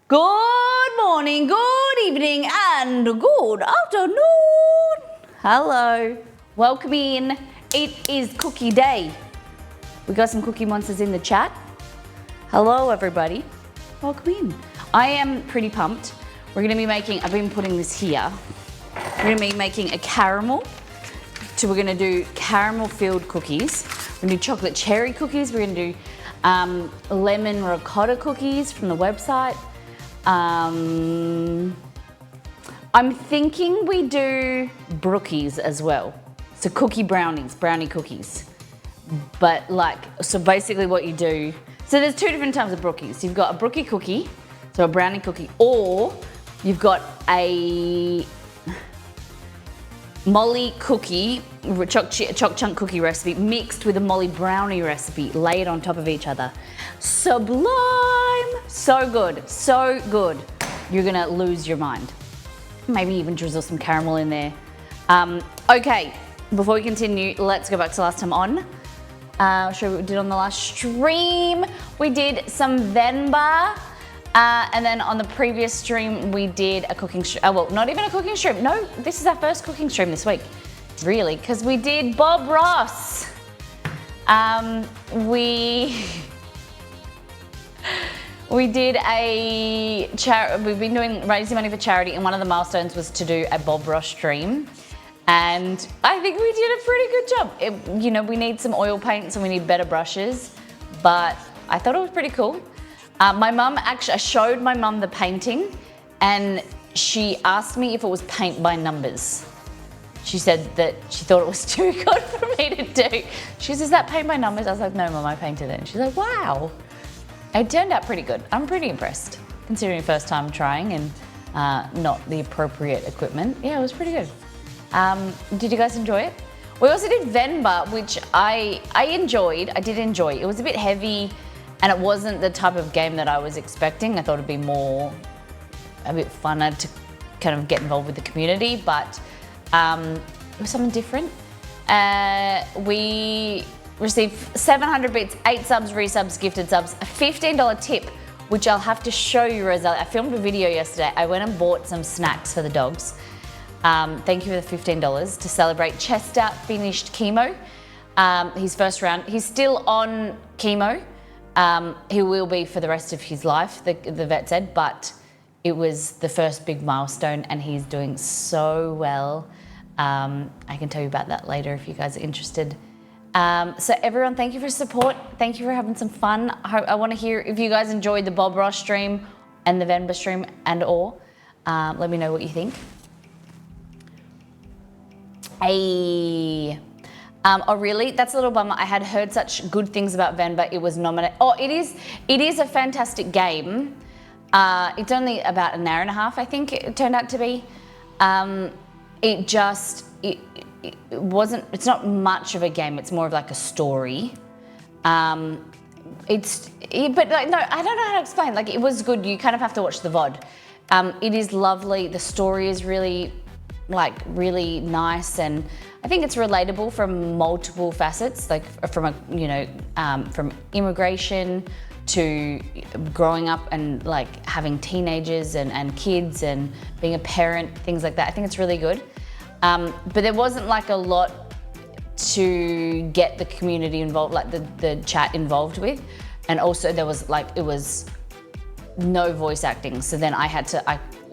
Good morning, good evening, and good afternoon. Hello, welcome in. It is cookie day. We got some cookie monsters in the chat. Hello, everybody. Welcome in. I am pretty pumped. We're gonna be making, I've been putting this here. We're gonna be making a caramel. So we're gonna do caramel filled cookies. We're gonna do chocolate cherry cookies. We're gonna do lemon ricotta cookies from the website. I'm thinking we do brookies as well. So brownie cookies. But like, so basically what you do, so there's two different types of brookies. You've got a brookie cookie, so a brownie cookie, or you've got a Molly cookie, choc chunk cookie recipe mixed with a Molly brownie recipe layered on top of each other. Sublime, so good, so good. You're gonna lose your mind. Maybe even drizzle some caramel in there. Okay, before we continue, let's go back to last time on. Show you what we did on the last stream. We did some Venba. And then on the previous stream, we did a cooking stream. Oh, well, not even a cooking stream. No, this is our first cooking stream this week, really, because we did Bob Ross. We did a charity. We've been raising money for charity, and one of the milestones was to do a Bob Ross stream. And I think we did a pretty good job. We need some oil paints and we need better brushes, but I thought it was pretty cool. I showed my mum the painting and she asked me if it was paint by numbers. She said that she thought it was too good for me to do. She says, is that paint by numbers? I was like, no, Mum, I painted it. And she's like, wow. It turned out pretty good. I'm pretty impressed, considering first time trying and not the appropriate equipment. Yeah, it was pretty good. Did you guys enjoy it? We also did Venba, which I enjoyed. I did enjoy. It was a bit heavy. And it wasn't the type of game that I was expecting. I thought it'd be a bit funner to kind of get involved with the community, but it was something different. We received 700 bits, 8 subs, resubs, gifted subs, a $15 tip, which I'll have to show you, Roselle. I filmed a video yesterday. I went and bought some snacks for the dogs. Thank you for the $15 to celebrate. Chester finished chemo, his first round. He's still on chemo. He will be for the rest of his life, the vet said, but it was the first big milestone and he's doing so well. I can tell you about that later if you guys are interested. So everyone, thank you for support. Thank you for having some fun. I want to hear if you guys enjoyed the Bob Ross stream and the Venba stream and all. Let me know what you think. Oh really? That's a little bummer. I had heard such good things about Venba. It was nominated. Oh, it is a fantastic game. It's only about an hour and a half, I think it turned out to be. It's not much of a game. It's more of like a story. But like, no, I don't know how to explain. Like, it was good. You kind of have to watch the VOD. It is lovely. The story is really nice, and I think it's relatable from multiple facets, like from from immigration to growing up and like having teenagers and kids and being a parent, things like that. I think it's really good. But there wasn't like a lot to get the community involved, like the chat involved with, and also there was it was no voice acting. So then I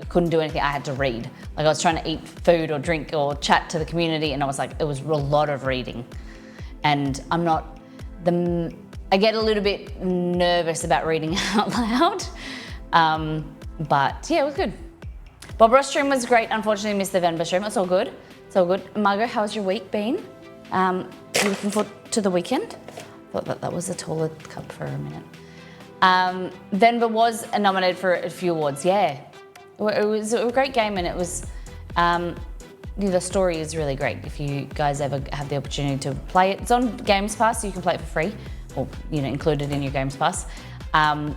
couldn't do anything. I had to read. Like, I was trying to eat food or drink or chat to the community, and I was like, it was a lot of reading. And I get a little bit nervous about reading out loud. But yeah, it was good. Bob Ross stream was great. Unfortunately, missed the Venba stream. It's all good. It's all good. Margot, how's your week been? You looking forward to the weekend? I thought that was a taller cup for a minute. Venba was nominated for a few awards. Yeah. It was a great game, and it was, the story is really great. If you guys ever have the opportunity to play it, it's on Games Pass, so you can play it for free, or included in your Games Pass,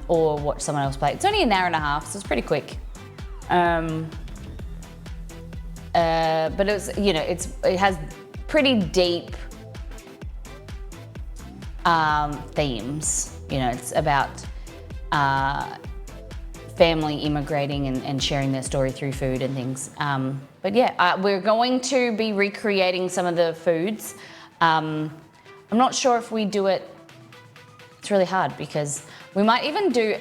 or watch someone else play it. It's only an hour and a half, so it's pretty quick. But it was, it has pretty deep themes. It's about family immigrating and sharing their story through food and things. But yeah, we're going to be recreating some of the foods. I'm not sure if we do it. It's really hard because we might even do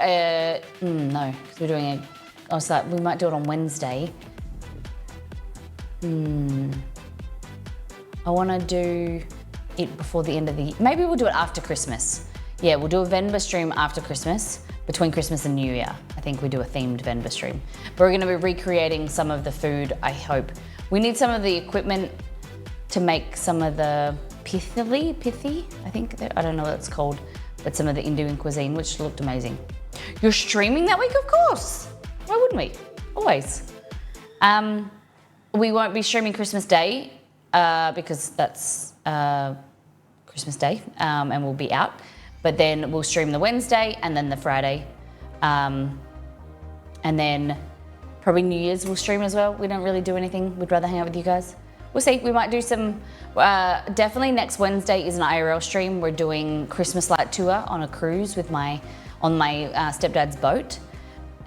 no, because we're doing we might do it on Wednesday. I want to do it before the end of the year. Maybe we'll do it after Christmas. Yeah, we'll do a Venba stream after Christmas, between Christmas and New Year. I think we do a themed Venba stream. But we're going to be recreating some of the food, I hope. We need some of the equipment to make some of the pithy, I think. I don't know what it's called, but some of the Indian cuisine, which looked amazing. You're streaming that week? Of course. Why wouldn't we? Always. We won't be streaming Christmas Day because that's Christmas Day and we'll be out. But then we'll stream the Wednesday and then the Friday. And then probably New Year's we'll stream as well. We don't really do anything. We'd rather hang out with you guys. We'll see. We might do some, definitely next Wednesday is an IRL stream. We're doing Christmas light tour on a cruise on my stepdad's boat.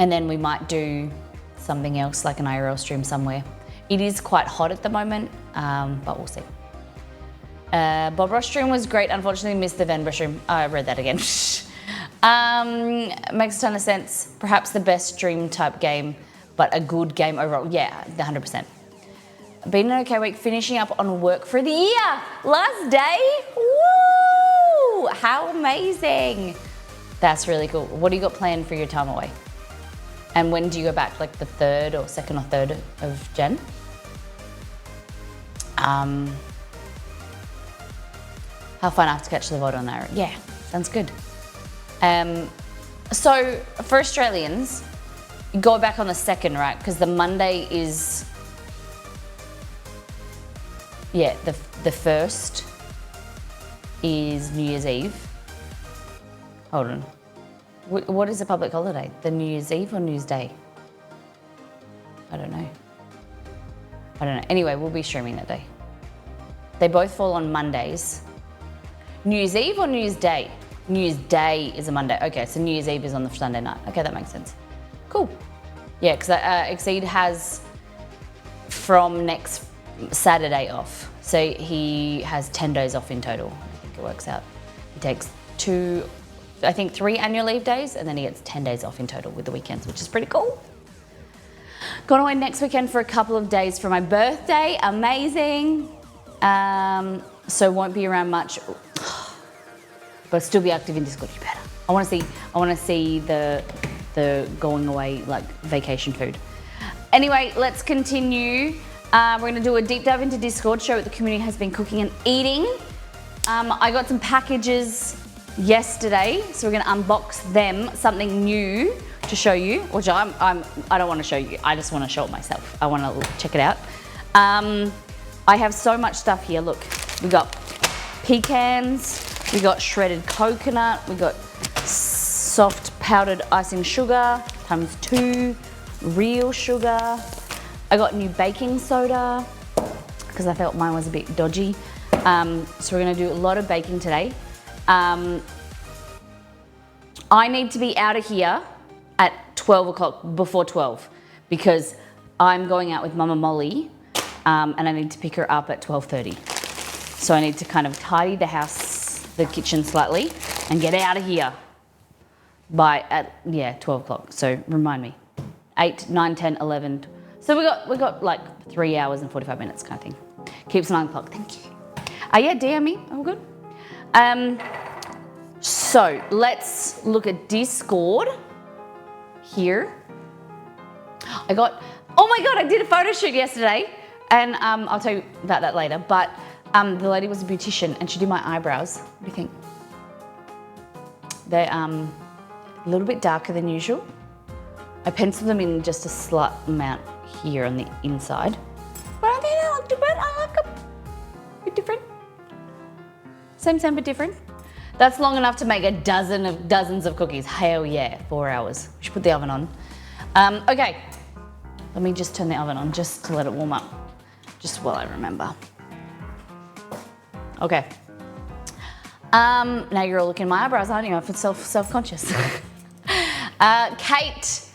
And then we might do something else like an IRL stream somewhere. It is quite hot at the moment, but we'll see. Bob Ross stream was great. Unfortunately, missed the Venba stream. I read that again. Makes a ton of sense. Perhaps the best stream type game, but a good game overall. Yeah, 100%. Been an okay week, finishing up on work for the year. Last day. Woo! How amazing. That's really cool. What do you got planned for your time away? And when do you go back? Like the 3rd or 2nd or 3rd of Jan? How fun I have to catch the vote on that. Yeah, sounds good. So for Australians, you go back on the 2nd, right? Because the Monday is, yeah, the 1st is New Year's Eve. Hold on. What is a public holiday? The New Year's Eve or New Year's Day? I don't know. Anyway, we'll be streaming that day. They both fall on Mondays. New Year's Eve or New Year's Day? New Year's Day is a Monday. Okay, so New Year's Eve is on the Sunday night. Okay, that makes sense. Cool. Yeah, because Exceed has from next Saturday off. So he has 10 days off in total. I think it works out. He takes 3 annual leave days, and then he gets 10 days off in total with the weekends, which is pretty cool. Going away next weekend for a couple of days for my birthday. Amazing. So won't be around much, but still be active in Discord. You better. I want to see the going away like vacation food. Anyway, let's continue. We're going to do a deep dive into Discord, show what the community has been cooking and eating. I got some packages yesterday, so we're going to unbox them. Something new to show you, which I don't want to show you. I just want to show it myself. I want to check it out. I have so much stuff here. Look, we got pecans, we got shredded coconut, we got soft powdered icing sugar ×2, real sugar. I got new baking soda because I felt mine was a bit dodgy. So we're going to do a lot of baking today. I need to be out of here at 12 o'clock, before 12, because I'm going out with Mama Molly and I need to pick her up at 12:30. So I need to kind of tidy the house, the kitchen slightly, and get out of here by 12 o'clock. So remind me, 8, 9, 10, 11. So we got like 3 hours and 45 minutes kind of thing. Keeps 9 o'clock. Thank you. Yeah, DM me. All good. So let's look at Discord here. Oh my God, I did a photo shoot yesterday, and I'll tell you about that later, but the lady was a beautician and she did my eyebrows. What do you think? They're a little bit darker than usual. I penciled them in just a slight amount here on the inside, but I think they look different. I like them. A bit different. Same but different. That's long enough to make dozens of cookies. Hell yeah, 4 hours. We should put the oven on. Okay, let me just turn the oven on just to let it warm up, just while I remember. Okay. Now you're all looking at my eyebrows, aren't you? I feel self-conscious. Kate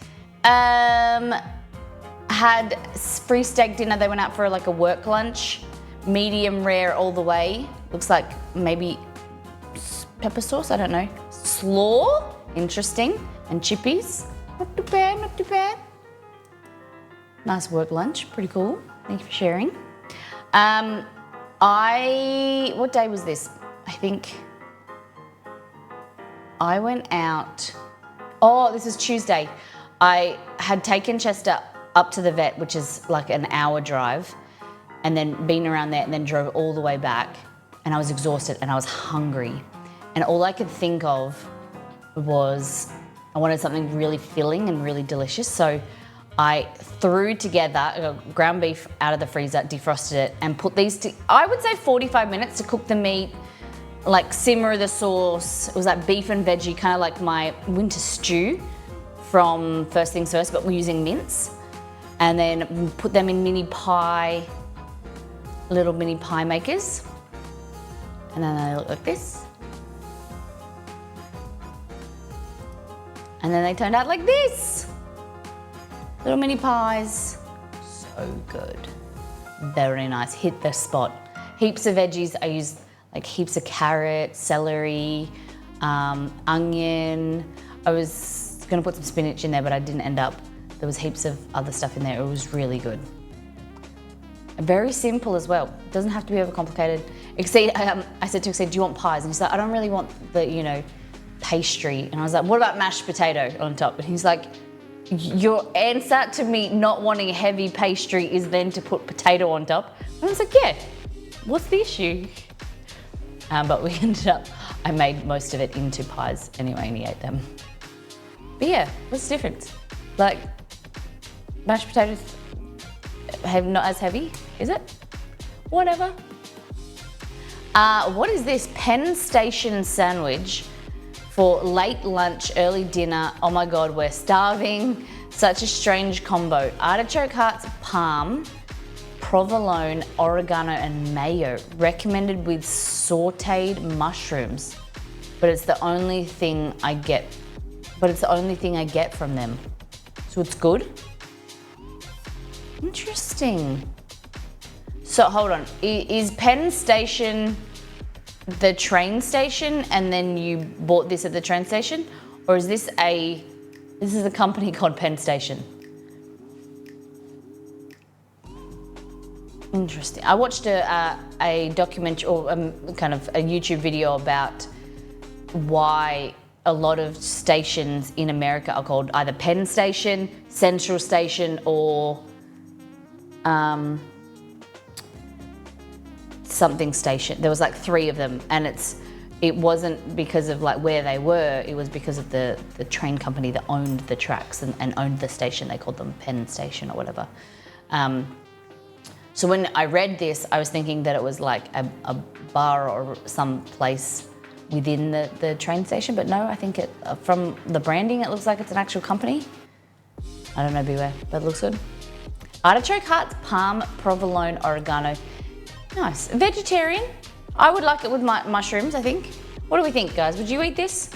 Had free steak dinner. They went out for like a work lunch. Medium rare all the way. Looks like maybe pepper sauce, I don't know. Slaw, interesting. And chippies. Not too bad, not too bad. Nice work lunch, pretty cool. Thank you for sharing. What day was this? I think I went out, this is Tuesday. I had taken Chester up to the vet, which is like an hour drive, and then been around there and then drove all the way back. And I was exhausted and I was hungry. And all I could think of was I wanted something really filling and really delicious. So I threw together ground beef out of the freezer, defrosted it, and put these I would say 45 minutes to cook the meat, like simmer the sauce. It was like beef and veggie, kind of like my winter stew from First Things First, but we're using mince. And then put them in little mini pie makers. And then they look like this. And then they turned out like this. Little mini pies. So good. Very nice. Hit the spot. Heaps of veggies. I used like heaps of carrot, celery, onion. I was gonna put some spinach in there, but I didn't end up. There was heaps of other stuff in there. It was really good. Very simple as well. Doesn't have to be overcomplicated. Exceed, I said to Exceed, do you want pies? And he's like, I don't really want the, pastry. And I was like, what about mashed potato on top? And he's like, your answer to me not wanting heavy pastry is then to put potato on top. And I was like, yeah, what's the issue? But we ended up, I made most of it into pies anyway, and he ate them. But yeah, what's the difference? Like, mashed potatoes not as heavy, is it? Whatever. What is this? Penn Station sandwich for late lunch, early dinner. Oh my God, we're starving. Such a strange combo. Artichoke hearts, parm, provolone, oregano, and mayo. Recommended with sauteed mushrooms. But it's the only thing I get. From them. So it's good. Interesting. So hold on, is Penn Station the train station and then you bought this at the train station? Or is this a company called Penn Station? Interesting. I watched a documentary or kind of a YouTube video about why a lot of stations in America are called either Penn Station, Central Station, or something station. There was like 3 of them, and it wasn't because of like where they were, it was because of the train company that owned the tracks and owned the station. They called them Penn Station or whatever. So when I read this, I was thinking that it was like a bar or some place within the train station, but no, I think from the branding, it looks like it's an actual company. I don't know, beware, but it looks good. Artichoke hearts, parm, provolone, oregano. Nice. Vegetarian. I would like it with my mushrooms, I think. What do we think, guys? Would you eat this?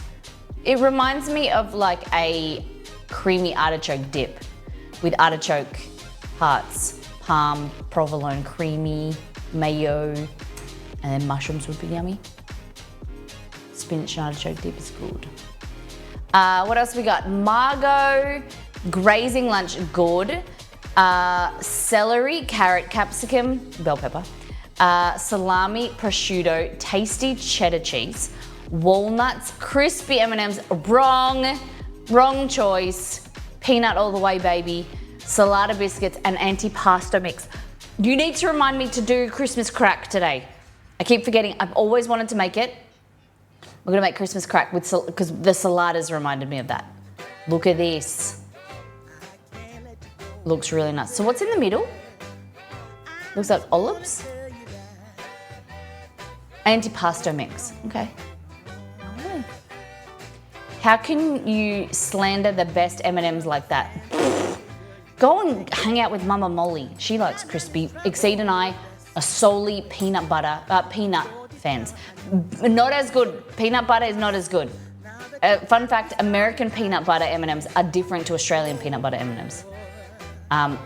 It reminds me of like a creamy artichoke dip with artichoke hearts, parm, provolone, creamy, mayo, and then mushrooms would be yummy. Spinach and artichoke dip is good. What else we got? Margot, grazing lunch, good. Celery, carrot, capsicum, bell pepper. Salami, prosciutto, tasty cheddar cheese, walnuts, crispy M&Ms, wrong choice, peanut all the way, baby, salada biscuits, and antipasto mix. You need to remind me to do Christmas crack today. I keep forgetting. I've always wanted to make it. We're gonna make Christmas crack because the saladas reminded me of that. Look at this. Looks really nice. So what's in the middle? Looks like olives. Antipasto mix. Okay. Oh. How can you slander the best M&Ms like that? Go and hang out with Mama Molly. She likes crispy. Exceed and I are solely peanut fans. Not as good. Peanut butter is not as good. Fun fact, American peanut butter M&Ms are different to Australian peanut butter M&Ms.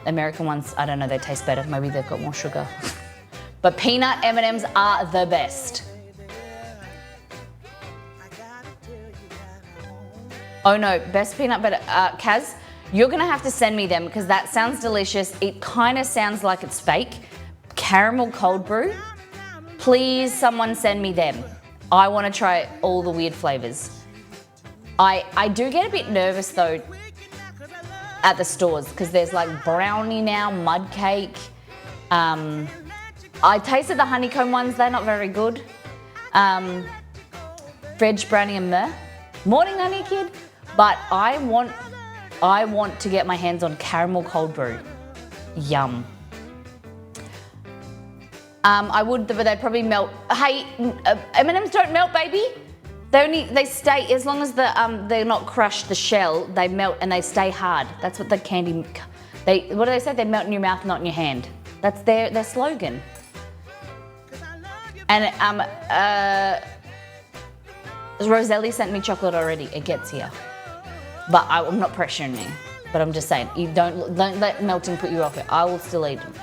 American ones, I don't know, they taste better. Maybe they've got more sugar. But peanut M&Ms are the best. Oh no, best peanut butter. Kaz, you're gonna have to send me them because that sounds delicious. It kind of sounds like it's fake. Caramel cold brew. Please, someone send me them. I wanna try all the weird flavors. I do get a bit nervous though at the stores because there's like brownie now, mud cake. I tasted the honeycomb ones, they're not very good. Veg brownie and myrrh. Morning, honey kid. But I want to get my hands on caramel cold brew. Yum. I would, but they'd probably melt. Hey, M&Ms don't melt, baby. They stay, as long as they're not crushed, the shell, they melt and they stay hard. That's what the candy, what do they say? They melt in your mouth, not in your hand. That's their slogan. And Roselli sent me chocolate already. It gets here. But I'm not pressuring you. But I'm just saying, you don't let melting put you off it. I will still eat them.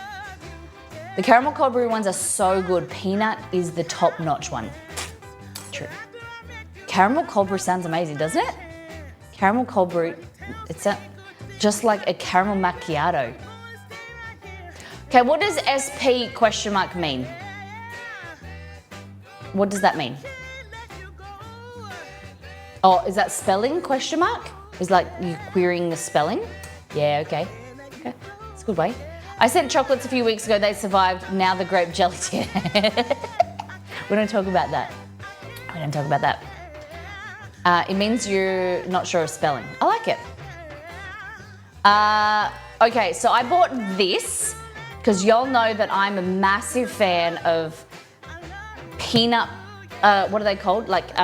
The caramel cold brew ones are so good. Peanut is the top-notch one. True. Caramel cold brew sounds amazing, doesn't it? Caramel cold brew, it's just like a caramel macchiato. Okay, what does SP question mark mean? What does that mean? Oh, is that spelling question mark? Is like you querying the spelling? Yeah, okay. Okay, that's a good way. I sent chocolates a few weeks ago, they survived, now the grape jelly tin. We don't talk about that. We don't talk about that. It means you're not sure of spelling. I like it. Okay, so I bought this because y'all know that I'm a massive fan of peanut, what are they called? Like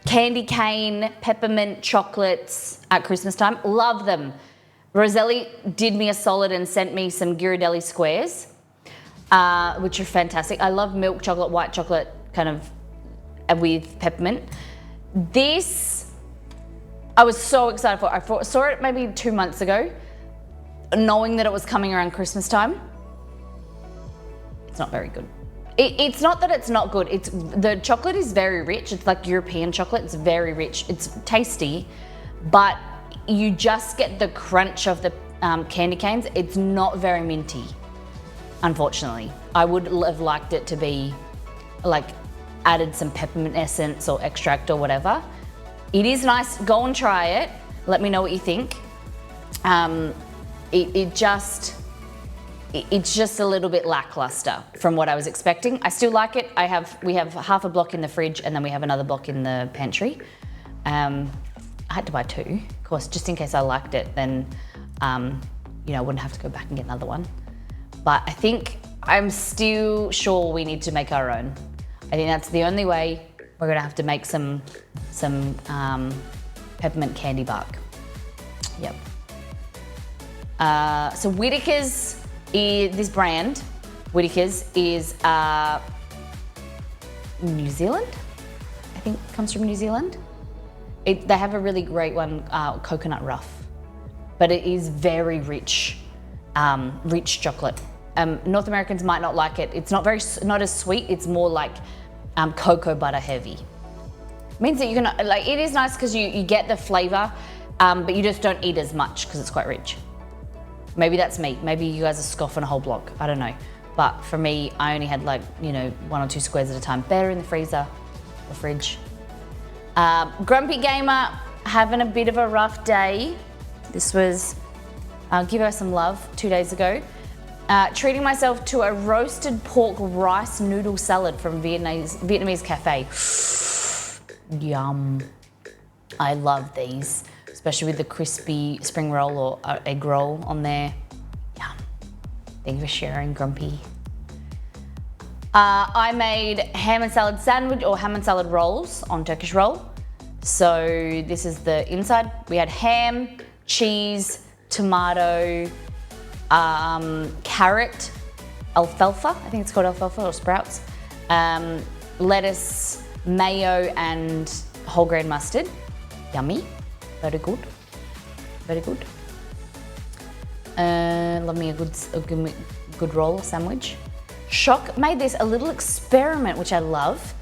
candy cane, peppermint chocolates at Christmas time. Love them. Roselli did me a solid and sent me some Ghirardelli squares, which are fantastic. I love milk chocolate, white chocolate, kind of with peppermint. This, I was so excited for. I saw it maybe 2 months ago, knowing that it was coming around Christmas time. It's not very good. It's not that it's not good. The chocolate is very rich. It's like European chocolate. It's very rich. It's tasty, but you just get the crunch of the candy canes. It's not very minty, unfortunately. I would have liked it to be like added some peppermint essence or extract or whatever. It is nice. Go and try it. Let me know what you think. It's just a little bit lackluster from what I was expecting. I still like it. We have half a block in the fridge and then we have another block in the pantry. I had to buy 2, of course, just in case I liked it, then I wouldn't have to go back and get another one. But I think I'm still sure we need to make our own. I think that's the only way. We're gonna have to make some peppermint candy bark. Yep. So Whittaker's, this brand, Whittaker's, is New Zealand. I think it comes from New Zealand. They have a really great one, coconut rough, but it is very rich, rich chocolate. North Americans might not like it. It's not as sweet. It's more like cocoa butter heavy. Means that you can, like, it is nice because you get the flavor, but you just don't eat as much because it's quite rich. Maybe that's me. Maybe you guys are scoffing a whole block. I don't know. But for me, I only had 1 or 2 squares at a time. Better in the freezer or fridge. Grumpy Gamer, having a bit of a rough day. This was, give her some love, 2 days ago. Treating myself to a roasted pork rice noodle salad from Vietnamese cafe. Yum. I love these, especially with the crispy spring roll or egg roll on there. Yum. Thank you for sharing, Grumpy. I made ham and salad sandwich or ham and salad rolls on Turkish roll. So this is the inside. We had ham, cheese, tomato, carrot, alfalfa, I think it's called alfalfa or sprouts, lettuce, mayo and whole grain mustard. Yummy, very good, very good. Love me a good roll sandwich. Shock made this a little experiment, which I love.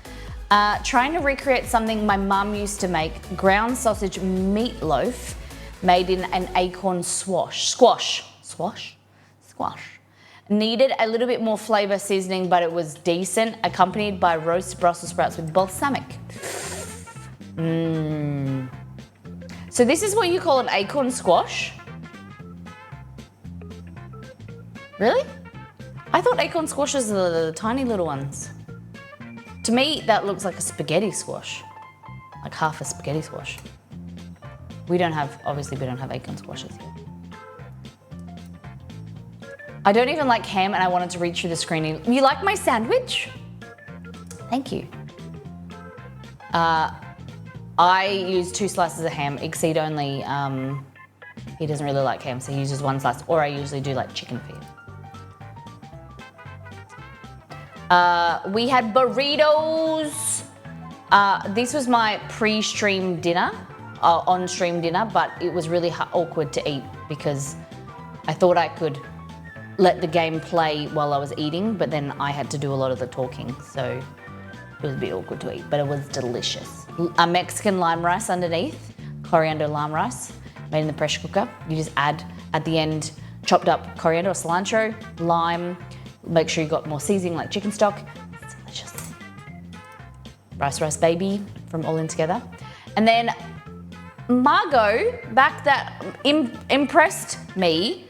Trying to recreate something my mum used to make, ground sausage meatloaf made in an acorn squash. Needed a little bit more flavor seasoning, but it was decent, accompanied by roasted Brussels sprouts with balsamic. So this is what you call an acorn squash? Really? I thought acorn squashes are the tiny little ones. To me, that looks like a spaghetti squash, like half a spaghetti squash. Obviously we don't have acorn squashes here. I don't even like ham and I wanted to read through the screen. You like my sandwich? Thank you. I use 2 slices of ham. Exceed only, he doesn't really like ham, so he uses 1 slice, or I usually do like chicken feet. We had burritos. This was my pre-stream dinner, on-stream dinner, but it was really awkward to eat because I thought I could let the game play while I was eating, but then I had to do a lot of the talking, so it was a bit awkward to eat, but it was delicious. A Mexican lime rice underneath, coriander lime rice, made in the pressure cooker. You just add, at the end, chopped up coriander or cilantro, lime, make sure you got more seasoning like chicken stock. It's delicious. Rice baby from All In Together. And then Margot, impressed me,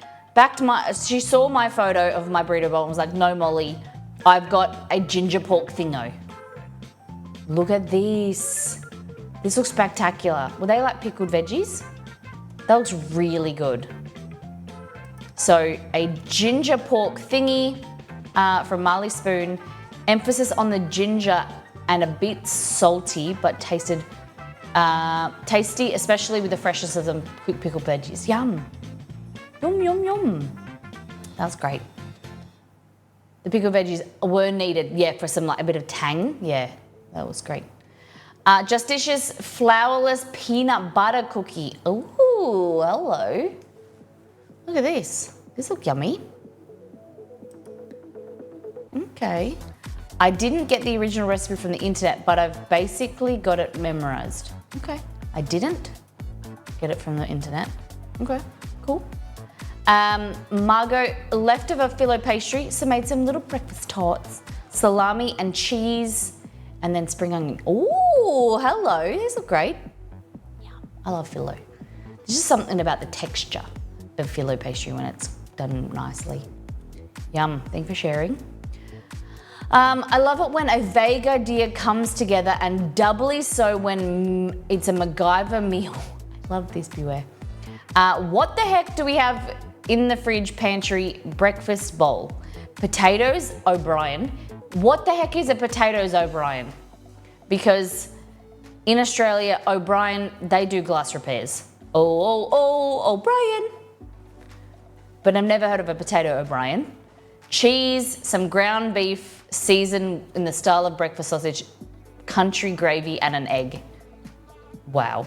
she saw my photo of my burrito bowl and was like, no, Molly, I've got a ginger pork thingo. Look at this. This looks spectacular. Were they like pickled veggies? That looks really good. So a ginger pork thingy from Marley Spoon. Emphasis on the ginger and a bit salty, but tasty, especially with the freshness of the quick pickled veggies. Yum. Yum, yum, yum. That was great. The pickled veggies were needed, yeah, for some a bit of tang. Yeah, that was great. Just Dishes flourless peanut butter cookie. Ooh, hello. Look at this. This looks yummy. Okay. I didn't get the original recipe from the internet, but I've basically got it memorized. Okay. I didn't get it from the internet. Okay, cool. Margot, leftover phyllo pastry, so made some little breakfast tarts, salami and cheese, and then spring onion. Ooh, hello, these look great. Yeah, I love phyllo. There's just something about the texture of phyllo pastry when it's done nicely. Yum, thank you for sharing. I love it when a vague idea comes together, and doubly so when it's a MacGyver meal. I love this, beware. What the heck do we have in the fridge pantry breakfast bowl? Potatoes O'Brien. What the heck is a potatoes O'Brien? Because in Australia, O'Brien, they do glass repairs. O'Brien. But I've never heard of a potato O'Brien. Cheese, some ground beef, seasoned in the style of breakfast sausage, country gravy, and an egg. Wow.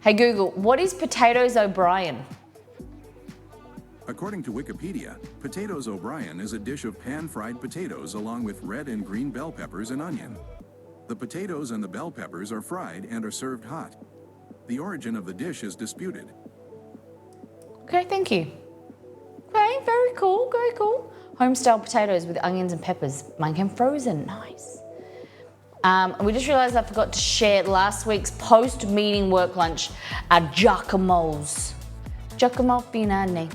Hey Google, what is potatoes O'Brien? According to Wikipedia, potatoes O'Brien is a dish of pan-fried potatoes along with red and green bell peppers and onion. The potatoes and the bell peppers are fried and are served hot. The origin of the dish is disputed. Okay, thank you. Okay, very cool, very cool. Home-style potatoes with onions and peppers. Mine came frozen, nice. We just realised I forgot to share last week's post-meeting work lunch at Giacomo's. Giacomo Finane.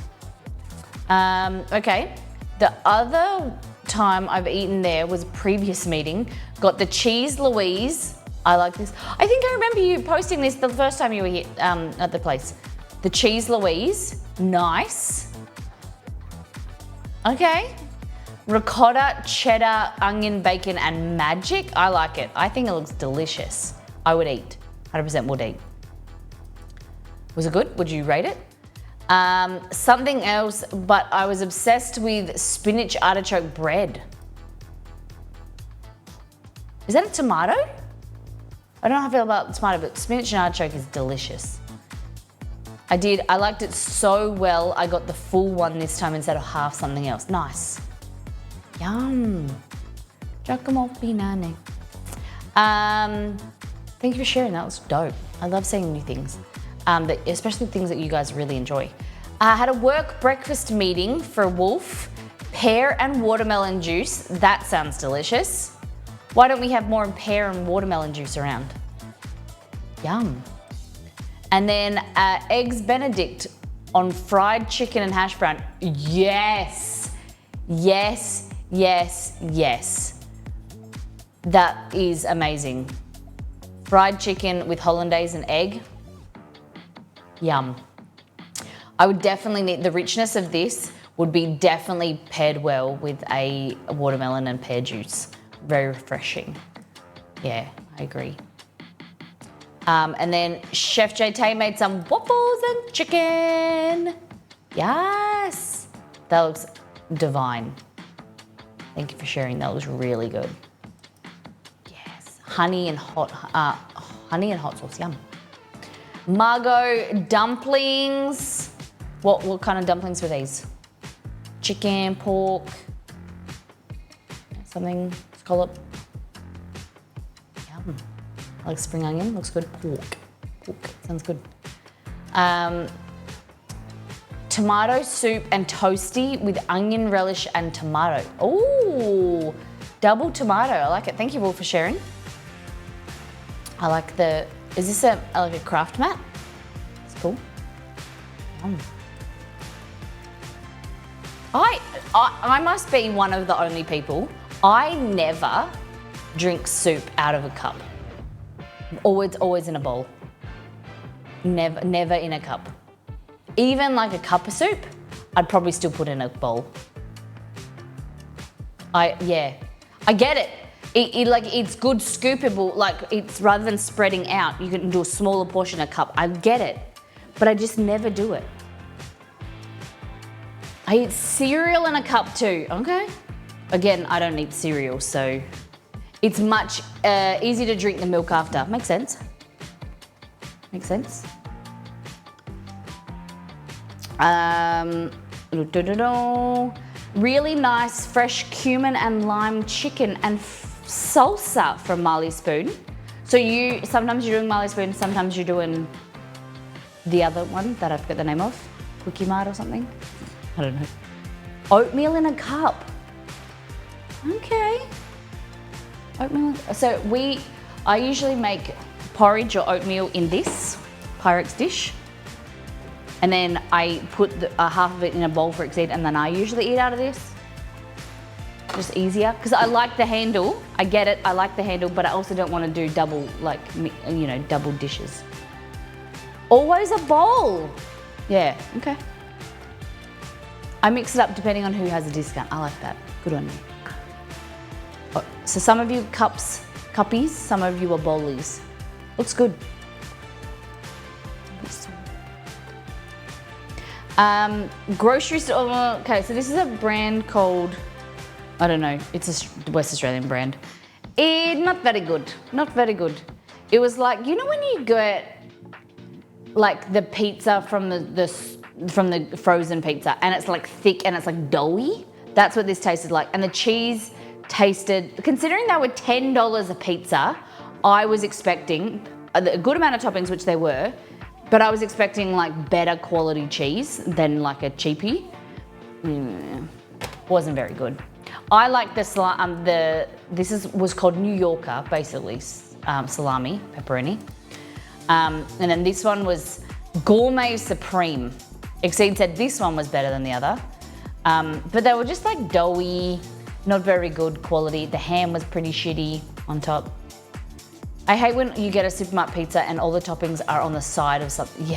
Okay, the other time I've eaten there was a previous meeting. Got the cheese Louise. I like this. I think I remember you posting this the first time you were here at the place. The cheese Louise, nice. Okay. Ricotta, cheddar, onion, bacon, and magic. I like it. I think it looks delicious. I would eat. 100% would eat. Was it good? Would you rate it? Something else, but I was obsessed with spinach artichoke bread. Is that a tomato? I don't know how I feel about tomato, but spinach and artichoke is delicious. I liked it so well, I got the full one this time instead of half something else. Nice. Yum. Giacomo Pinane. Thank you for sharing, that was dope. I love seeing new things, especially things that you guys really enjoy. I had a work breakfast meeting for Wolf, pear and watermelon juice. That sounds delicious. Why don't we have more pear and watermelon juice around? Yum. And then eggs Benedict on fried chicken and hash brown. Yes, yes, yes, yes. That is amazing. Fried chicken with hollandaise and egg. Yum. I would definitely need, the richness of this would be definitely paired well with a watermelon and pear juice. Very refreshing. Yeah, I agree. And then Chef JT made some waffles and chicken. Yes. That looks divine. Thank you for sharing. That was really good. Yes. Honey and hot sauce. Yum. Margot dumplings. What kind of dumplings were these? Chicken, pork, something, scallop. Yum. I like spring onion, looks good. Pork, sounds good. Tomato soup and toasty with onion relish and tomato. Ooh, double tomato, I like it. Thank you all for sharing. I like is this like a craft mat? It's cool. Yum. I must be one of the only people. I never drink soup out of a cup. Always in a bowl. Never in a cup. Even like a cup of soup, I'd probably still put in a bowl. I get it. It's good scoopable, like it's rather than spreading out, you can do a smaller portion a cup. I get it, but I just never do it. I eat cereal in a cup too, okay? Again, I don't eat cereal, so it's much easier to drink the milk after. Makes sense. Makes sense. Really nice fresh cumin and lime chicken and salsa from Marley Spoon. So sometimes you're doing Marley Spoon, sometimes you're doing the other one that I forget the name of, Cookie Mart or something. I don't know. Oatmeal in a cup. Okay. Oatmeal. So I usually make porridge or oatmeal in this Pyrex dish. And then I put half of it in a bowl for Exceed, and then I usually eat out of this. Just easier, because I like the handle. I get it, I like the handle, but I also don't want to do double, double dishes. Always a bowl. Yeah, okay. I mix it up depending on who has a discount. I like that. Good on you. Oh, so some of you cuppies, some of you are bowlies. Looks good. Grocery store. Okay, so this is a brand called, I don't know, it's a West Australian brand. Not very good. Not very good. It was like, you know when you get like the pizza from the frozen pizza and it's like thick and it's like doughy? That's what this tasted like. And the cheese tasted, considering they were $10 a pizza, I was expecting a good amount of toppings, which they were, but I was expecting like better quality cheese than like a cheapie. Wasn't very good. I like this was called New Yorker, basically, salami, pepperoni. And then this one was Gourmet Supreme. Exceed said this one was better than the other. But they were just like doughy, not very good quality. The ham was pretty shitty on top. I hate when you get a supermarket pizza and all the toppings are on the side of something.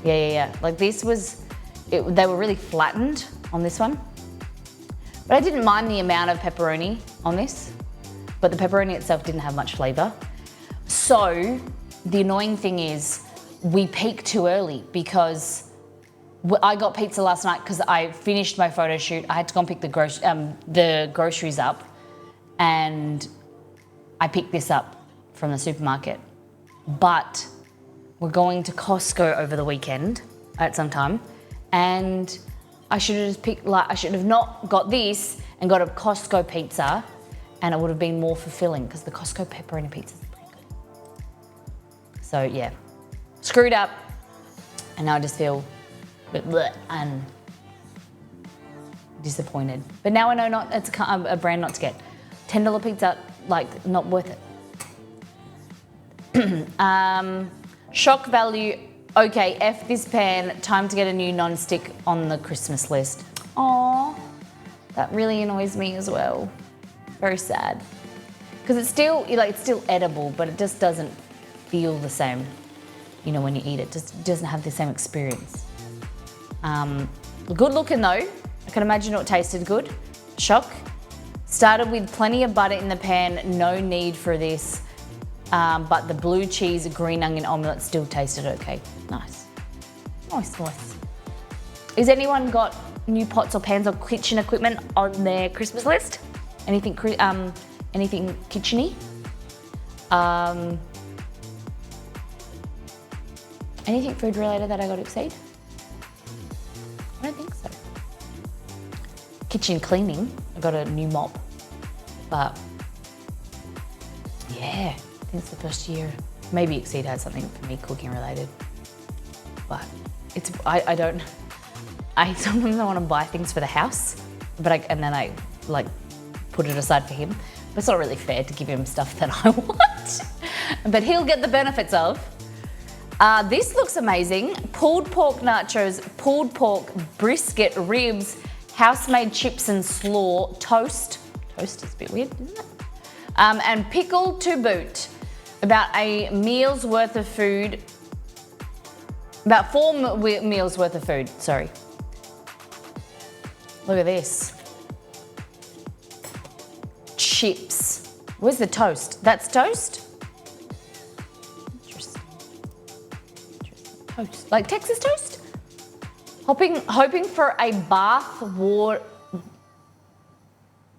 Yeah. Like this they were really flattened on this one. But I didn't mind the amount of pepperoni on this, but the pepperoni itself didn't have much flavor. So the annoying thing is we peaked too early because I got pizza last night because I finished my photo shoot. I had to go and pick the groceries up, and I picked this up from the supermarket, but we're going to Costco over the weekend at some time, and I should have just picked, like, I should have not got this and got a Costco pizza, and it would have been more fulfilling because the Costco pepperoni pizzas are pretty good. So yeah, screwed up, and now I just feel a bit bleh and disappointed. But now I know it's a brand not to get. $10 pizza, like, not worth it. Shock value. Okay, F this pan. Time to get a new non-stick on the Christmas list. Aww, that really annoys me as well. Very sad. Because it's still edible, but it just doesn't feel the same. You know, when you eat it, just doesn't have the same experience. Good looking though. I can imagine it tasted good. Shock. Started with plenty of butter in the pan. No need for this. But the blue cheese, green onion omelette still tasted okay. Nice. Nice, nice. Has anyone got new pots or pans or kitchen equipment on their Christmas list? Anything kitcheny? Anything food related that I got to exceed? I don't think so. Kitchen cleaning, I got a new mop, but yeah, I think it's the first year. Maybe Exceed had something for me cooking related, but I sometimes I want to buy things for the house, and then I like put it aside for him. But it's not really fair to give him stuff that I want, but he'll get the benefits of. This looks amazing. Pulled pork nachos, pulled pork, brisket, ribs, house-made chips and slaw, toast. Toast is a bit weird, isn't it? And pickle to boot. About a meal's worth of food. About 4 meals worth of food, sorry. Look at this. Chips. Where's the toast? That's toast? Interesting. Toast. Like Texas toast? Hoping for a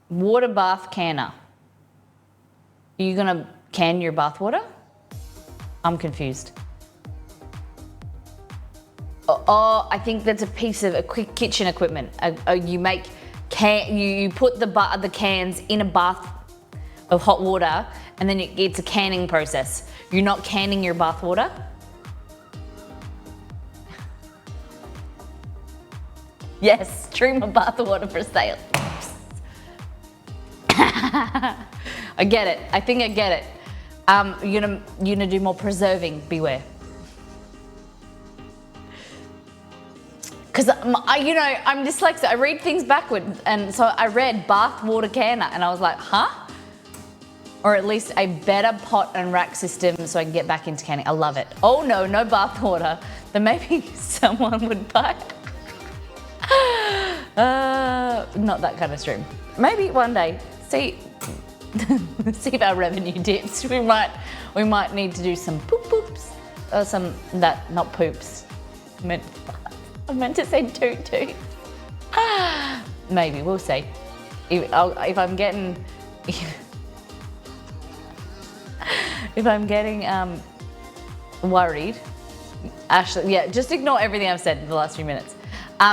water bath canner. Are you gonna can your bath water? I'm confused. Oh, I think that's a piece of quick kitchen equipment. You put the cans in a bath of hot water, and then it's a canning process. You're not canning your bath water. Yes, stream of bath water for sale. I get it. I think I get it. You're gonna do more preserving. Beware. Because I'm dyslexic. I read things backwards, and so I read bath water canner, and I was like, huh? Or at least a better pot and rack system so I can get back into canning. I love it. Oh no bath water. Then maybe someone would buy it. Not that kind of stream. Maybe one day. See if our revenue dips. We might need to do some poops or not poops. I meant to say toot. Maybe we'll see. If I'm getting worried, Ashley, yeah, just ignore everything I've said in the last few minutes.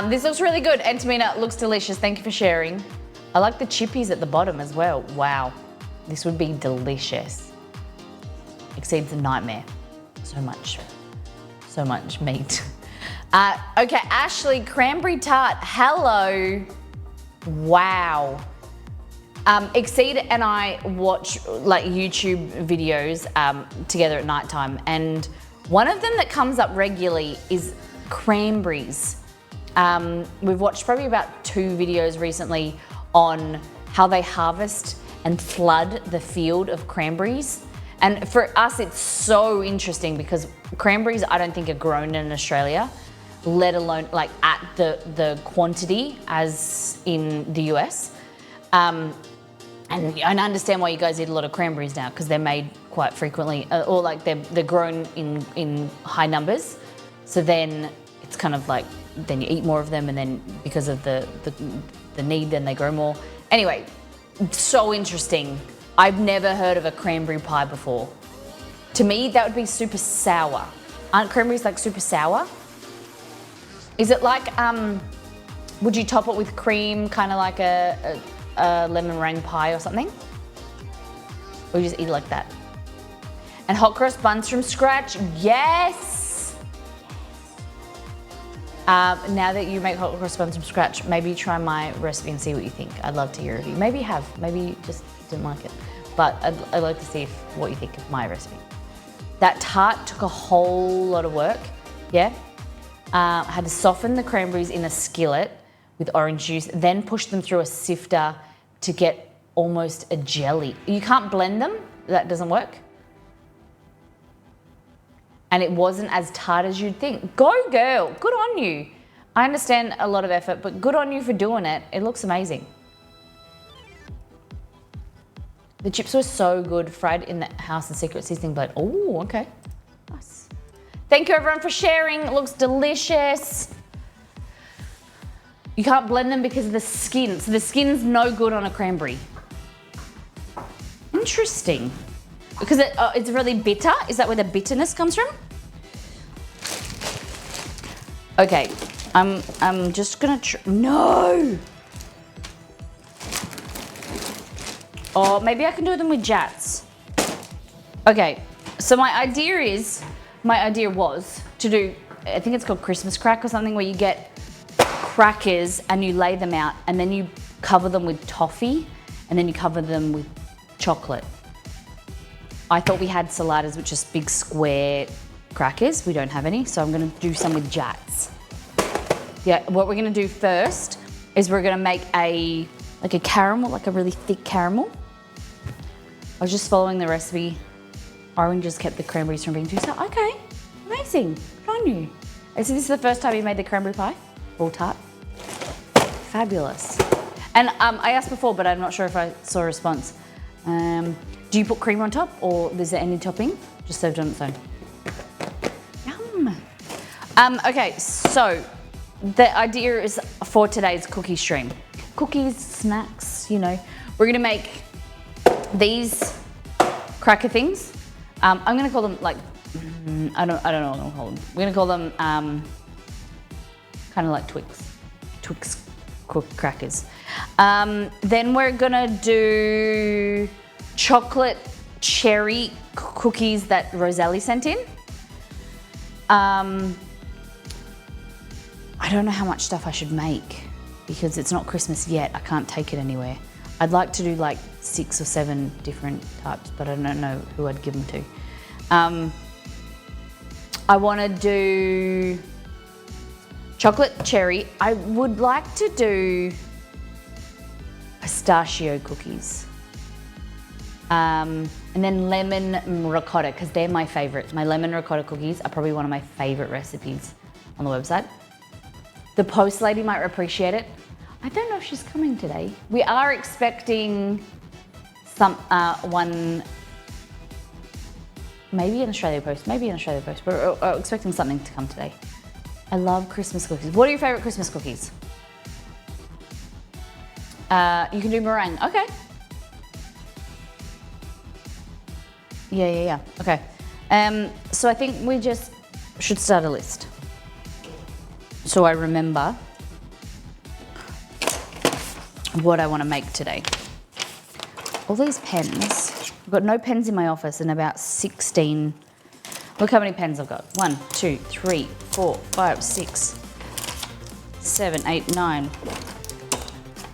This looks really good. Antamina, looks delicious. Thank you for sharing. I like the chippies at the bottom as well. Wow, this would be delicious. Exceeds a nightmare. So much meat. Okay, Ashley, cranberry tart. Hello. Wow. Exceed and I watch like YouTube videos together at nighttime, and one of them that comes up regularly is cranberries. We've watched probably about 2 videos recently on how they harvest and flood the field of cranberries. And for us, it's so interesting because cranberries, I don't think are grown in Australia, let alone like at the quantity as in the US. And I understand why you guys eat a lot of cranberries now, because they're made quite frequently, or like they're grown in high numbers. So then it's kind of like, then you eat more of them, and then because of the need, then they grow more. Anyway, so interesting I've never heard of a cranberry pie before. To me, that would be super sour. Aren't cranberries like super sour? Is it like, would you top it with cream, kind of like a lemon meringue pie or something? Or you just eat it like that? And hot cross buns from scratch, yes! Now that you make hot cross buns from scratch, maybe try my recipe and see what you think. I'd love to hear of you. Maybe you have, maybe you just didn't like it. But I'd like to see what you think of my recipe. That tart took a whole lot of work, yeah? I had to soften the cranberries in a skillet with orange juice, then push them through a sifter to get almost a jelly. You can't blend them, that doesn't work. And it wasn't as tart as you'd think. Go girl, good on you. I understand a lot of effort, but good on you for doing it. It looks amazing. The chips were so good, fried in the house and secret seasoning blend. Oh, okay, nice. Thank you everyone for sharing, it looks delicious. You can't blend them because of the skin. So the skin's no good on a cranberry. Interesting. Because it's really bitter? Is that where the bitterness comes from? Okay, I'm just gonna no! Or maybe I can do them with jats. Okay, so my idea was to do, I think it's called Christmas crack or something, where you get crackers and you lay them out and then you cover them with toffee and then you cover them with chocolate. I thought we had saladas, which is big square crackers. We don't have any, so I'm gonna do some with jats. Yeah, what we're gonna do first is we're gonna make a caramel, like a really thick caramel. I was just following the recipe. Orange just kept the cranberries from being too sour. Okay, amazing, good on you. And so this is the first time you made the cranberry pie, all tart. Fabulous. And I asked before, but I'm not sure if I saw a response. Do you put cream on top, or is there any topping? Just served on its own. Yum. Okay, so the idea is for today's cookie stream. Cookies, snacks, you know. We're gonna make these cracker things. I'm gonna call them like, I don't know what I'm gonna call them. We're gonna call them kind of like Twix crackers. Then we're gonna do chocolate cherry cookies that Rosalie sent in. I don't know how much stuff I should make because it's not Christmas yet. I can't take it anywhere. I'd like to do like 6 or 7 different types, but I don't know who I'd give them to. I want to do chocolate cherry. I would like to do pistachio cookies. And then lemon ricotta, because they're my favorites. My lemon ricotta cookies are probably one of my favorite recipes on the website. The post lady might appreciate it. I don't know if she's coming today. We are expecting one, maybe an Australia Post, We're expecting something to come today. I love Christmas cookies. What are your favorite Christmas cookies? You can do meringue, okay. Yeah, okay. So I think we just should start a list. So I remember what I want to make today. All these pens, I've got no pens in my office and about 16, look how many pens I've got. 1, 2, 3, 4, 5, 6, 7, 8, 9,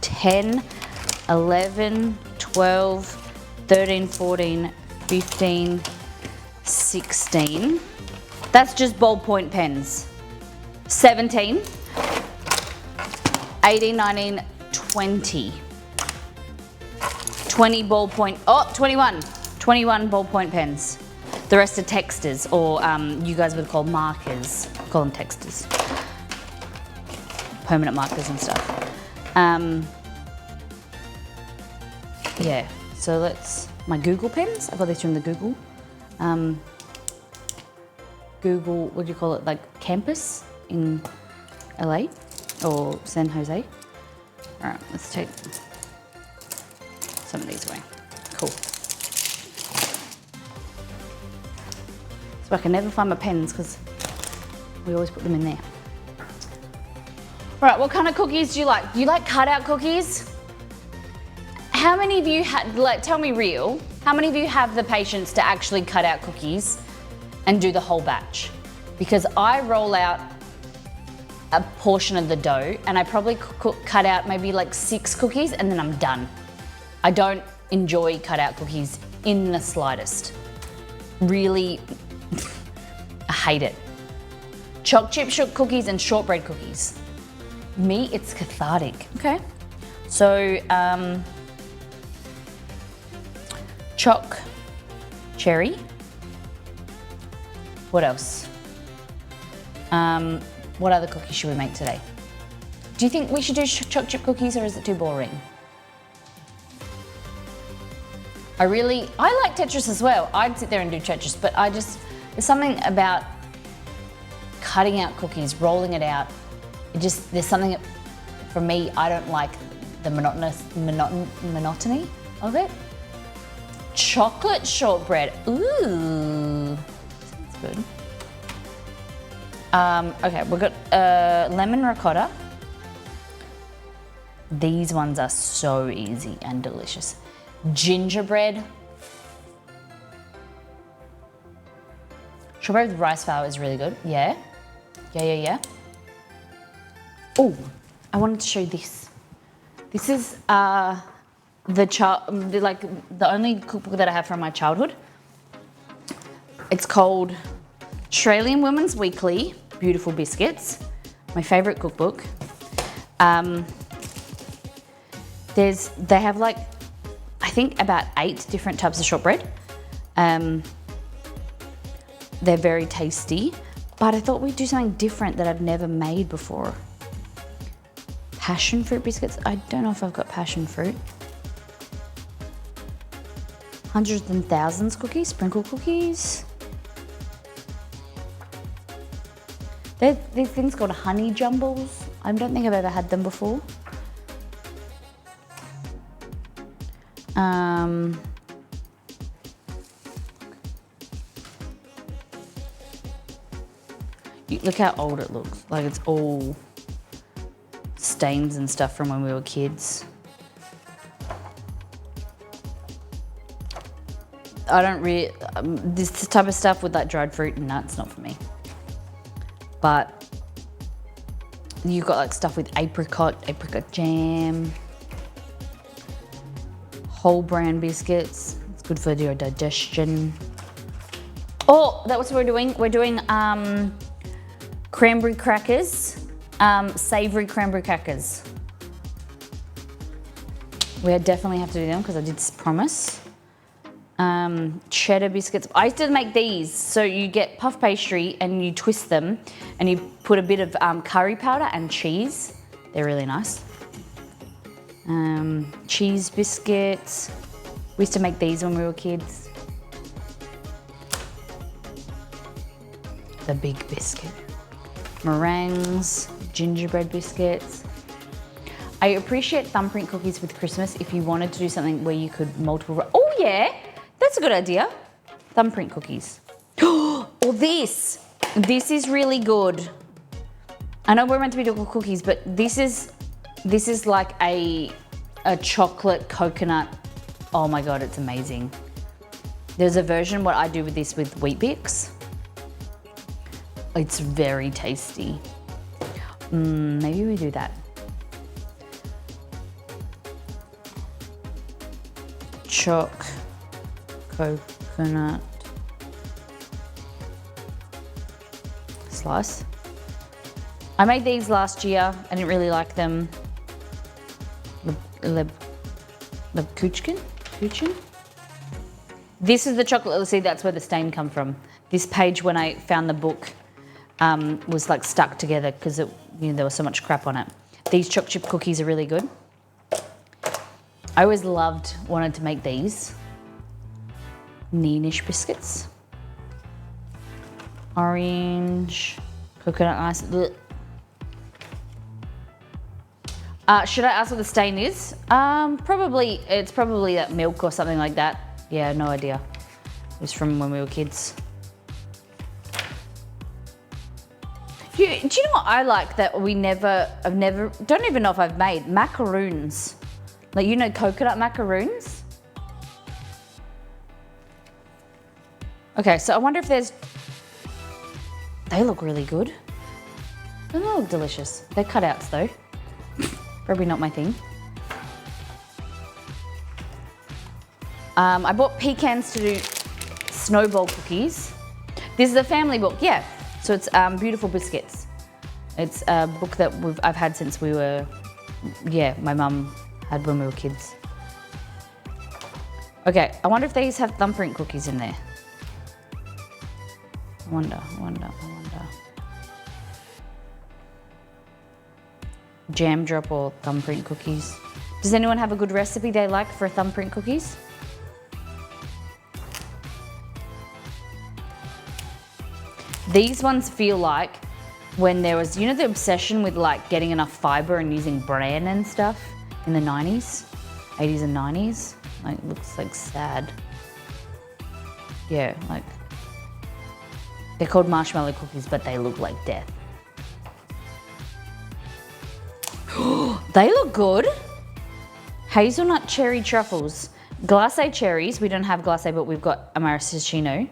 10, 11, 12, 13, 14, 15, 16. That's just ballpoint pens. 17, 18, 19, 20. 20 ballpoint, 21 ballpoint pens. The rest are texters, or you guys would call markers. Call them texters. Permanent markers and stuff. Yeah, so my Google pens. I got these from the Google. Google, what do you call it? Like campus in LA or San Jose. All right, let's take some of these away. Cool. So I can never find my pens because we always put them in there. All right, what kind of cookies do you like? Do you like cutout cookies? How many of you tell me real, how many of you have the patience to actually cut out cookies and do the whole batch? Because I roll out a portion of the dough and I probably cut out maybe like 6 cookies and then I'm done. I don't enjoy cut out cookies in the slightest. Really, I hate it. Choc chip cookies and shortbread cookies. Me, it's cathartic. Okay, so choc cherry. What else? What other cookies should we make today? Do you think we should do choc chip cookies or is it too boring? I like Tetris as well. I'd sit there and do Tetris, but there's something about cutting out cookies, rolling it out. There's something, for me, I don't like the monotony of it. Chocolate shortbread, ooh, sounds good. Okay, we've got lemon ricotta. These ones are so easy and delicious. Gingerbread. Shortbread with rice flour is really good. Yeah. Oh, I wanted to show you this. This is the only cookbook that I have from my childhood. It's called Australian Women's Weekly Beautiful Biscuits. My favourite cookbook. They have like, I think about 8 different types of shortbread. They're very tasty, but I thought we'd do something different that I've never made before. Passion fruit biscuits. I don't know if I've got passion fruit. Hundreds and thousands cookies, sprinkle cookies. There's these things called honey jumbles. I don't think I've ever had them before. Look how old it looks. Like it's all stains and stuff from when we were kids. I don't really, this type of stuff with like dried fruit and nuts, not for me. But you've got like stuff with apricot jam, whole bran biscuits. It's good for your digestion. Oh, that's what we're doing. We're doing cranberry crackers, savoury cranberry crackers. We definitely have to do them because I did promise. Cheddar biscuits. I used to make these. So you get puff pastry and you twist them and you put a bit of curry powder and cheese. They're really nice. Cheese biscuits. We used to make these when we were kids. The big biscuit. Meringues, gingerbread biscuits. I appreciate thumbprint cookies with Christmas if you wanted to do something where you could multiple. Oh yeah, that's a good idea. Thumbprint cookies. Or this. This is really good. I know we're meant to be doing cookies, but this is like a chocolate coconut. Oh my God, it's amazing. There's a version what I do with this with Wheat Bix. It's very tasty. Maybe we do that. Choc coconut slice. I made these last year. I didn't really like them. The Kuchen? This is the chocolate. See, that's where the stain come from. This page, when I found the book, was like stuck together because there was so much crap on it. These choc chip cookies are really good. I always wanted to make these. Neenish biscuits. Orange, coconut ice. Should I ask what the stain is? It's probably that milk or something like that. Yeah, no idea. It was from when we were kids. Do you know what I like that don't even know if I've made? Macaroons. Like, you know, coconut macaroons? Okay, so I wonder if they look really good. They don't look delicious. They're cutouts though. Probably not my thing. I bought pecans to do snowball cookies. This is a family book, yeah. So it's Beautiful Biscuits. It's a book that I've had since we were, my mum had when we were kids. Okay, I wonder if these have thumbprint cookies in there. I wonder. Jam drop or thumbprint cookies. Does anyone have a good recipe they like for thumbprint cookies? These ones feel like when there was, you know, the obsession with like getting enough fiber and using bran and stuff in the 90s, 80s and 90s. Like, it looks like sad. Yeah, like, they're called marshmallow cookies, but they look like death. They look good. Hazelnut cherry truffles. Glacé cherries, we don't have glacé, but we've got a maraschino,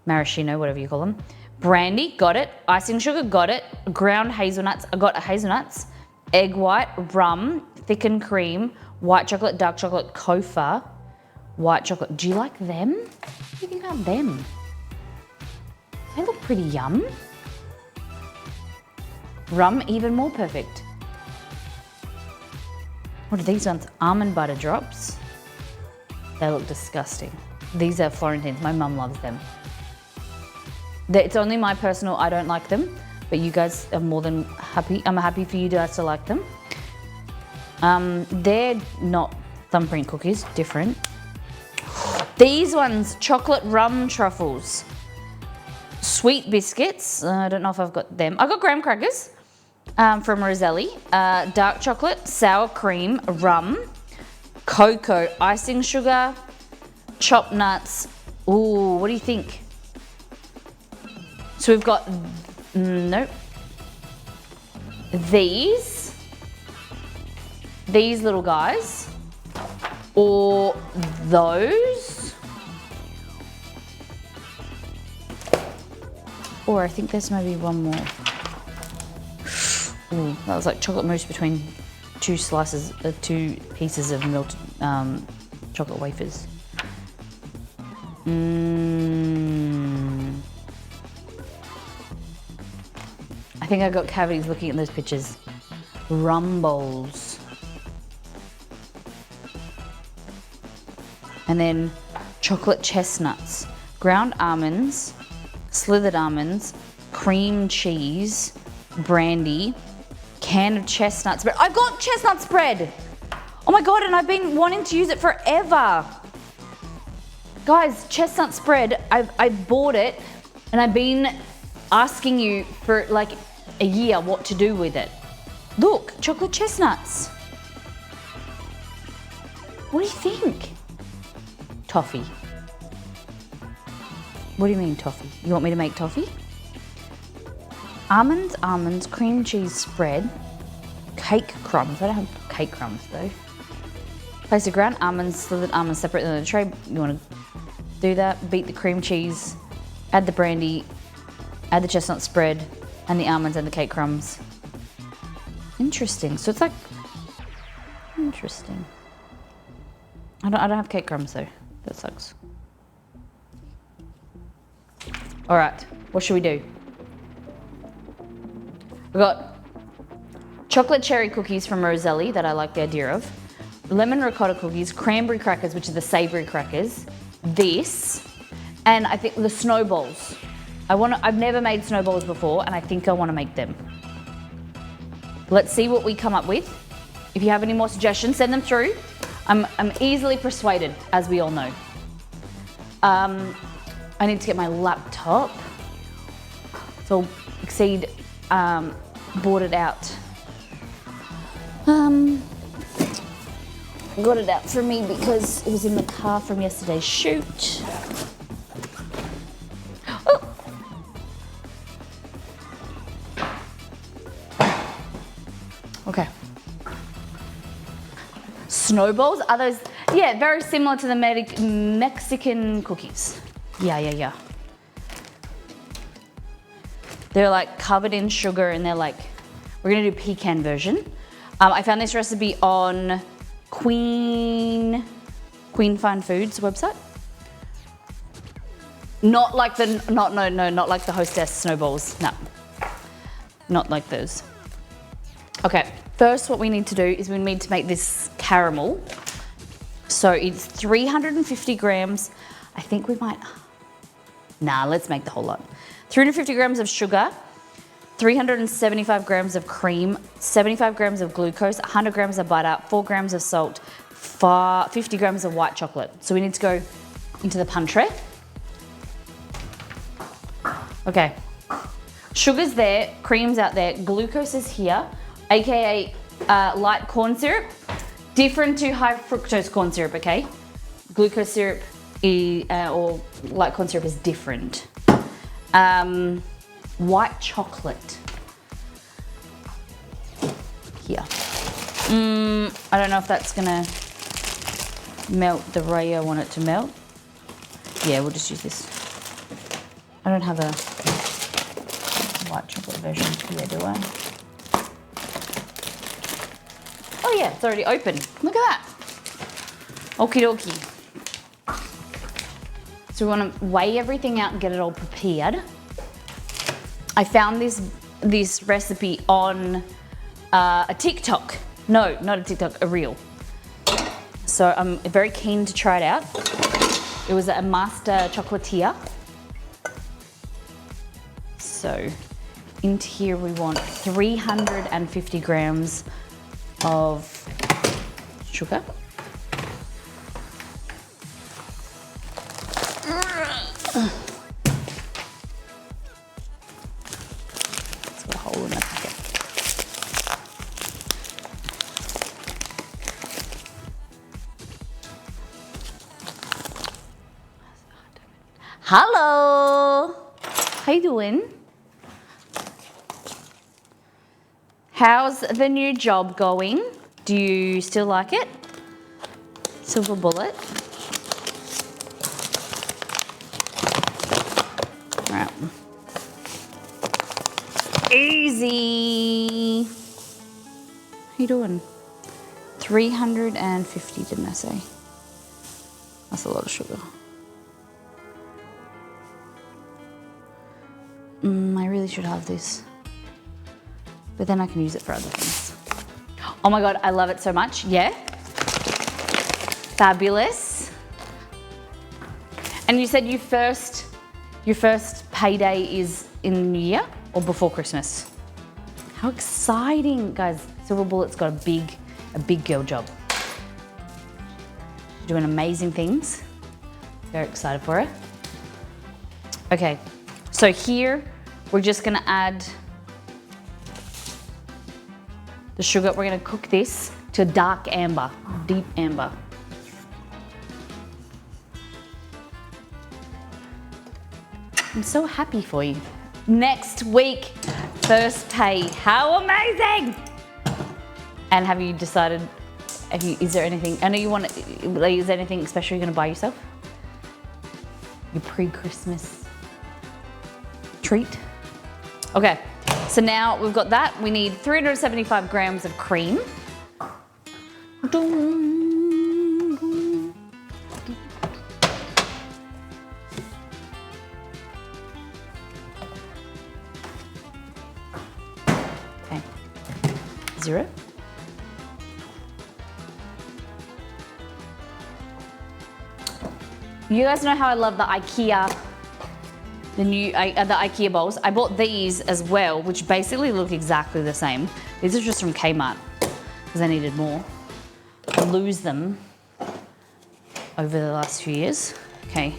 whatever you call them. Brandy, got it. Icing sugar, got it. Ground hazelnuts, I got hazelnuts. Egg white, rum, thickened cream, white chocolate, dark chocolate, kofa, white chocolate. Do you like them? What do you think about them? They look pretty yum. Rum, even more perfect. What are these ones? Almond butter drops. They look disgusting. These are Florentines. My mum loves them. It's only my personal, I don't like them, but you guys are more than happy. I'm happy for you guys to like them. They're not thumbprint cookies, different. These ones, chocolate rum truffles. Sweet biscuits, I don't know if I've got them. I got graham crackers from Roselli. Dark chocolate, sour cream, rum, cocoa, icing sugar, chopped nuts. Ooh, what do you think? So we've got, nope. These little guys, or those. Or I think there's maybe one more. Ooh, that was like chocolate mousse between two pieces of melted chocolate wafers. I think I got cavities looking at those pictures. Rum bowls. And then chocolate chestnuts, ground almonds, slithered almonds, cream cheese, brandy, can of chestnut spread. I got chestnut spread! Oh my God, and I've been wanting to use it forever. Guys, chestnut spread, I bought it and I've been asking you for like a year what to do with it. Look, chocolate chestnuts. What do you think? Toffee. What do you mean toffee? You want me to make toffee? Almonds, cream cheese spread, cake crumbs. I don't have cake crumbs though. Place the ground almonds, slithered almonds separate in the tray. You want to do that, beat the cream cheese, add the brandy, add the chestnut spread, and the almonds and the cake crumbs. Interesting. So it's like, interesting. I don't have cake crumbs though. That sucks. All right, what should we do? We've got chocolate cherry cookies from Roselli that I like the idea of, lemon ricotta cookies, cranberry crackers, which are the savory crackers, this, and I think the snowballs. I've never made snowballs before, and I think I want to make them. Let's see what we come up with. If you have any more suggestions, send them through. I'm easily persuaded, as we all know. I need to get my laptop. So Exceed bought it out. Got it out for me because it was in the car from yesterday's shoot. Oh. snowballs. Are those, yeah, very similar to the Mexican cookies. Yeah. They're like covered in sugar and they're like, we're gonna do pecan version. I found this recipe on Queen Fine Foods website. Not like the, not like the Hostess snowballs, no. Not like those. Okay, first what we need to do is we need to make this caramel. So it's 350 grams. I think we might, let's make the whole lot. 350 grams of sugar, 375 grams of cream, 75 grams of glucose, 100 grams of butter, 4 grams of salt, 50 grams of white chocolate. So we need to go into the punch tray. Okay, sugar's there, cream's out there, glucose is here, AKA light corn syrup, different to high fructose corn syrup, okay? Glucose syrup or light corn syrup is different. White chocolate here. I don't know if that's gonna melt the way I want it to melt. Yeah, we'll just use this. I don't have a white chocolate version here, do I? Oh yeah, it's already open. Look at that. Okie dokie. So we want to weigh everything out and get it all prepared. I found this recipe on a TikTok. No, not a TikTok, a reel. So I'm very keen to try it out. It was a master chocolatier. So into here we want 350 grams of sugar. It's got a hole in the packet. Hello, how you doing? How's the new job going? Do you still like it? Silver bullet. Right. Easy. How you doing? 350, didn't I say? That's a lot of sugar. I really should have this. But then I can use it for other things. Oh my God, I love it so much. Yeah. Fabulous. And you said your first payday is in the new year or before Christmas? How exciting, guys. Silver Bullet's got a big girl job. She's doing amazing things. Very excited for her. Okay, so here we're just gonna add the sugar. We're gonna cook this to dark amber, deep amber. I'm so happy for you. Next week, first pay. How amazing! And have you decided, is there anything, I know you want, is there anything special you're gonna buy yourself? Your pre-Christmas treat? Okay, so now we've got that. We need 375 grams of cream. Okay, 0. You guys know how I love the IKEA, the IKEA bowls. I bought these as well, which basically look exactly the same. These are just from Kmart because I needed more. I lose them over the last few years. Okay,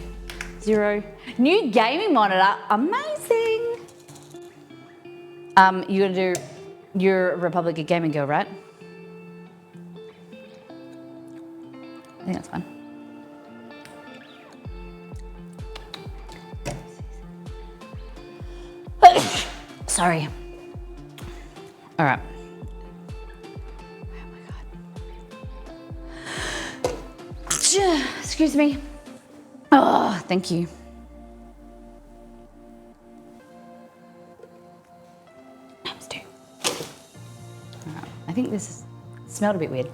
0. New gaming monitor, amazing. You're gonna do your Republic of Gaming Girl, right? I think that's fine. Sorry. All right. Oh my Excuse me. Oh, thank you. Names too. Alright, I think this smelled a bit weird.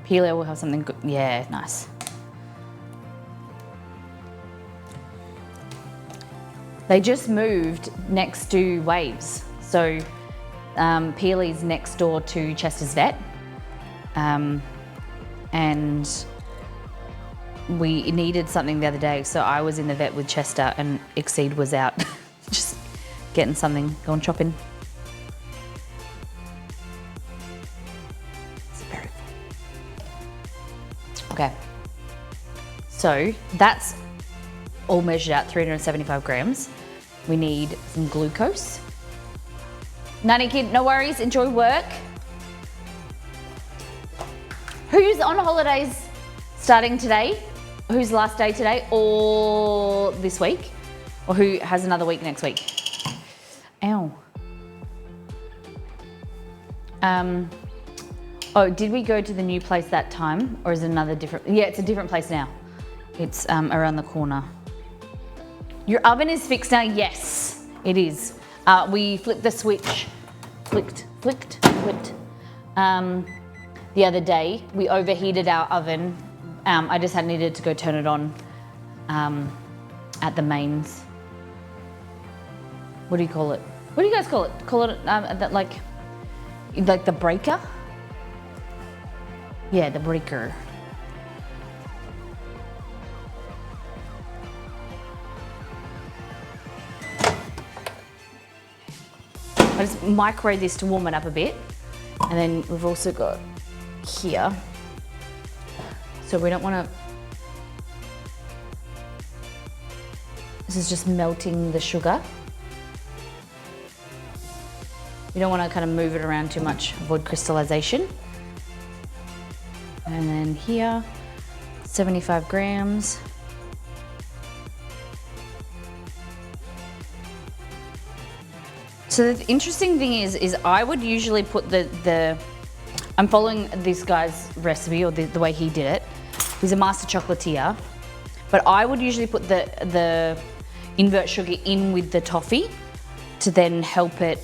Peeler will have something good. Yeah, nice. They just moved next to Waves. So Peely's next door to Chester's Vet. And we needed something the other day. So I was in the vet with Chester and Exceed was out just getting something, going shopping. Okay, so that's all measured out, 375 grams. We need some glucose. Nanny kid, no worries, enjoy work. Who's on holidays starting today? Who's last day today or this week? Or who has another week next week? Ow. Oh, did we go to the new place that time? Or is it another different? Yeah, it's a different place now. It's around the corner. Your oven is fixed now? Yes, it is. We flipped the switch, flipped. The other day, we overheated our oven. I just had needed to go turn it on at the mains. What do you call it? What do you guys call it? Call it like the breaker? Yeah, the breaker. I just microwave this to warm it up a bit. And then we've also got here. So we don't want to, this is just melting the sugar. You don't want to kind of move it around too much, avoid crystallization. And then here, 75 grams. So the interesting thing is I would usually put I'm following this guy's recipe or the way he did it. He's a master chocolatier, but I would usually put the invert sugar in with the toffee to then help it,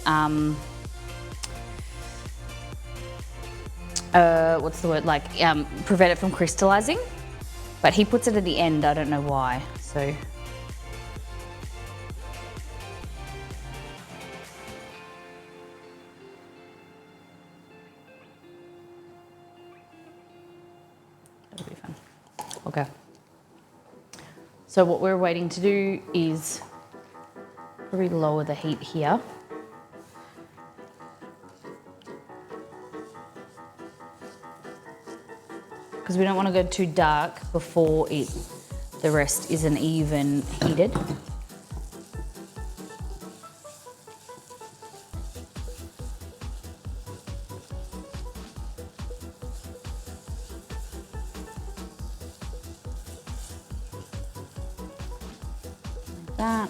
what's the word, prevent it from crystallizing. But he puts it at the end, I don't know why, so. That'll be fun. Okay. So what we're waiting to do is probably lower the heat here. Because we don't want to go too dark before the rest isn't even heated. Like that.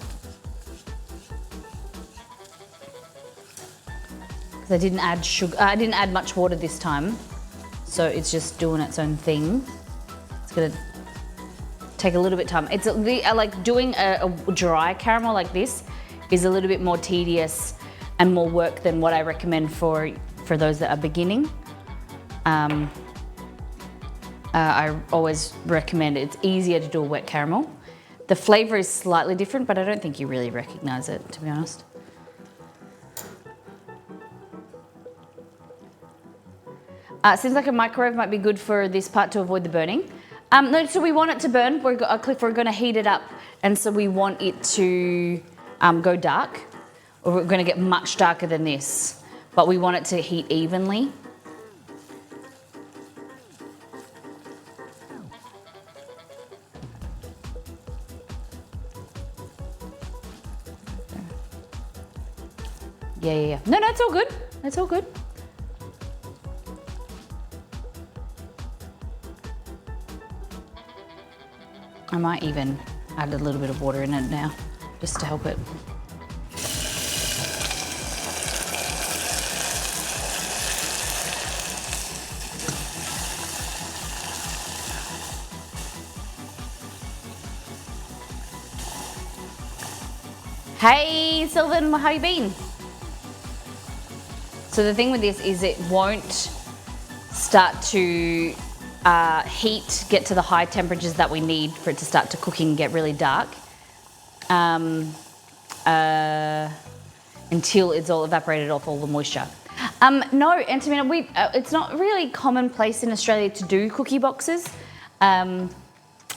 Because I didn't add sugar, I didn't add much water this time. So it's just doing its own thing. It's gonna take a little bit of time. It's like doing a dry caramel like this is a little bit more tedious and more work than what I recommend for those that are beginning. I always recommend it's easier to do a wet caramel. The flavor is slightly different, but I don't think you really recognize it, to be honest. Seems like a microwave might be good for this part to avoid the burning. No, so we want it to burn. We're going to heat it up, and so we want it to go dark, or we're going to get much darker than this, but we want it to heat evenly. Yeah. No, it's all good. It's all good. I might even add a little bit of water in it now, just to help it. Hey, Sylvan, how you been? So the thing with this is it won't start to get to the high temperatures that we need for it to start to cooking and get really dark until it's all evaporated off all the moisture. No, Antamina, it's not really commonplace in Australia to do cookie boxes. I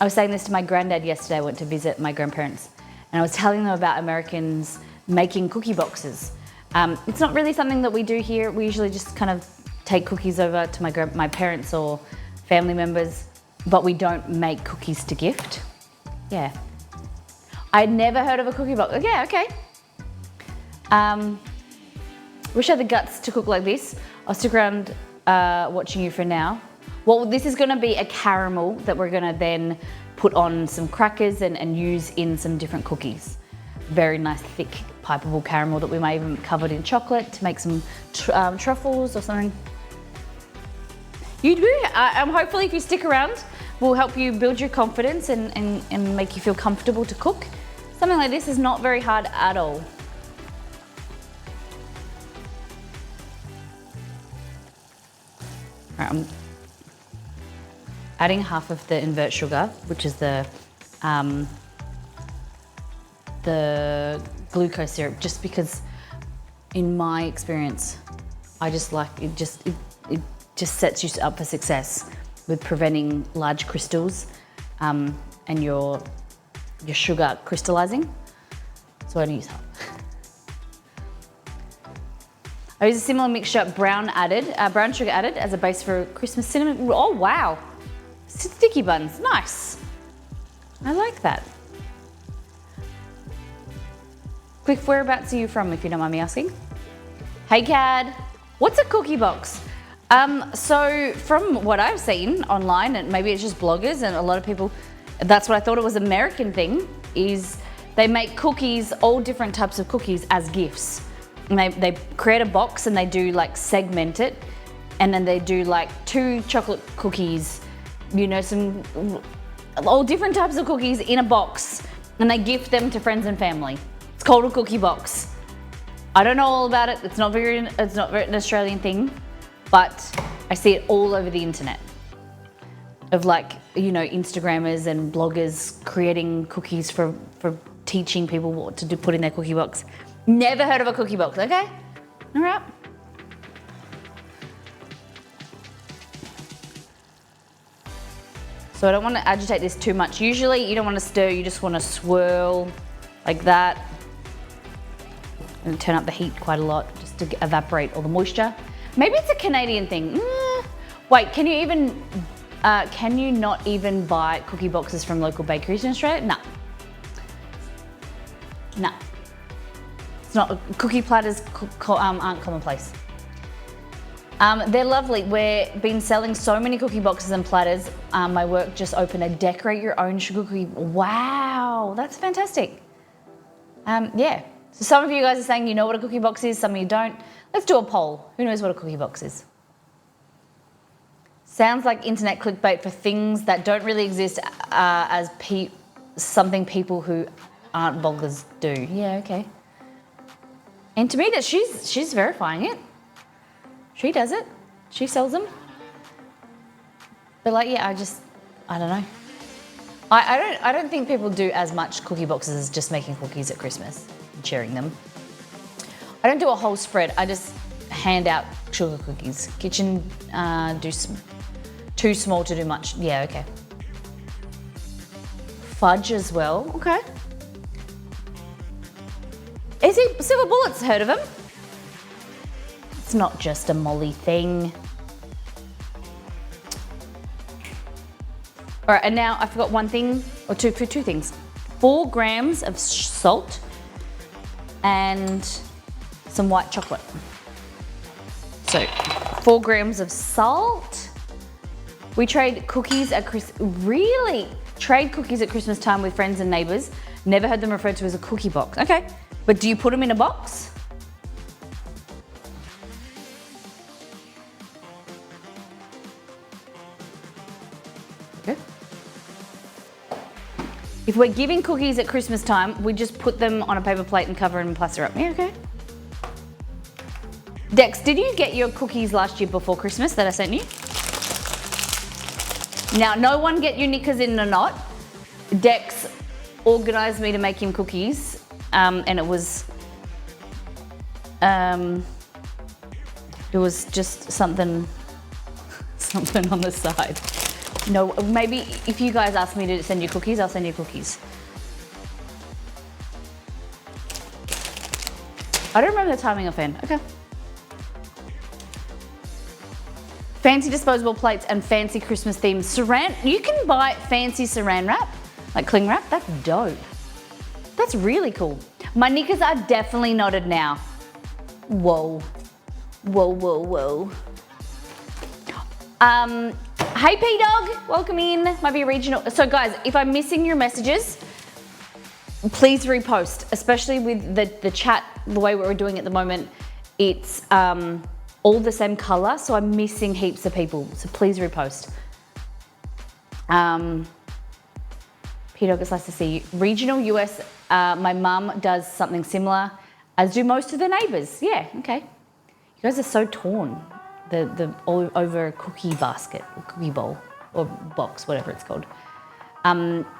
was saying this to my granddad yesterday. I went to visit my grandparents and I was telling them about Americans making cookie boxes. It's not really something that we do here. We usually just kind of take cookies over to my parents or family members, but we don't make cookies to gift. Yeah. I'd never heard of a cookie box. Yeah, okay. Wish I had the guts to cook like this. I'll stick around watching you for now. Well, this is gonna be a caramel that we're gonna then put on some crackers and use in some different cookies. Very nice, thick, pipeable caramel that we may even covered in chocolate to make some truffles or something. You do. Hopefully, if you stick around, we'll help you build your confidence and make you feel comfortable to cook. Something like this is not very hard at all. All right, I'm adding half of the invert sugar, which is the glucose syrup, just because in my experience, I just like it. It just sets you up for success with preventing large crystals and your sugar crystallizing. So I don't use half. I use a similar mixture, brown sugar added as a base for Christmas cinnamon. Oh wow, sticky buns, nice. I like that. Quick, whereabouts are you from, if you don't mind me asking? Hey Cad, what's a cookie box? So from what I've seen online, and maybe it's just bloggers and a lot of people, that's what I thought it was American thing, is they make cookies, all different types of cookies as gifts. And they create a box and they do like segment it, and then they do like 2 chocolate cookies, you know, all different types of cookies in a box, and they gift them to friends and family. It's called a cookie box. I don't know all about it. It's not very an Australian thing, but I see it all over the internet of like, you know, Instagrammers and bloggers creating cookies for teaching people what to put in their cookie box. Never heard of a cookie box, okay? All right. So I don't want to agitate this too much. Usually you don't want to stir, you just want to swirl like that and turn up the heat quite a lot just to evaporate all the moisture. Maybe it's a Canadian thing. Wait, can you not even buy cookie boxes from local bakeries in Australia? No. No. It's not, cookie platters aren't commonplace. They're lovely. We've been selling so many cookie boxes and platters. My work just opened a decorate your own sugar cookie. Wow, that's fantastic. Yeah, so some of you guys are saying you know what a cookie box is, some of you don't. Let's do a poll. Who knows what a cookie box is? Sounds like internet clickbait for things that don't really exist as something people who aren't bloggers do. Yeah, okay. And to me, that she's verifying it. She does it. She sells them. But like, yeah, I don't know. I don't think people do as much cookie boxes as just making cookies at Christmas and sharing them. I don't do a whole spread. I just hand out sugar cookies. Kitchen too small to do much. Yeah, okay. Fudge as well. Okay. Is he Silver Bullets? Heard of him? It's not just a Molly thing. All right, and now I forgot one thing, or two things. 4 grams of salt and some white chocolate. So 4 grams of salt. We trade cookies at really trade cookies at Christmas time with friends and neighbors. Never heard them referred to as a cookie box. Okay, but do you put them in a box? Okay. If we're giving cookies at Christmas time, we just put them on a paper plate and cover them in plaster up. Yeah, okay. Dex, did you get your cookies last year before Christmas that I sent you? Now, no one get your knickers in a knot. Dex organised me to make him cookies, and it was just something on the side. No, maybe if you guys ask me to send you cookies, I'll send you cookies. I don't remember the timing of fan. Okay. Fancy disposable plates and fancy Christmas themed saran. You can buy fancy saran wrap, like cling wrap. That's dope. That's really cool. My knickers are definitely knotted now. Whoa. Whoa, whoa, whoa. Hey P-Dog, welcome in. Might be a regional. So guys, if I'm missing your messages, please repost, especially with the chat, the way we're doing it at the moment. It's all the same color, so I'm missing heaps of people. So please repost. P-Dog, it's nice to see you. Regional US, my mum does something similar, as do most of the neighbors. Yeah, okay. You guys are so torn. The all over cookie basket, or cookie bowl, or box, whatever it's called.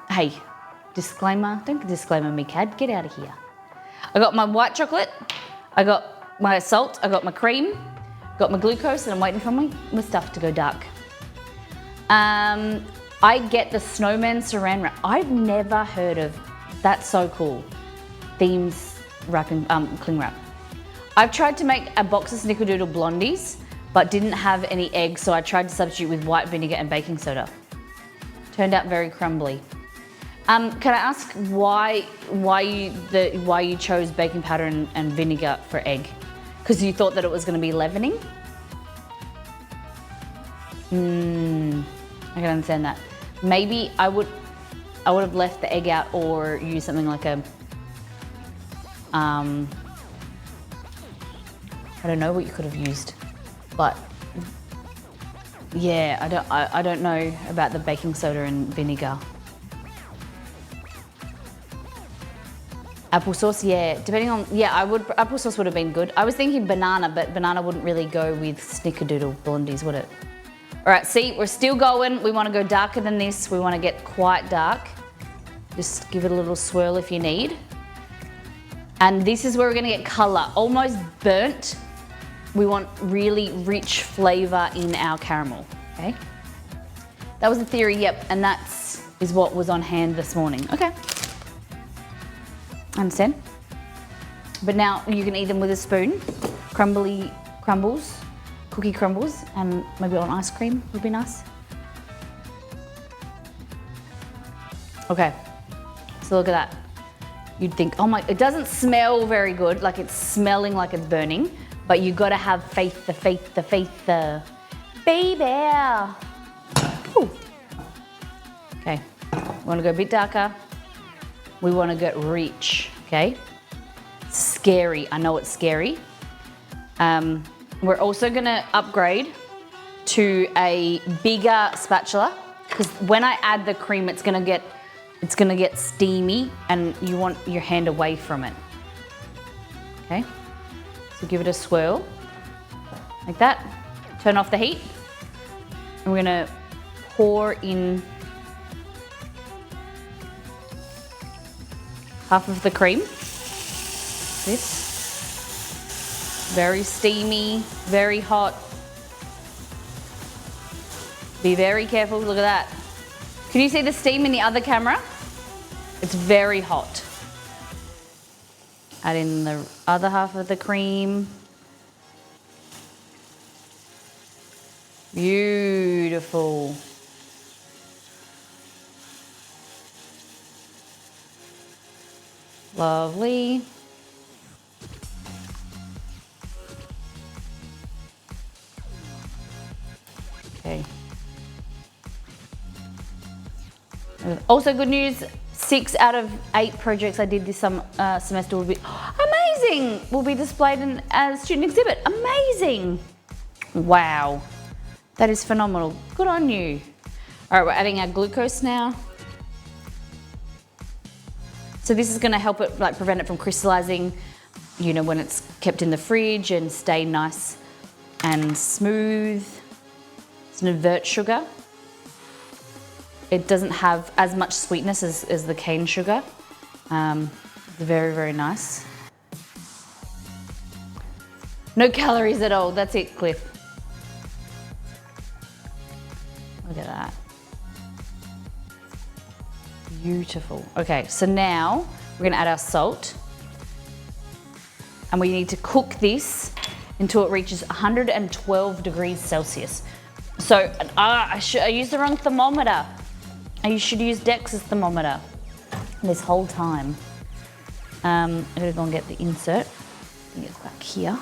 Hey, disclaimer, don't disclaimer me, Cad, get out of here. I got my white chocolate, I got my salt, I got my cream, got my glucose, and I'm waiting for my stuff to go dark. I get the snowman saran wrap. I've never heard of, that's so cool. Themes wrapping, cling wrap. I've tried to make a box of Snickerdoodle Blondies, but didn't have any eggs, so I tried to substitute with white vinegar and baking soda. Turned out very crumbly. Can I ask why you chose baking powder and vinegar for egg? Because you thought that it was going to be leavening? I can understand that. Maybe I would have left the egg out or used something like a I don't know what you could have used. But yeah, I don't know about the baking soda and vinegar. Applesauce, yeah, depending on, yeah, applesauce would have been good. I was thinking banana, but banana wouldn't really go with Snickerdoodle Blondies, would it? All right, see, we're still going. We want to go darker than this. We want to get quite dark. Just give it a little swirl if you need. And this is where we're going to get color, almost burnt. We want really rich flavor in our caramel, okay? That was the theory, yep, and is what was on hand this morning. Okay. Understand? But now you can eat them with a spoon. Crumbles, cookie crumbles, and maybe on ice cream would be nice. Okay, so look at that. You'd think, oh my, it doesn't smell very good, like it's smelling like it's burning. But you gotta have faith, the baby. Ooh. Okay, we wanna go a bit darker. We wanna get rich, okay? Scary, I know it's scary. We're also gonna upgrade to a bigger spatula because when I add the cream, it's gonna get steamy and you want your hand away from it, okay? So give it a swirl, like that. Turn off the heat. And we're gonna pour in half of the cream. This. Very steamy, very hot. Be very careful, look at that. Can you see the steam in the other camera? It's very hot. Add in the other half of the cream. Beautiful. Lovely. Okay. Also good news, 6 out of 8 projects I did this semester will be amazing. Will be displayed in a student exhibit. Amazing. Wow. That is phenomenal. Good on you. All right, we're adding our glucose now. So this is gonna help it, like prevent it from crystallizing, you know, when it's kept in the fridge, and stay nice and smooth. It's an invert sugar. It doesn't have as much sweetness as the cane sugar. It's very, very nice. No calories at all, that's it, Cliff. Look at that. Beautiful. Okay, so now we're gonna add our salt. And we need to cook this until it reaches 112 degrees Celsius. So, I used the wrong thermometer. You should use Dex's thermometer this whole time. I'm gonna go and get the insert. I think it's back here.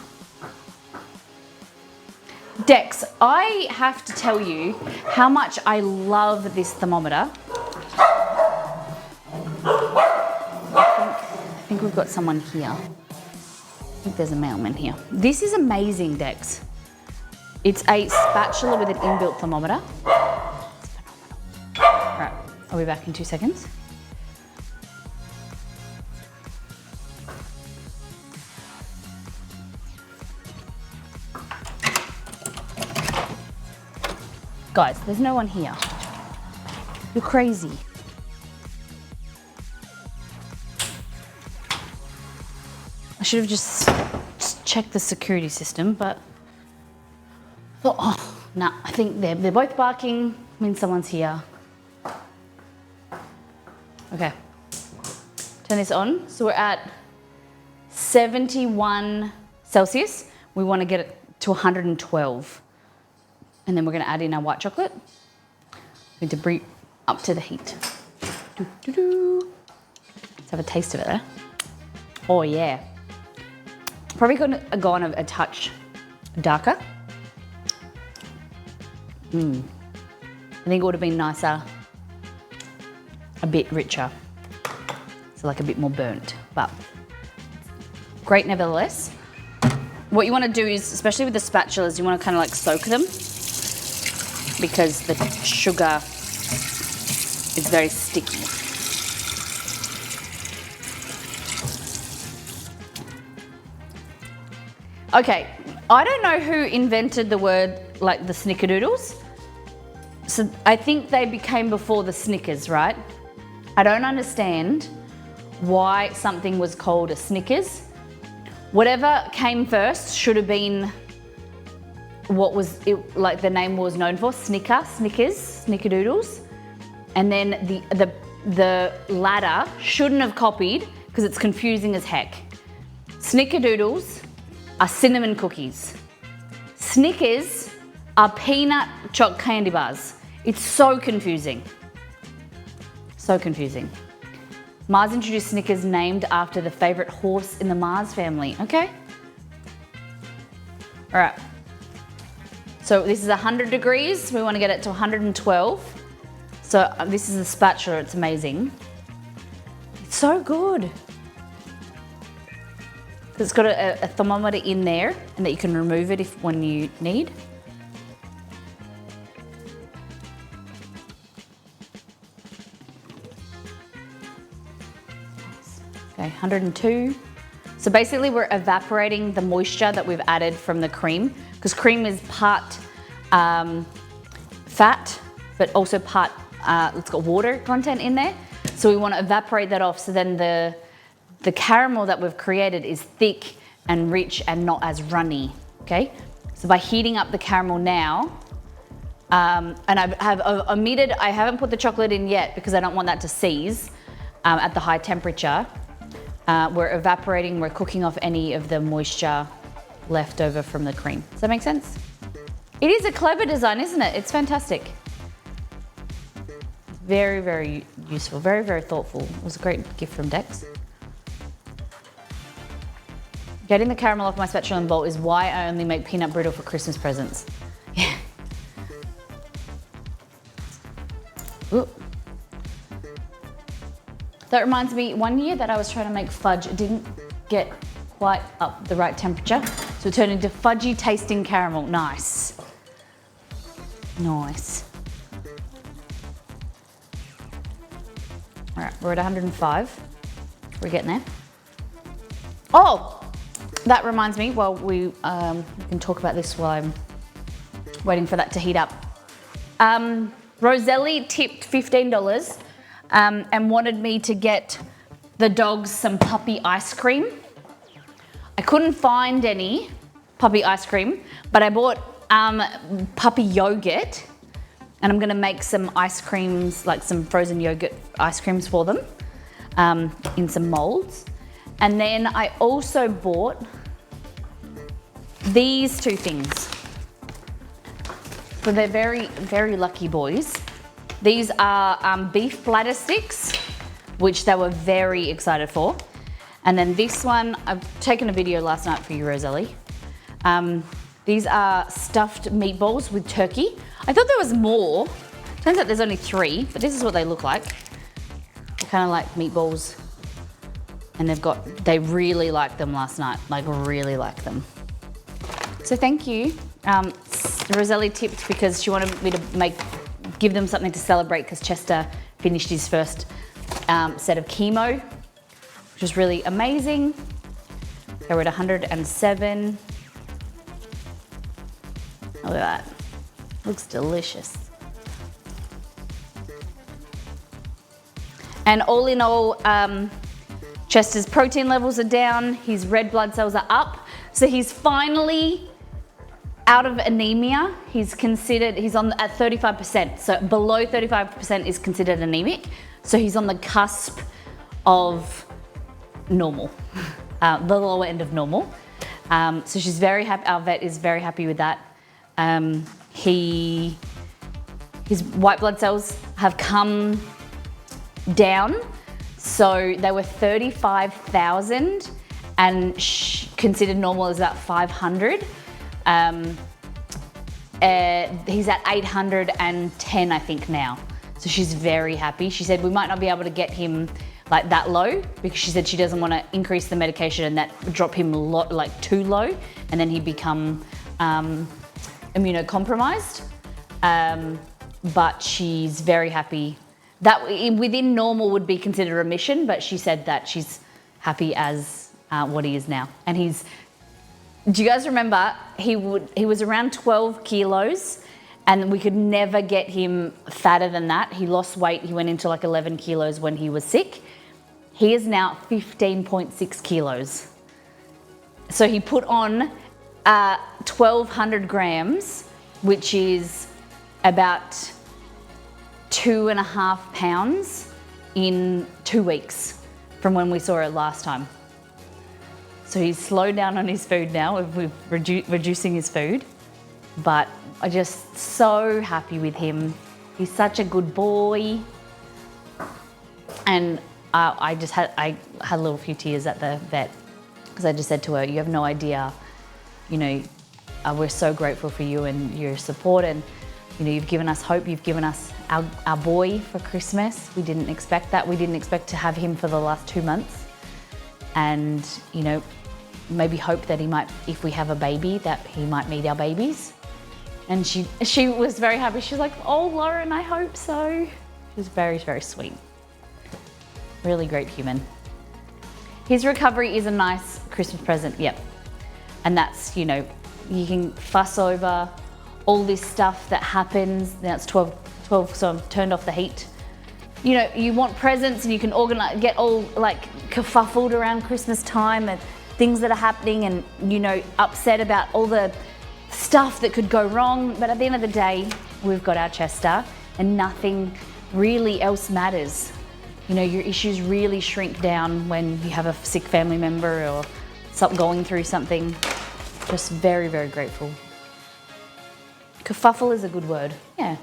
Dex, I have to tell you how much I love this thermometer. I think we've got someone here. I think there's a mailman here. This is amazing, Dex. It's a spatula with an inbuilt thermometer. It's phenomenal. All right, I'll be back in 2 seconds. Guys, there's no one here. You're crazy. I should have just checked the security system, but oh, no, I think they're both barking, means someone's here. Okay, turn this on. So we're at 71 Celsius. We want to get it to 112. And then we're going to add in our white chocolate. We need to bring up to the heat. Let's have a taste of it there. Oh yeah. Probably going to go on a touch darker. I think it would have been nicer, a bit richer. So like a bit more burnt, but great nevertheless. What you want to do is, especially with the spatulas, you want to kind of like soak them, because the sugar is very sticky. Okay, I don't know who invented the word like the snickerdoodles. So I think they became before the Snickers, right? I don't understand why something was called a Snickers. Whatever came first should have been what was it, like the name was known for, Snickers, Snickerdoodles. And then the ladder shouldn't have copied, because it's confusing as heck. Snickerdoodles are cinnamon cookies. Snickers are peanut choc candy bars. It's so confusing. So confusing. Mars introduced Snickers named after the favorite horse in the Mars family. Okay. All right. So this is 100 degrees. We want to get it to 112. So this is a spatula. It's amazing. It's so good. It's got a thermometer in there, and that you can remove it when you need. Okay, 102. So basically we're evaporating the moisture that we've added from the cream, because cream is part fat, but also part, it's got water content in there. So we want to evaporate that off, so then the caramel that we've created is thick and rich and not as runny, okay? So by heating up the caramel now, and I haven't put the chocolate in yet because I don't want that to seize at the high temperature. We're evaporating, we're cooking off any of the moisture left over from the cream. Does that make sense? It is a clever design, isn't it? It's fantastic. Very, very useful, very, very thoughtful. It was a great gift from Dex. Getting the caramel off my spatula and bowl is why I only make peanut brittle for Christmas presents. Yeah. Ooh. That reminds me, one year that I was trying to make fudge, it didn't get quite up the right temperature, so it turned into fudgy tasting caramel. Nice. Nice. All right, we're at 105. We're getting there. Oh, that reminds me, well, we can talk about this while I'm waiting for that to heat up. Roselli tipped $15 and wanted me to get the dogs some puppy ice cream. I couldn't find any puppy ice cream, but I bought puppy yogurt, and I'm gonna make some ice creams, like some frozen yogurt ice creams for them in some molds. And then I also bought these two things. So they're very, very lucky boys. These are beef bladder sticks, which they were very excited for. And then this one, I've taken a video last night for you, Roselli. These are stuffed meatballs with turkey. I thought there was more. Turns out there's only 3, but this is what they look like. They're kind of like meatballs. And they really liked them last night, like really liked them. So thank you. Roselli tipped because she wanted me to give them something to celebrate because Chester finished his first set of chemo, which was really amazing. They were at 107. Look at that. Looks delicious. And all in all, Chester's protein levels are down, his red blood cells are up. So he's finally out of anemia. He's at 35%. So below 35% is considered anemic. So he's on the cusp of normal, the lower end of normal. So she's very happy, our vet is very happy with that. His white blood cells have come down. So they were 35,000 and considered normal is about 500. He's at 810, I think now. So she's very happy. She said we might not be able to get him like that low because she said she doesn't want to increase the medication and that would drop him like too low and then he'd become immunocompromised. But she's very happy. That within normal would be considered remission, but she said that she's happy as what he is now. And do you guys remember, he was around 12 kilos and we could never get him fatter than that. He lost weight, he went into like 11 kilos when he was sick. He is now 15.6 kilos. So he put on 1,200 grams, which is about 2.5 pounds in 2 weeks from when we saw it last time. So he's slowed down on his food now. We're reducing his food, but I'm just so happy with him. He's such a good boy. And I had a little few tears at the vet because I just said to her, you have no idea, you know, we're so grateful for you and your support, and you know, you've given us hope, you've given us our boy for Christmas. We didn't expect that. We didn't expect to have him for the last 2 months. And, you know, maybe hope that he might, if we have a baby, that he might meet our babies. And she was very happy. She was like, oh, Lauren, I hope so. She was very, very sweet. Really great human. His recovery is a nice Christmas present, yep. And that's, you know, you can fuss over all this stuff that happens. Now it's 12, so I've turned off the heat. You know, you want presents and you can get all like kerfuffled around Christmas time and things that are happening and, you know, upset about all the stuff that could go wrong. But at the end of the day, we've got our Chester and nothing really else matters. You know, your issues really shrink down when you have a sick family member or going through something. Just very, very grateful. Kerfuffle is a good word, yeah.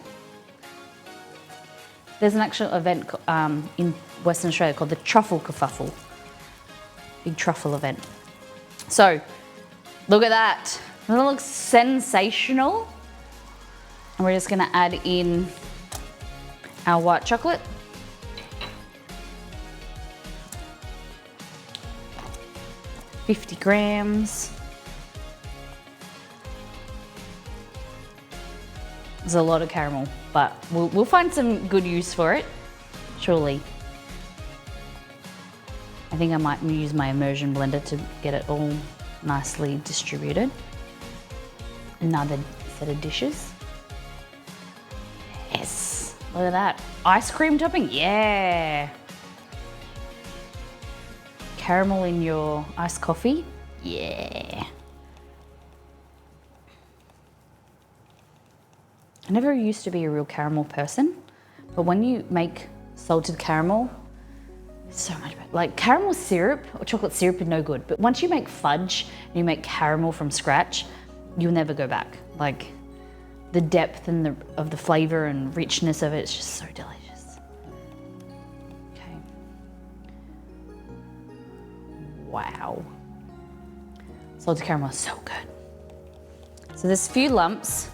There's an actual event in Western Australia called the Truffle Kerfuffle. Big truffle event. So, look at that. Doesn't it look sensational? And we're just gonna add in our white chocolate. $50 grams. There's a lot of caramel, but we'll find some good use for it, surely. And think I might use my immersion blender to get it all nicely distributed. Another set of dishes. Yes, look at that. Ice cream topping, yeah. Caramel in your iced coffee, yeah. I never used to be a real caramel person, but when you make salted caramel, it's so much better. Like caramel syrup or chocolate syrup is no good, but once you make fudge and you make caramel from scratch, you'll never go back. Like the depth and of the flavor and richness of it's just so delicious. Okay. Wow. Salted caramel is so good. So there's a few lumps.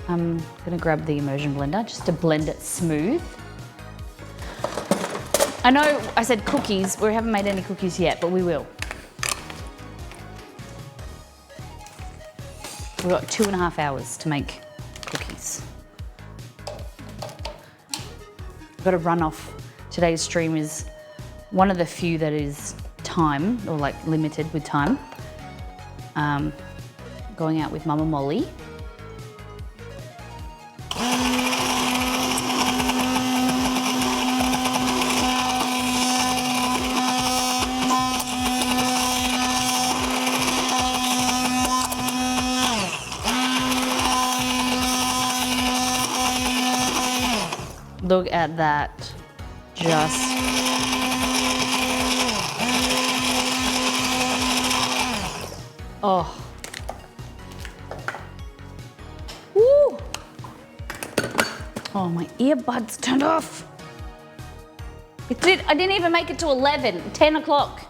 I'm gonna grab the immersion blender just to blend it smooth. I know I said cookies, we haven't made any cookies yet, but we will. We've got 2.5 hours to make cookies. I've got to run off. Today's stream is one of the few that is time, or like limited with time. Going out with Mama Molly. Look at that, just. Oh. Woo. Oh, my earbuds turned off. I didn't even make it to 11, 10 o'clock.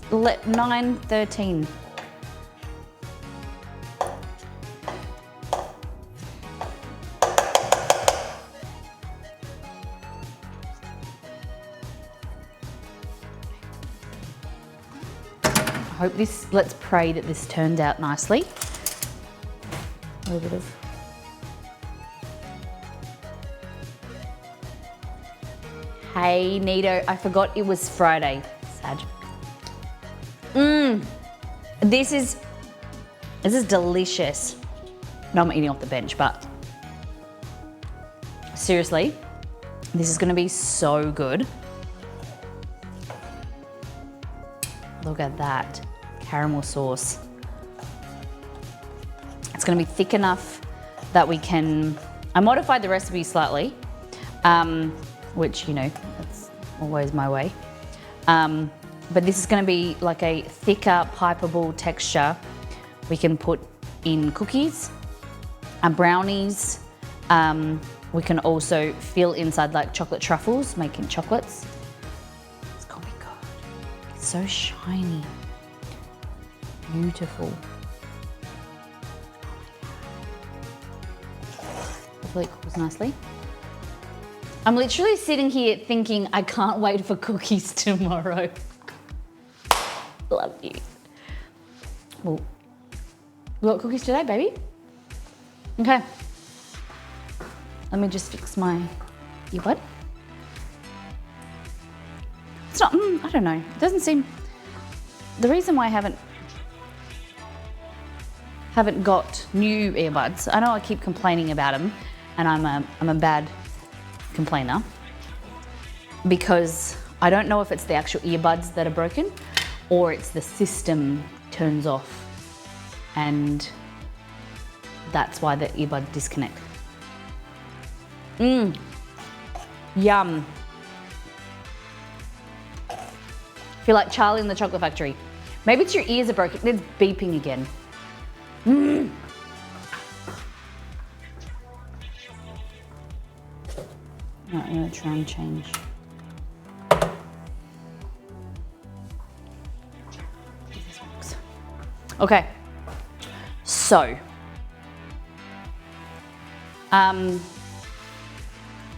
9:13. I hope this, let's pray that this turns out nicely. A little bit of. Hey, Nito, I forgot it was Friday. Sad. This is delicious. No, I'm eating off the bench, but seriously, this is gonna be so good. Look at that caramel sauce. It's gonna be thick enough that we can, I modified the recipe slightly, which, you know, that's always my way. But this is gonna be like a thicker, pipeable texture we can put in cookies and brownies. We can also fill inside like chocolate truffles, making chocolates. It's gonna be good. It's so shiny, beautiful. Hopefully it cooks nicely. I'm literally sitting here thinking I can't wait for cookies tomorrow. Love you. Well, we got cookies today, baby. Okay. Let me just fix my earbud. It's not, I don't know. It doesn't seem, the reason why I haven't got new earbuds, I know I keep complaining about them and I'm a bad complainer because I don't know if it's the actual earbuds that are broken or it's the system turns off and that's why the earbud disconnect. Yum. Feel like Charlie in the Chocolate Factory. Maybe it's your ears are broken. It's beeping again. Right, I'm gonna try and change. Okay, so,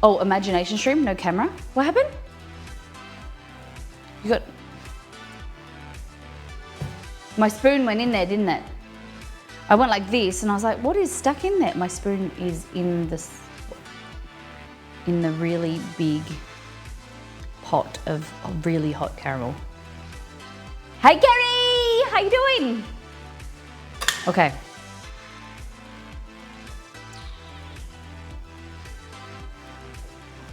oh, imagination stream, no camera. What happened? You got, my spoon went in there, didn't it? I went like this and I was like, what is stuck in there? My spoon is in this, in the really big pot of really hot caramel. Hey Gary, how you doing? Okay.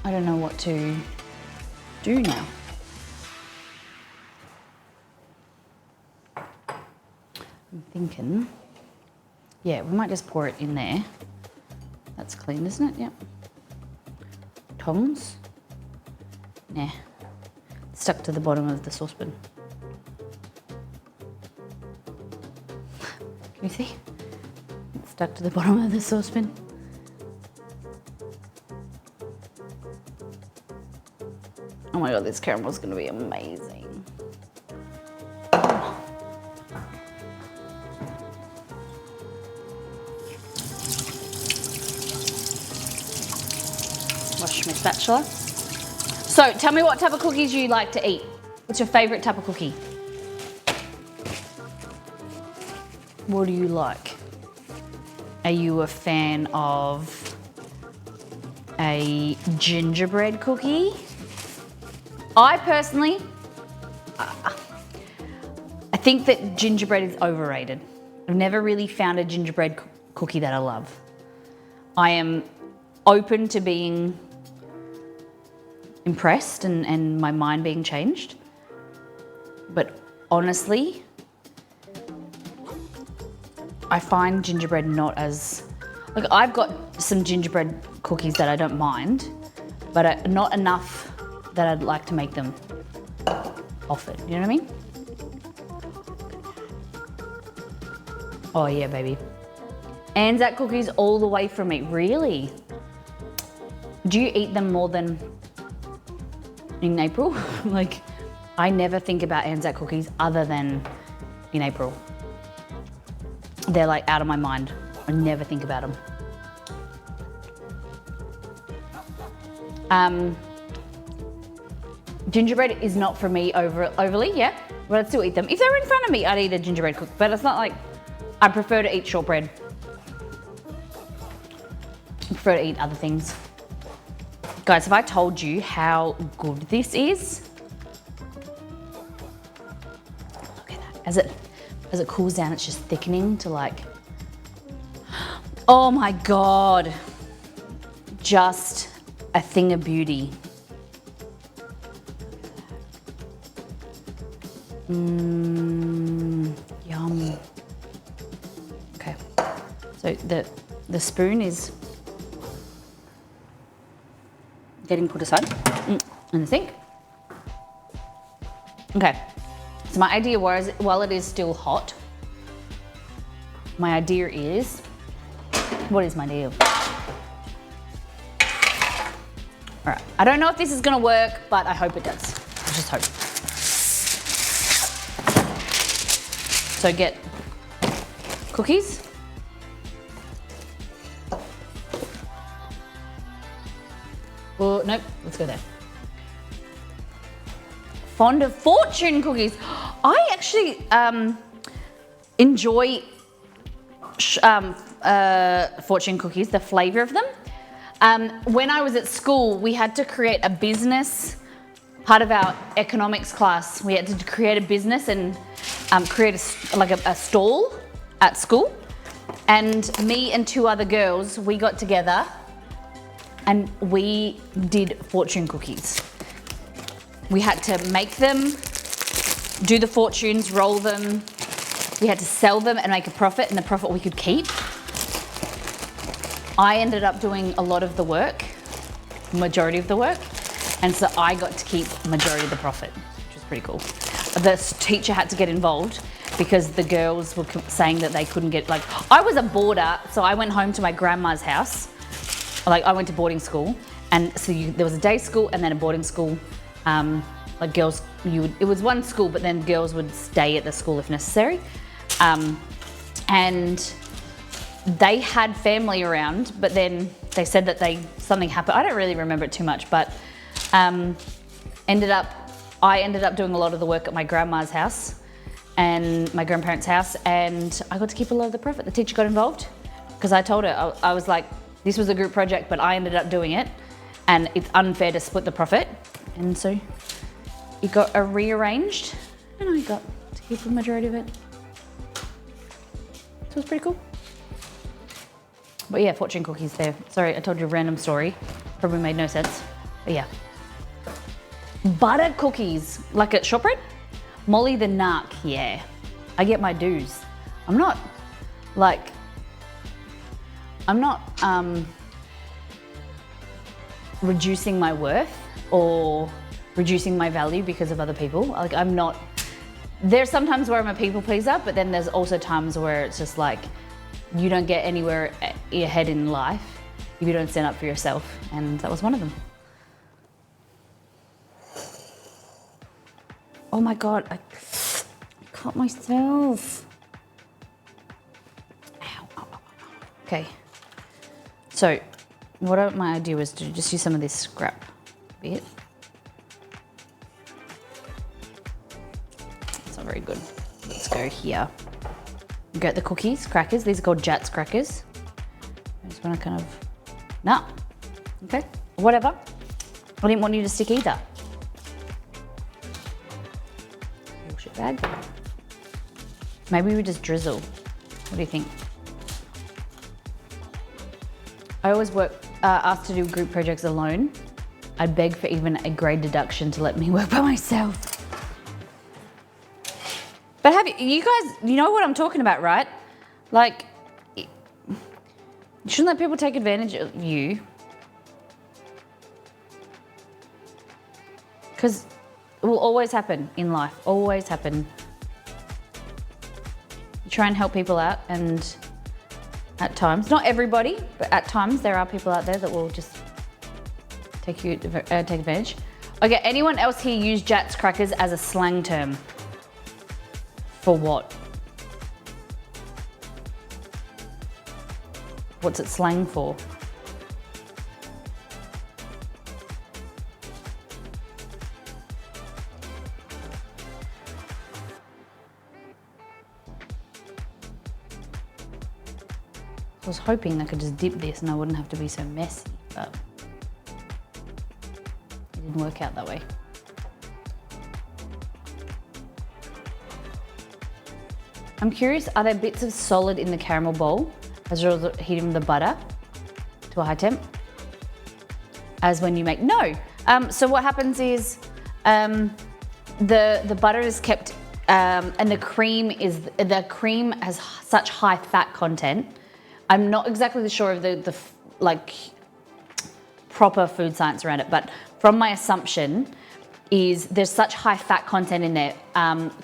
I don't know what to do now. I'm thinking, yeah, we might just pour it in there. That's clean, isn't it? Yep. Tongs. Nah. Stuck to the bottom of the saucepan. Can you see? It's stuck to the bottom of the saucepan. Oh my god, this caramel's gonna be amazing. Wash my spatula. So tell me what type of cookies you like to eat. What's your favourite type of cookie? What do you like? Are you a fan of a gingerbread cookie? I personally, I think that gingerbread is overrated. I've never really found a gingerbread cookie that I love. I am open to being impressed and my mind being changed. But honestly, I find gingerbread not as, like I've got some gingerbread cookies that I don't mind, but not enough that I'd like to make them often, you know what I mean? Oh yeah, baby. Anzac cookies all the way for me, really? Do you eat them more than in April? Like, I never think about Anzac cookies other than in April. They're like out of my mind. I never think about them. Gingerbread is not for me overly, yeah, but I'd still eat them. If they were in front of me, I'd eat a gingerbread cookie, but it's not like, I prefer to eat shortbread. I prefer to eat other things. Guys, have I told you how good this is? Look at that. As it cools down, it's just thickening to like, oh my God. Just a thing of beauty. Yum. Okay, so the spoon is getting put aside in the sink. Okay, so my idea was, while it is still hot, my idea is, what is my deal? All right, I don't know if this is gonna work, but I hope it does. I just hope. So get cookies. Oh, nope, let's go there. Fond of fortune cookies. I actually enjoy fortune cookies, the flavor of them. When I was at school, we had to create a business. Part of our economics class, we had to create a business and create a stall at school. And me and two other girls, we got together and we did fortune cookies. We had to make them, do the fortunes, roll them. We had to sell them and make a profit, and the profit we could keep. I ended up doing a lot of the work, majority of the work, and so I got to keep majority of the profit, which was pretty cool. The teacher had to get involved because the girls were saying that they couldn't get, like, I was a boarder, so I went home to my grandma's house. Like, I went to boarding school, and so there was a day school and then a boarding school. Like girls, it was one school, but then girls would stay at the school if necessary. And they had family around, but then they said that something happened. I don't really remember it too much, but I ended up doing a lot of the work at my grandma's house and my grandparents' house, and I got to keep a lot of the profit. The teacher got involved because I told her, I was like, this was a group project, but I ended up doing it, and it's unfair to split the profit. And so it got rearranged and I got to keep the majority of it. So it's pretty cool. But yeah, fortune cookies there. Sorry, I told you a random story. Probably made no sense, but yeah. Butter cookies, like at ShopRite? Molly the Narc, yeah. I get my dues. I'm not reducing my worth or reducing my value because of other people. Like I'm not, there's sometimes where I'm a people pleaser, but then there's also times where it's just like, you don't get anywhere ahead in life if you don't stand up for yourself. And that was one of them. Oh my God, I cut myself. Ow, ow, ow. Okay. So what my idea was to just use some of this scrap bit. It's not very good. Let's go here. Get the cookies, crackers. These are called Jats crackers. I just want to kind of, nah, okay, whatever. I didn't want you to stick either. Bullshit bag. Maybe we just drizzle. What do you think? I always asked to do group projects alone. I'd beg for even a grade deduction to let me work by myself. But you guys, you know what I'm talking about, right? Like, you shouldn't let people take advantage of you. Because it will always happen in life, always happen. You try and help people out, and at times, not everybody, but at times there are people out there that will just take advantage. Okay, anyone else here use Jats crackers as a slang term? For what? What's it slang for? I was hoping I could just dip this and I wouldn't have to be so messy, but it didn't work out that way. I'm curious, are there bits of solid in the caramel bowl as you're heating the butter to a high temp? As when you make, no. So what happens is the butter is kept and the cream has such high fat content. I'm not exactly sure of the like proper food science around it, but from my assumption, there's such high fat content in there.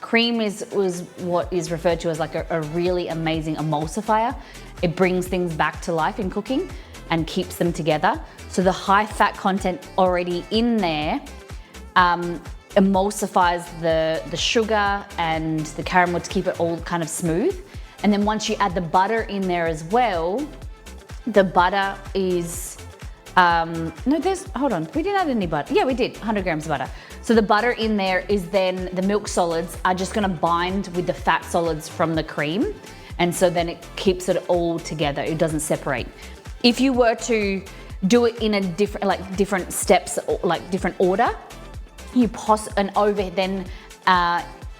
Cream was what is referred to as like a really amazing emulsifier. It brings things back to life in cooking and keeps them together. So the high fat content already in there emulsifies the sugar and the caramel to keep it all kind of smooth. And then once you add the butter in there as well, the butter is, hold on, we didn't add any butter. Yeah, we did, 100 grams of butter. So the butter in there is then, the milk solids are just gonna bind with the fat solids from the cream. And so then it keeps it all together, it doesn't separate. If you were to do it in a different steps, like different order, you then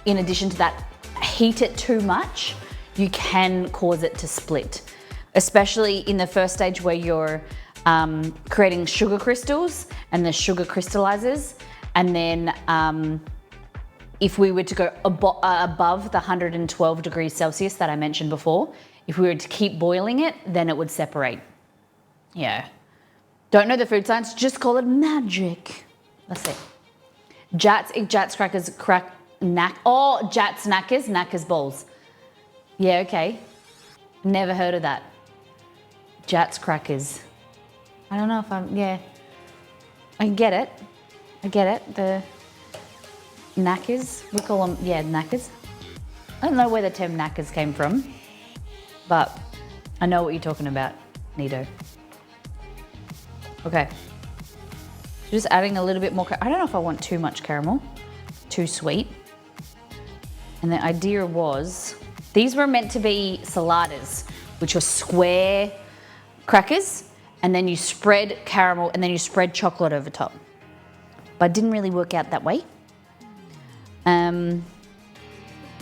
in addition to that, heat it too much, you can cause it to split. Especially in the first stage where you're creating sugar crystals and the sugar crystallizes. And then if we were to go above the 112 degrees Celsius that I mentioned before, if we were to keep boiling it, then it would separate. Yeah. Don't know the food science, just call it magic. Let's see. Jats crackers, Jats knackers balls. Yeah, okay. Never heard of that. Jats crackers. I don't know if I get it. The knackers, we call them, knackers. I don't know where the term knackers came from, but I know what you're talking about, Nido. Okay. So just adding a little bit more, I don't know if I want too much caramel, too sweet. And the idea was, these were meant to be saladas, which were square crackers, and then you spread caramel and then you spread chocolate over top. but it didn't really work out that way. What am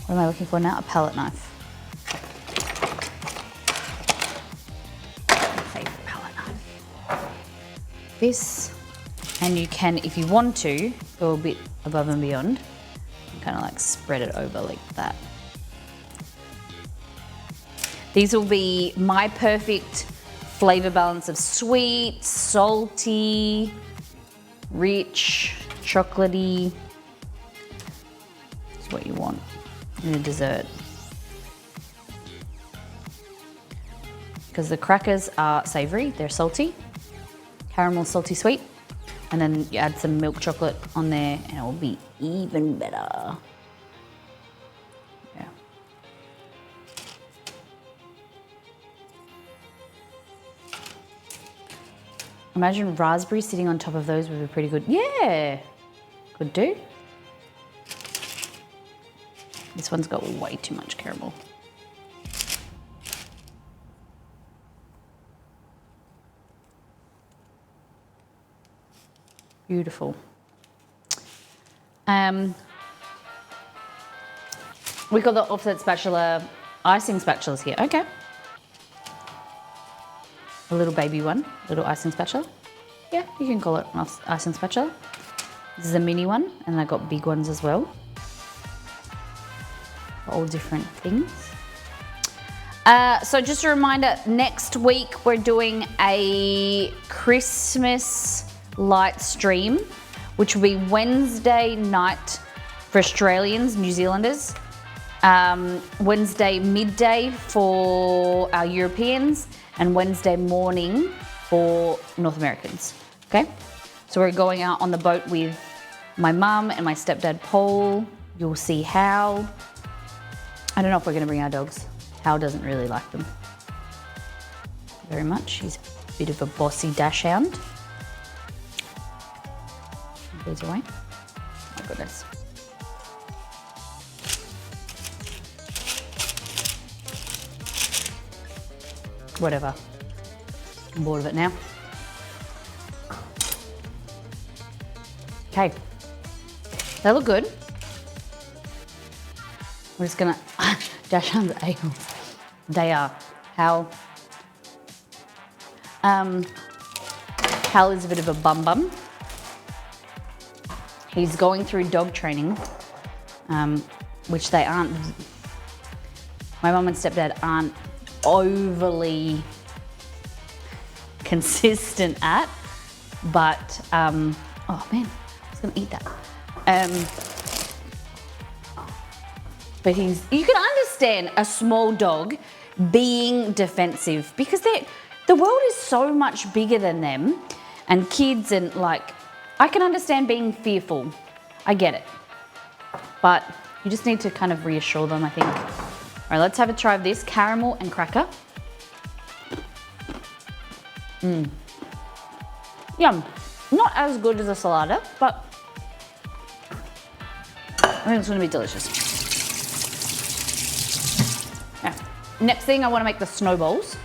I looking for now? A palette knife. Favorite palette knife. This, and you can, if you want to, go a bit above and beyond, and kind of like spread it over like that. These will be my perfect flavor balance of sweet, salty, rich, chocolatey. It's what you want in a dessert. Because the crackers are savory, they're salty, caramel, salty, sweet. And then you add some milk chocolate on there and it will be even better. Yeah. Imagine raspberry sitting on top of those would be pretty good. Yeah, could do. This one's got way too much caramel. Beautiful. We got the offset spatula, icing spatulas here. Okay. A little baby one, little icing spatula. Yeah, you can call it an icing spatula. This is a mini one, and I got big ones as well. All different things. So just a reminder, next week we're doing a Christmas light stream, which will be Wednesday night for Australians, New Zealanders, Wednesday midday for our Europeans, and Wednesday morning for North Americans, okay? So we're going out on the boat with my mum and my stepdad Paul. You'll see Hal. I don't know if we're gonna bring our dogs. Hal doesn't really like them very much. He's a bit of a bossy dash hound. These away. Oh my goodness. Whatever. I'm bored of it now. Okay. They look good. We're just gonna dash under ale. They are. Hal. Hal is a bit of a bum. He's going through dog training, which they aren't. My mum and stepdad aren't overly consistent at, but oh man, I was gonna eat that. But you can understand a small dog being defensive because the world is so much bigger than them, and kids, and like, I can understand being fearful. I get it, but you just need to kind of reassure them, I think. All right, let's have a try of this caramel and cracker. Yum. Not as good as a salada, but I think it's gonna be delicious. Yeah. Next thing, I wanna make the snowballs.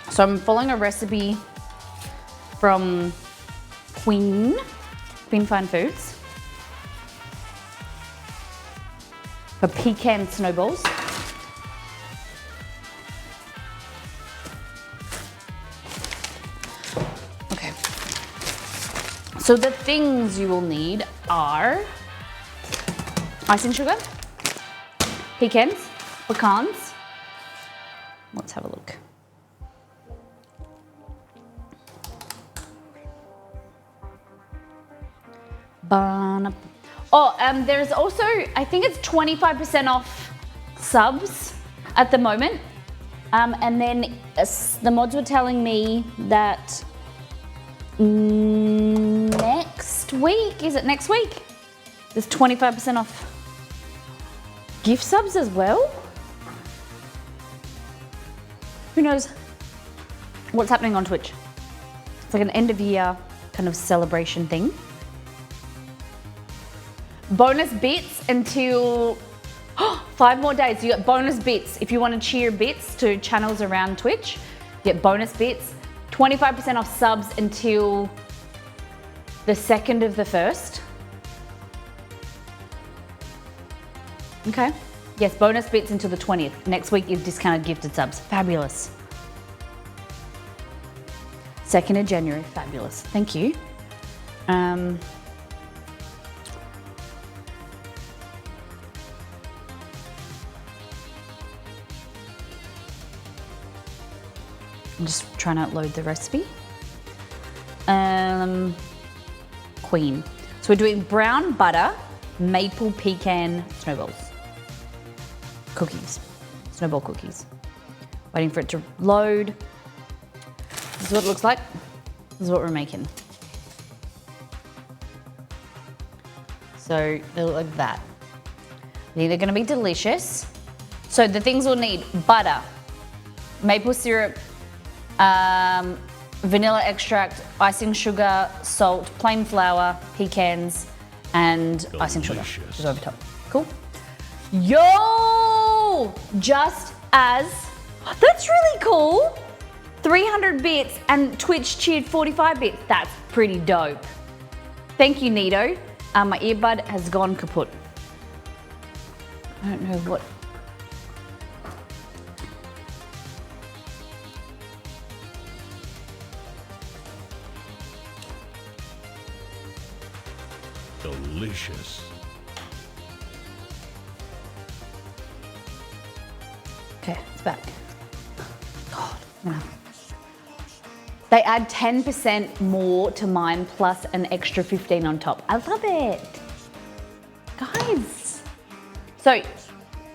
So I'm following a recipe from Queen Fine Foods for pecan snowballs. Okay. So the things you will need are icing sugar, pecans. Let's have a look. There's also, I think it's 25% off subs at the moment. And then the mods were telling me that next week, is it next week? There's 25% off gift subs as well. Who knows what's happening on Twitch? It's like an end of year kind of celebration thing. Bonus bits until 5 more days. You get bonus bits. If you want to cheer bits to channels around Twitch, you get bonus bits. 25% off subs until the 2nd of the 1st. Okay. Yes, bonus bits until the 20th. Next week is discounted gifted subs. Fabulous. 2nd of January. Fabulous. Thank you. I'm just trying to load the recipe. Queen. So we're doing brown butter, maple pecan snowballs. Cookies. Snowball cookies. Waiting for it to load. This is what it looks like. This is what we're making. So they look like that. I think they're gonna be delicious. So the things we'll need: butter, maple syrup, vanilla extract, icing sugar, salt, plain flour, pecans, and icing sugar. Just over top. Cool. Yo! Just as, that's really cool. 300 bits and Twitch cheered 45 bits. That's pretty dope. Thank you, Nito. My earbud has gone kaput. I don't know what. Delicious. Okay, it's back. God, no. They add 10% more to mine plus an extra 15 on top. I love it. Guys. So,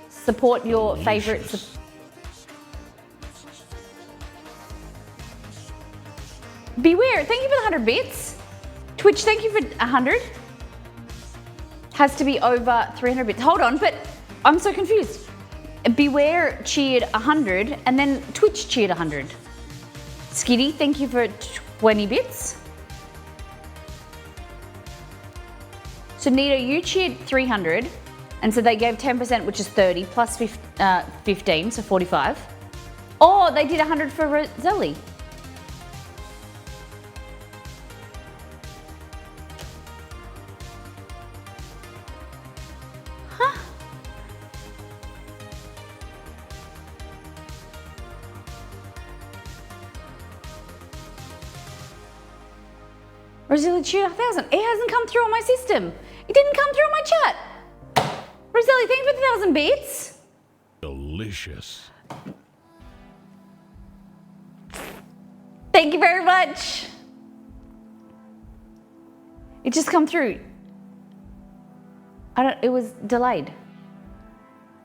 support your favorites. Beware, thank you for the 100 bits. Twitch, thank you for 100. Has to be over 300 bits. Hold on, but I'm so confused. Beware cheered 100 and then Twitch cheered 100. Skitty, thank you for 20 bits. So Nita, you cheered 300 and so they gave 10%, which is 30 plus 15, so 45. Oh, they did 100 for Roselli. Roselli cheered 1,000. It hasn't come through on my system. It didn't come through on my chat. Roselli, thank you for the 1,000 bits. Delicious. Thank you very much. It just come through. It was delayed.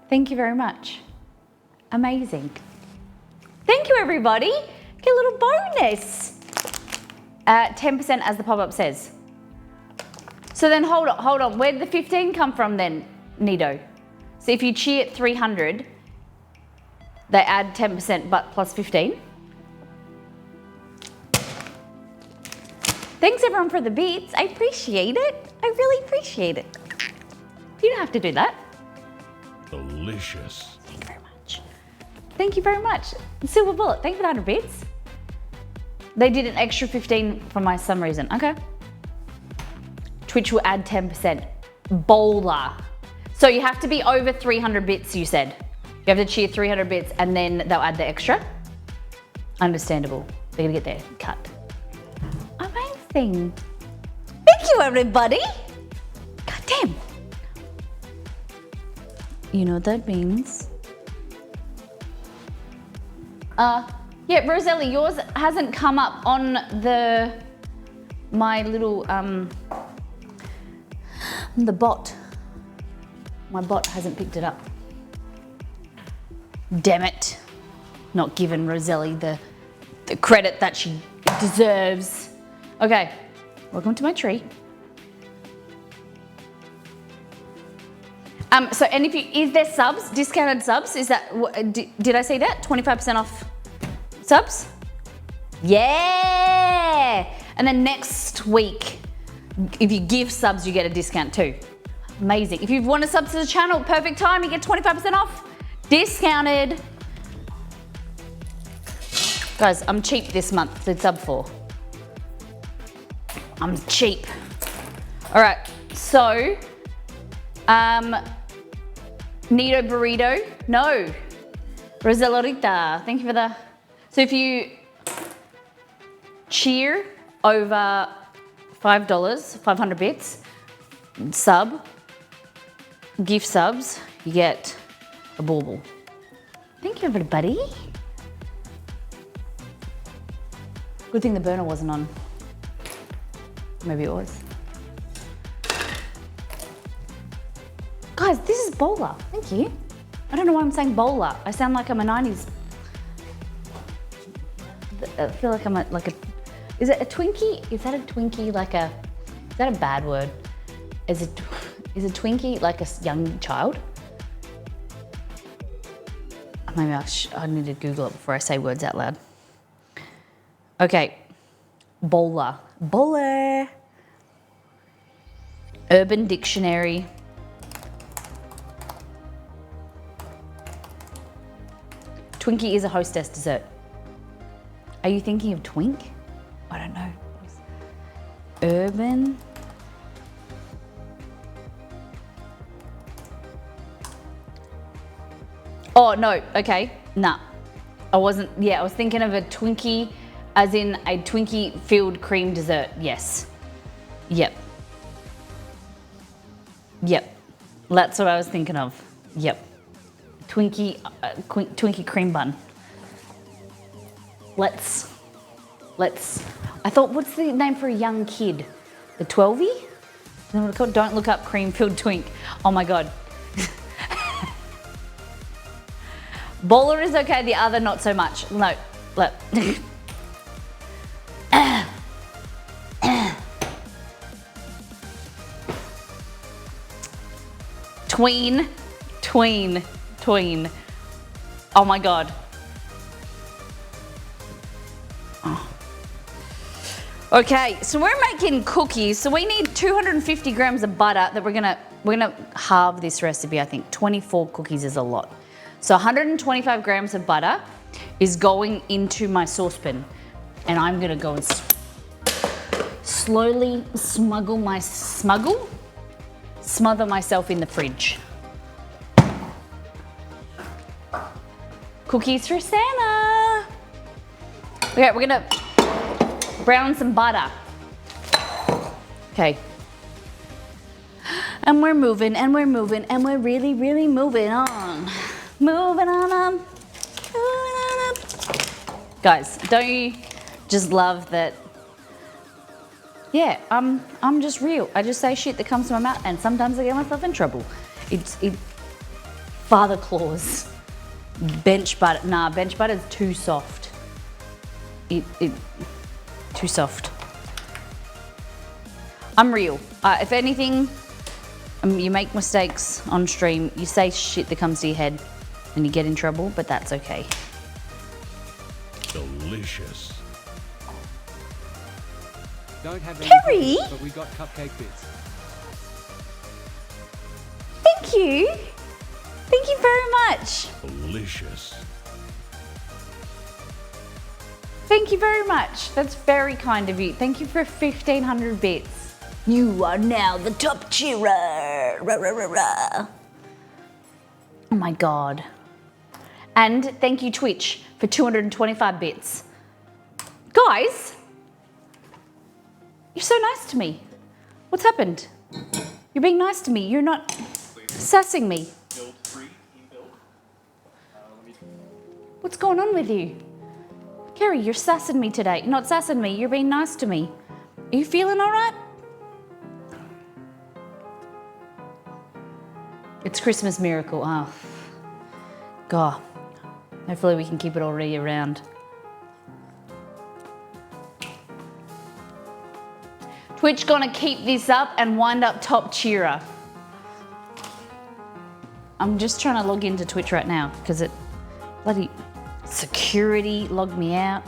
Thank you very much. Amazing. Thank you, everybody. Get a little bonus. 10% as the pop-up says. So then hold on. Where did the 15 come from then, Nito? So if you cheer at 300, they add 10% but plus 15. Thanks everyone for the beats. I appreciate it. I really appreciate it. You don't have to do that. Delicious. Thank you very much. Thank you very much. Silver Bullet, thank you for the 100 bits. They did an extra 15 for my some reason. Okay. Twitch will add 10%. Bowler. So you have to be over 300 bits, you said. You have to cheer 300 bits and then they'll add the extra. Understandable. They're gonna get their cut. Amazing. Thank you, everybody. God damn. You know what that means? Yeah, Roselli, yours hasn't come up on my little, the bot. My bot hasn't picked it up. Damn it. Not giving Roselli the credit that she deserves. Okay, welcome to my tree. So, and is there subs, discounted subs? Is that, did I see that? 25% off subs? Yeah! And then next week, if you give subs, you get a discount too. Amazing. If you've won a sub to the channel, perfect time, you get 25% off. Discounted. Guys, I'm cheap this month to sub for. I'm cheap. All right, so, Nito burrito, no. Rosalorita, thank you for the, so if you cheer over $5, 500 bits, gift subs, you get a bauble. Thank you, everybody. Good thing the burner wasn't on. Maybe it was. Guys, this is bowler. Thank you. I don't know why I'm saying bowler. I sound like I'm a 90s. I feel like I'm is it a Twinkie? Is that a Twinkie like a, is that a bad word? Is a Twinkie like a young child? Maybe I need to Google it before I say words out loud. Okay, bowler. Bowler. Urban Dictionary. Twinkie is a hostess dessert. Are you thinking of Twink? I don't know. Urban. Oh, no, okay, nah. I wasn't, yeah, I was thinking of a Twinkie as in a Twinkie filled cream dessert, yes. Yep. Yep, that's what I was thinking of, yep. Twinkie, Twinkie cream bun. Let's, I thought, what's the name for a young kid? The 12-y? Don't look up cream filled twink. Oh my God. Bowler is okay, the other not so much. No, look. Tween. Oh my God. Oh. Okay, so we're making cookies. So we need 250 grams of butter that we're gonna halve this recipe, I think. 24 cookies is a lot. So 125 grams of butter is going into my saucepan, and I'm gonna go and slowly smother myself in the fridge. Cookies for Santa. Okay, we're gonna brown some butter. Okay. And we're moving, and we're moving, and we're really, really moving on. Moving on up. Guys, don't you just love that? Yeah, I'm just real. I just say shit that comes to my mouth, and sometimes I get myself in trouble. Father Claus. Bench butter. Nah, bench butter's too soft. Too soft. I'm real. If anything, you make mistakes on stream, you say shit that comes to your head, and you get in trouble, but that's okay. Delicious. Don't have any Kerry? cookies, but we got cupcake bits. Thank you. Thank you very much. Delicious. Thank you very much. That's very kind of you. Thank you for 1,500 bits. You are now the top cheerer. Rah, rah, rah, rah. Oh my God. And thank you, Twitch, for 225 bits. Guys, you're so nice to me. What's happened? You're being nice to me. You're not sassing me. What's going on with you? Kerry, you're sassing me today. Not sassing me, you're being nice to me. Are you feeling all right? It's Christmas miracle. Oh, God. Hopefully we can keep it all year round. Twitch gonna keep this up and wind up top cheerer. I'm just trying to log into Twitch right now because it bloody security logged me out.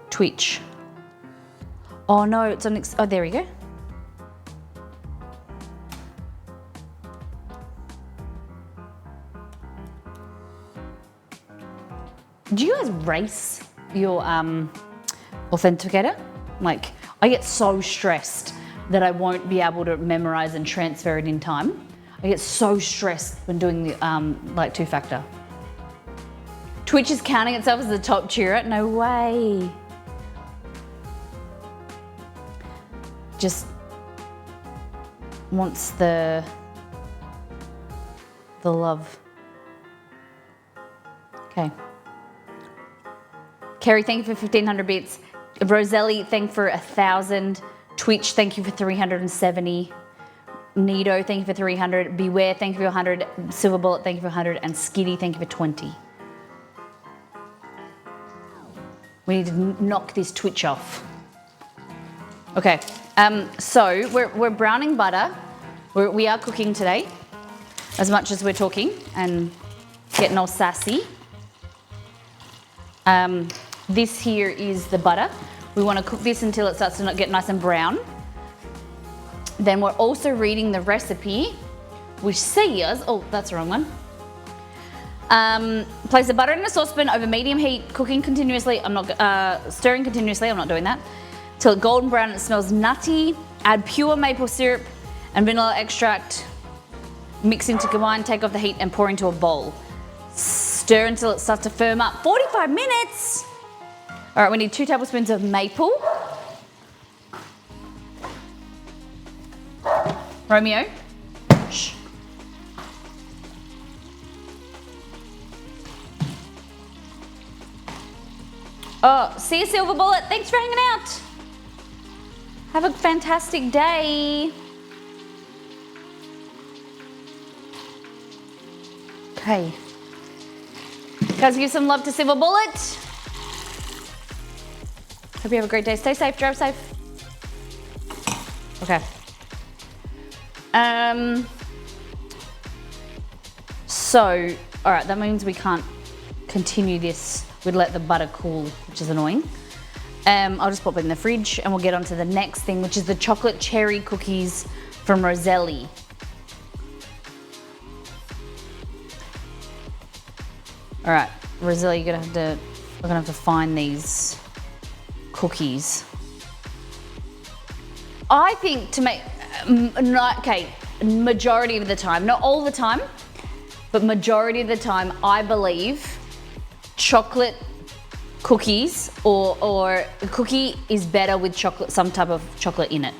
Twitch. Oh no, it's on. Oh, there we go. Do you guys race your authenticator? Like, I get so stressed that I won't be able to memorize and transfer it in time. I get so stressed when doing the like two-factor. Twitch is counting itself as the top cheerer? No way. Just wants the love. Okay. Kerry, thank you for 1,500 bits. Roselli, thank you for 1,000. Twitch, thank you for 370. Nido, thank you for 300. Beware, thank you for 100. Silver Bullet, thank you for 100. And Skitty, thank you for 20. We need to knock this Twitch off. Okay, so we're browning butter. We are cooking today, as much as we're talking and getting all sassy. This here is the butter. We want to cook this until it starts to not get nice and brown. Then we're also reading the recipe, which says, oh, that's the wrong one. Place the butter in a saucepan over medium heat, cooking continuously. I'm not stirring continuously. I'm not doing that till golden brown and it smells nutty. Add pure maple syrup and vanilla extract. Mix into combine. Take off the heat and pour into a bowl. Stir until it starts to firm up. 45 minutes. All right, we need 2 tablespoons of maple. Romeo. Shh. Oh, see you, Silver Bullet. Thanks for hanging out. Have a fantastic day. Okay. Guys, give some love to Silver Bullet. Hope you have a great day. Stay safe, drive safe. Okay. So, all right, that means we can't continue this. We'd let the butter cool, which is annoying. I'll just pop it in the fridge and we'll get on to the next thing, which is the chocolate cherry cookies from Roselli. All right, Roselli, we're gonna have to find these cookies. I think to make, majority of the time, not all the time, but majority of the time, I believe chocolate cookies or a cookie is better with chocolate, some type of chocolate in it.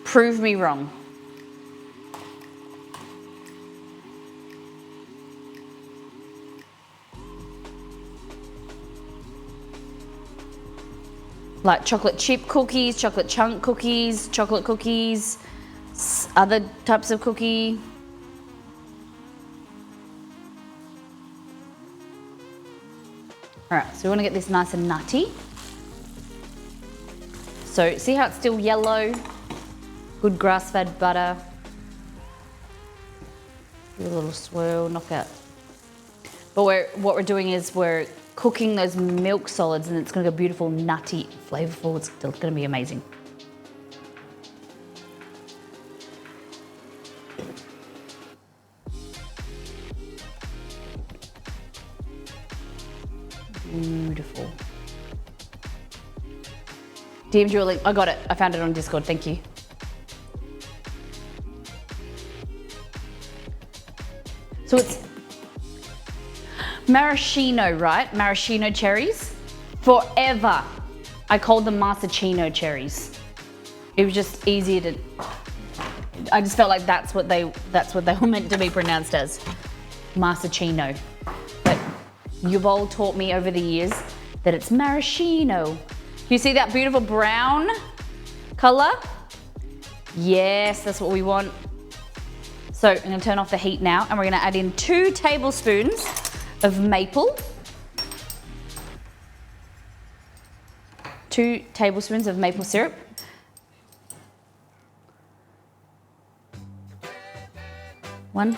Prove me wrong. Like chocolate chip cookies, chocolate chunk cookies, chocolate cookies, other types of cookie. All right, so we want to get this nice and nutty. So see how it's still yellow? Good grass-fed butter. Give it a little swirl, knock out. But what we're doing is we're cooking those milk solids and it's going to go beautiful, nutty, flavorful. It's going to be amazing. Beautiful. DM you a link. I got it. I found it on Discord. Thank you. So it's maraschino, right? Maraschino cherries. Forever, I called them Massachusetts cherries. It was just easier to. I just felt like that's what they were meant to be pronounced as, Massachusetts. But you've all taught me over the years that it's maraschino. You see that beautiful brown color? Yes, that's what we want. So I'm gonna turn off the heat now and we're gonna add in 2 tablespoons of maple. 2 tablespoons of maple syrup. One.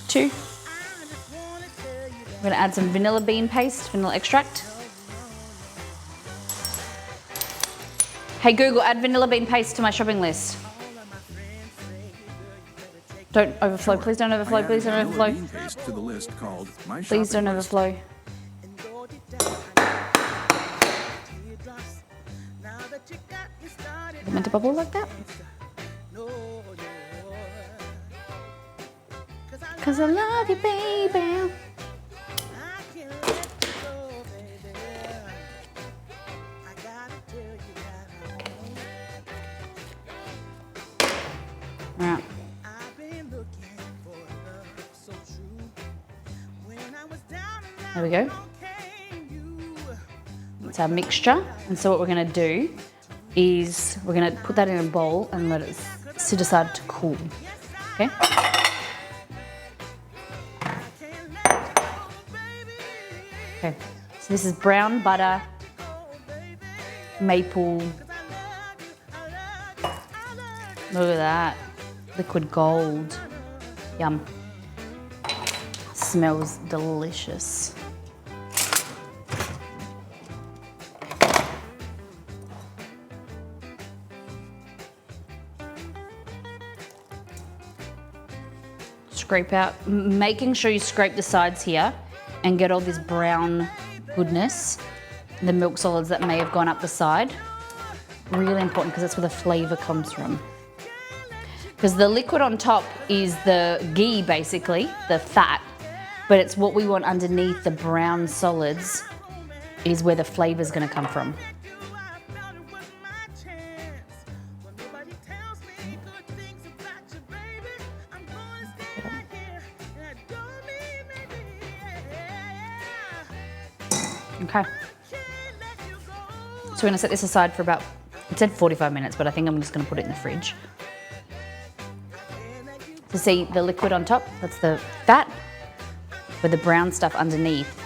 2. I'm gonna add some vanilla bean paste, vanilla extract. Hey Google, add vanilla bean paste to my shopping list. Don't overflow, please don't overflow, please don't overflow. Bean paste to the list called My Please don't Shopping List. overflow. Is it meant to bubble like that? Cause I love you, baby. Alright. There we go. That's our mixture. And so what we're gonna do is we're gonna put that in a bowl and let it sit aside to cool. Okay? Okay, so this is brown butter, maple. Look at that, liquid gold. Yum. Smells delicious. Scrape out, making sure you scrape the sides here and get all this brown goodness, the milk solids that may have gone up the side. Really important because that's where the flavor comes from. Because the liquid on top is the ghee, basically, the fat, but it's what we want underneath the brown solids is where the flavor is going to come from. Okay. So we're going to set this aside for about, it said 45 minutes, but I think I'm just going to put it in the fridge. So see the liquid on top, that's the fat, with the brown stuff underneath,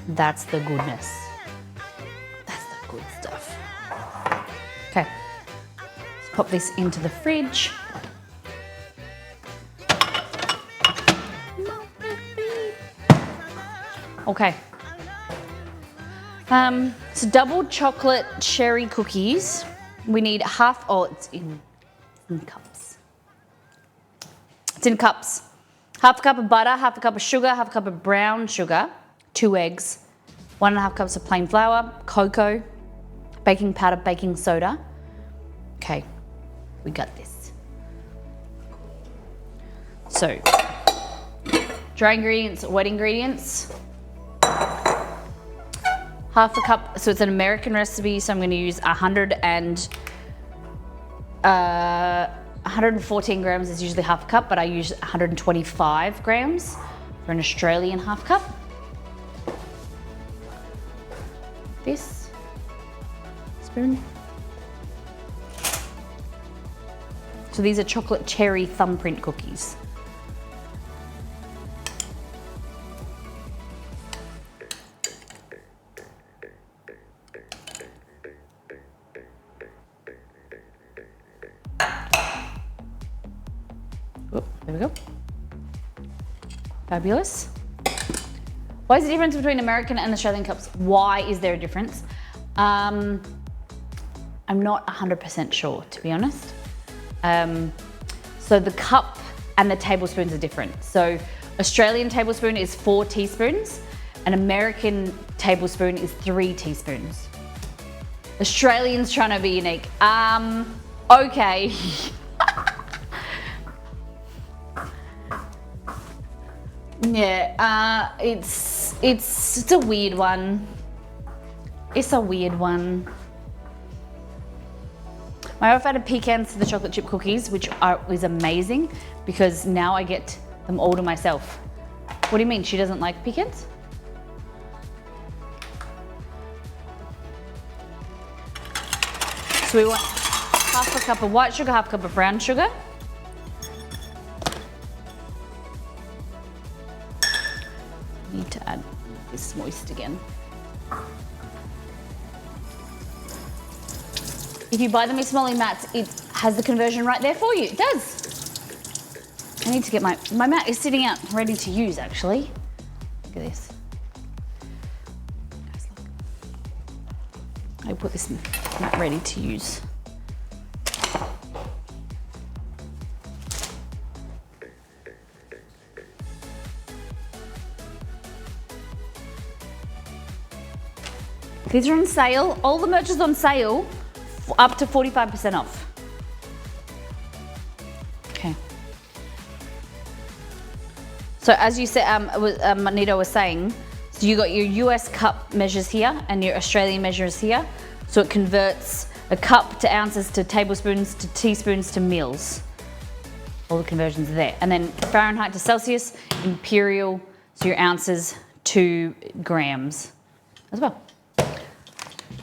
that's the goodness. That's the good stuff. Okay, let's pop this into the fridge. Okay. So double chocolate cherry cookies. We need half, oh, it's in cups. It's in cups. Half a cup of butter, half a cup of sugar, half a cup of brown sugar, 2 eggs, 1.5 cups of plain flour, cocoa, baking powder, baking soda. Okay, we got this. So, dry ingredients, wet ingredients. Half a cup, so it's an American recipe, so I'm going to use 114 grams is usually half a cup, but I use 125 grams for an Australian half cup. This spoon. So these are chocolate cherry thumbprint cookies. Oh, there we go. Fabulous. Why is the difference between American and Australian cups? Why is there a difference? I'm not 100% sure, to be honest. So the cup and the tablespoons are different. So Australian tablespoon is 4 teaspoons, an American tablespoon is 3 teaspoons. Australians trying to be unique. Okay. Yeah, it's a weird one. It's a weird one. My wife added pecans to the chocolate chip cookies, which is amazing because now I get them all to myself. What do you mean? She doesn't like pecans? So we want half a cup of white sugar, half a cup of brown sugar. Need to add this moist again. If you buy the Miss Molly mats, it has the conversion right there for you. It does. I need to get my mat is sitting out ready to use actually. Look at this. Guys, look. I put this mat ready to use. These are on sale. All the merch is on sale up to 45% off. Okay. So as you said, Nito was saying, so you got your US cup measures here and your Australian measures here. So it converts a cup to ounces to tablespoons to teaspoons to mils. All the conversions are there. And then Fahrenheit to Celsius, imperial, so your ounces to grams as well.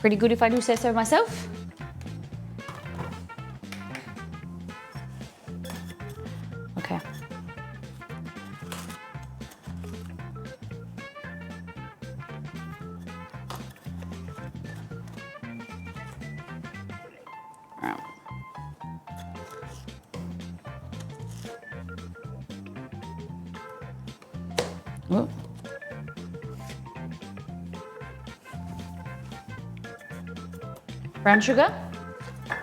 Pretty good if I do say so myself. Okay. Alright. Whoop. Brown sugar. I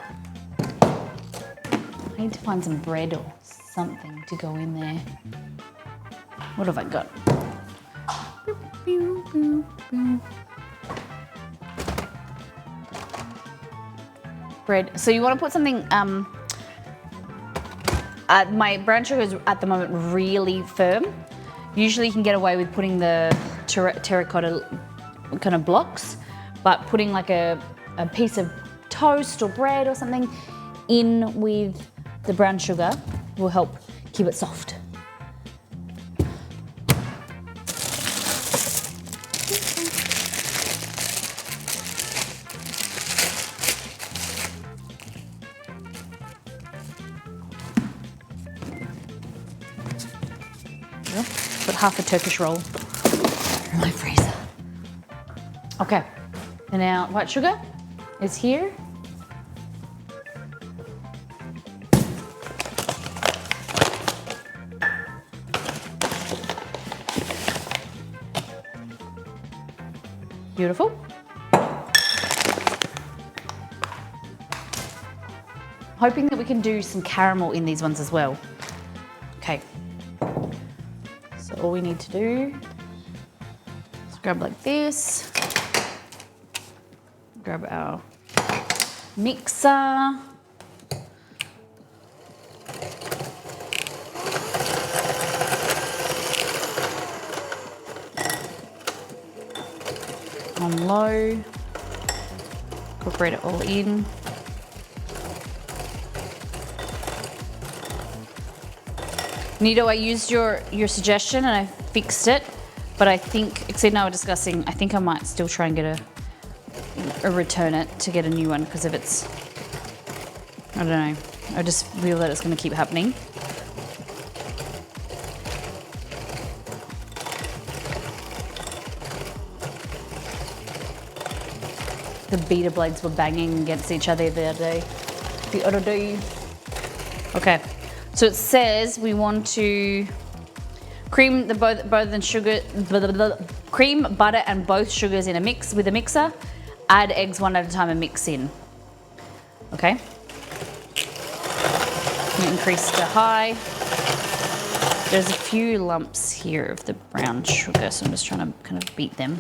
need to find some bread or something to go in there. What have I got? Bread. So you want to put something, my brown sugar is at the moment really firm. Usually you can get away with putting the terracotta kind of blocks, but putting like a piece of toast or bread or something in with the brown sugar will help keep it soft. Put half a Turkish roll in my freezer. Okay, and now white sugar is here. Beautiful. Hoping that we can do some caramel in these ones as well. Okay. So all we need to do is grab like this. Grab our mixer. On low, incorporate it all in. Nito, I used your suggestion and I fixed it, but I think, except now we're discussing, I think I might still try and get a return it to get a new one, because if it's, I don't know, I just feel that it's going to keep happening. The beater blades were banging against each other the other day. Okay, so it says we want to cream both the sugar, cream, butter, and both sugars in a mix with a mixer. Add eggs one at a time and mix in. Okay. Increase to high. There's a few lumps here of the brown sugar, so I'm just trying to kind of beat them.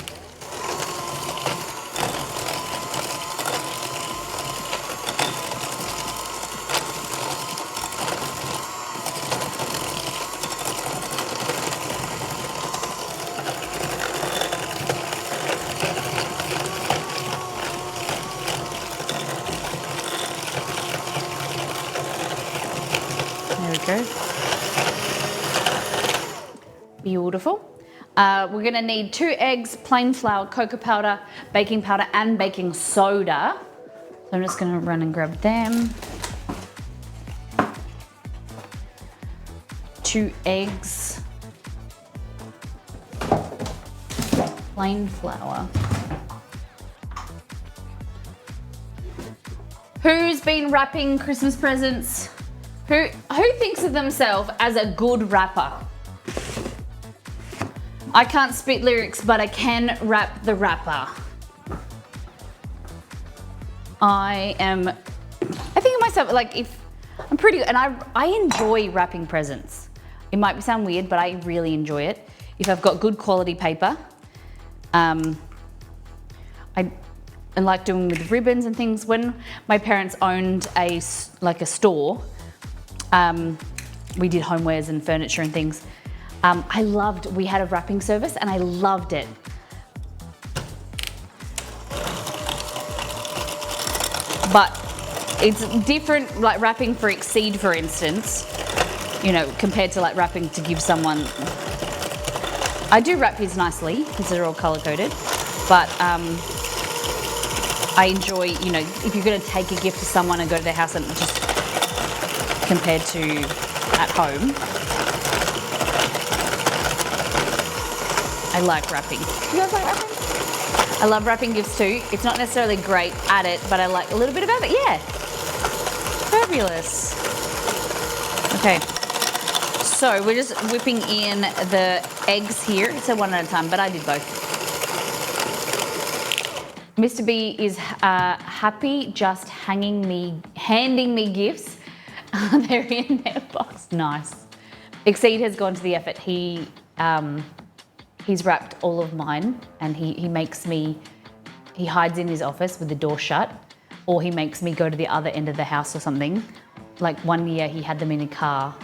Beautiful. We're gonna need 2 eggs, plain flour, cocoa powder, baking powder, and baking soda. So I'm just gonna run and grab them. 2 eggs, plain flour. Who's been wrapping Christmas presents? Who thinks of themselves as a good rapper? I can't spit lyrics, but I can rap the rapper. I think of myself like, if I'm pretty, and I enjoy wrapping presents. It might sound weird, but I really enjoy it. If I've got good quality paper, and like doing with ribbons and things. When my parents owned a store, we did homewares and furniture and things. We had a wrapping service and I loved it. But it's different, like wrapping for Exceed, for instance, you know, compared to like wrapping to give someone. I do wrap his nicely because they're all color coded, but I enjoy, you know, if you're going to take a gift to someone and go to their house and just compared to at home. I like wrapping. You guys like wrapping? I love wrapping gifts too. It's not necessarily great at it, but I like a little bit about it. Yeah. Fabulous. Okay. So we're just whipping in the eggs here. It's a one at a time, but I did both. Mr. B is happy just handing me gifts. They're in their box. Nice. Exceed has gone to the effort. He's wrapped all of mine, and he hides in his office with the door shut, or he makes me go to the other end of the house or something. Like one year he had them in a car,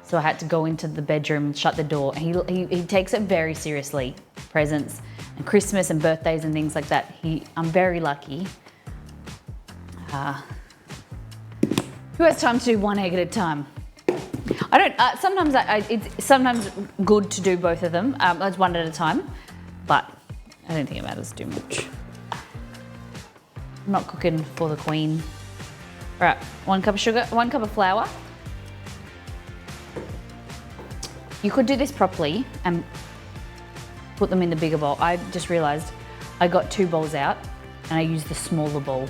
so I had to go into the bedroom and shut the door. He takes it very seriously, presents and Christmas and birthdays and things like that. I'm very lucky. Who has time to do one egg at a time? I don't. It's sometimes good to do both of them. That's one at a time, but I don't think it matters too much. I'm not cooking for the queen. All right, 1 cup of sugar, 1 cup of flour. You could do this properly and put them in the bigger bowl. I just realized I got 2 bowls out and I used the smaller bowl.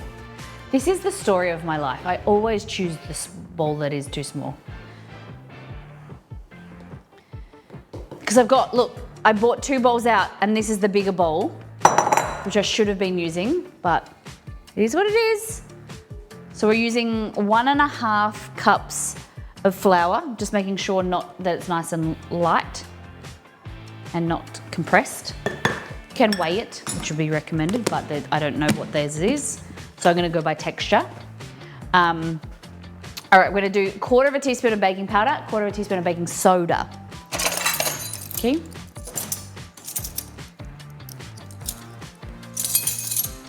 This is the story of my life. I always choose this bowl that is too small. Because I bought 2 bowls out and this is the bigger bowl, which I should have been using, but it is what it is. So we're using 1.5 cups of flour, just making sure that it's nice and light and not compressed. You can weigh it, which would be recommended, but I don't know what theirs is. So I'm gonna go by texture. All right, we're gonna do 1/4 teaspoon of baking powder, 1/4 teaspoon of baking soda. Okay.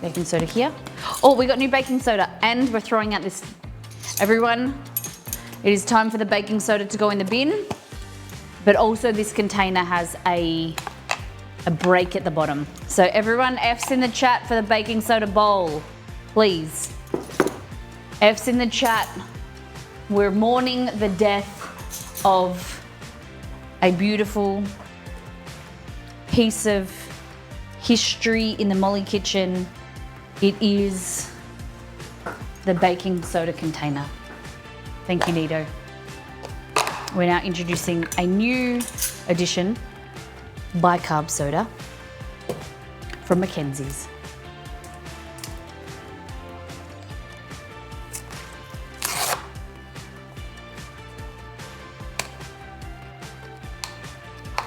Baking soda here. Oh, we got new baking soda and we're throwing out this. Everyone, it is time for the baking soda to go in the bin, but also this container has a break at the bottom. So everyone, F's in the chat for the baking soda bowl, please. F's in the chat. We're mourning the death of a beautiful piece of history in the Molly kitchen. It is the baking soda container. Thank you, Nido. We're now introducing a new addition, bicarb soda from Mackenzie's.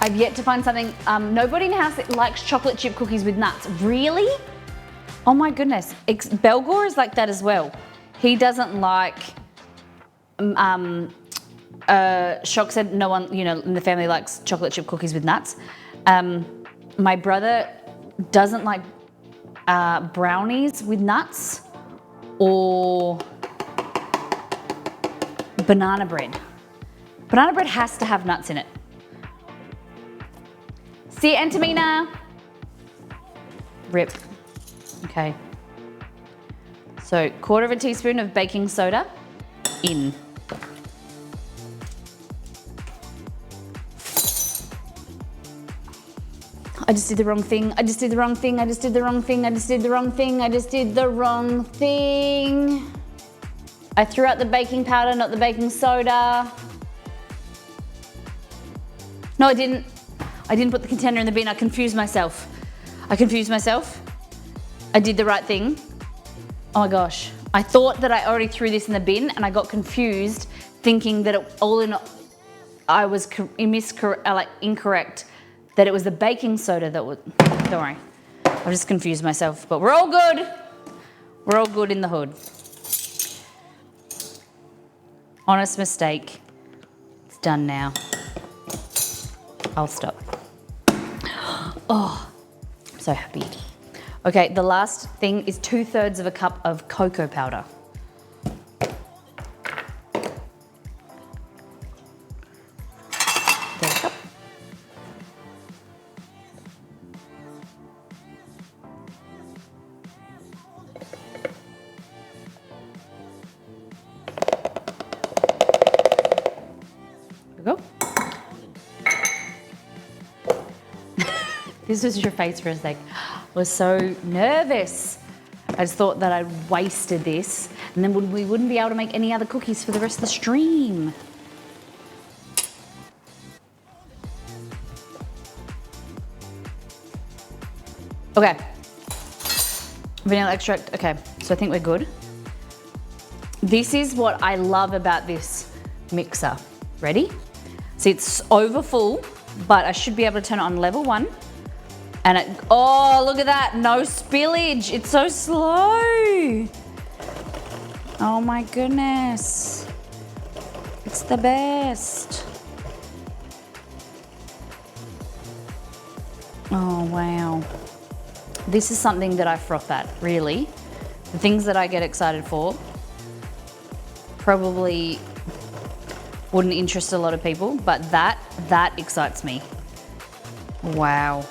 I've yet to find something, nobody in the house likes chocolate chip cookies with nuts. Really? Oh my goodness. Belgor is like that as well. He doesn't like, Shock said no one, in the family likes chocolate chip cookies with nuts. My brother doesn't like brownies with nuts or banana bread. Banana bread has to have nuts in it. See you, Antamina. Rip. Okay. So 1/4 teaspoon of baking soda in. I just did the wrong thing. I just did the wrong thing. I just did the wrong thing. I just did the wrong thing. I just did the wrong thing. I threw out the baking powder, not the baking soda. No, I didn't. I didn't put the container in the bin. I confused myself. I did the right thing. Oh my gosh. I thought that I already threw this in the bin and I got confused thinking that I was incorrect, that it was the baking soda that was, don't worry. I just confused myself, but we're all good. We're all good in the hood. Honest mistake. It's done now. I'll stop. Oh, I'm so happy. Okay, the last thing is 2/3 of a cup of cocoa powder. There we go. There we go. This was your face for a sec. I was so nervous. I just thought that I'd wasted this and then we wouldn't be able to make any other cookies for the rest of the stream. Okay. Vanilla extract, okay, so I think we're good. This is what I love about this mixer. Ready? See, it's over full, but I should be able to turn it on level 1. And it, oh, look at that, no spillage. It's so slow. Oh my goodness. It's the best. Oh, wow. This is something that I froth at, really. The things that I get excited for probably wouldn't interest a lot of people, but that excites me. Wow.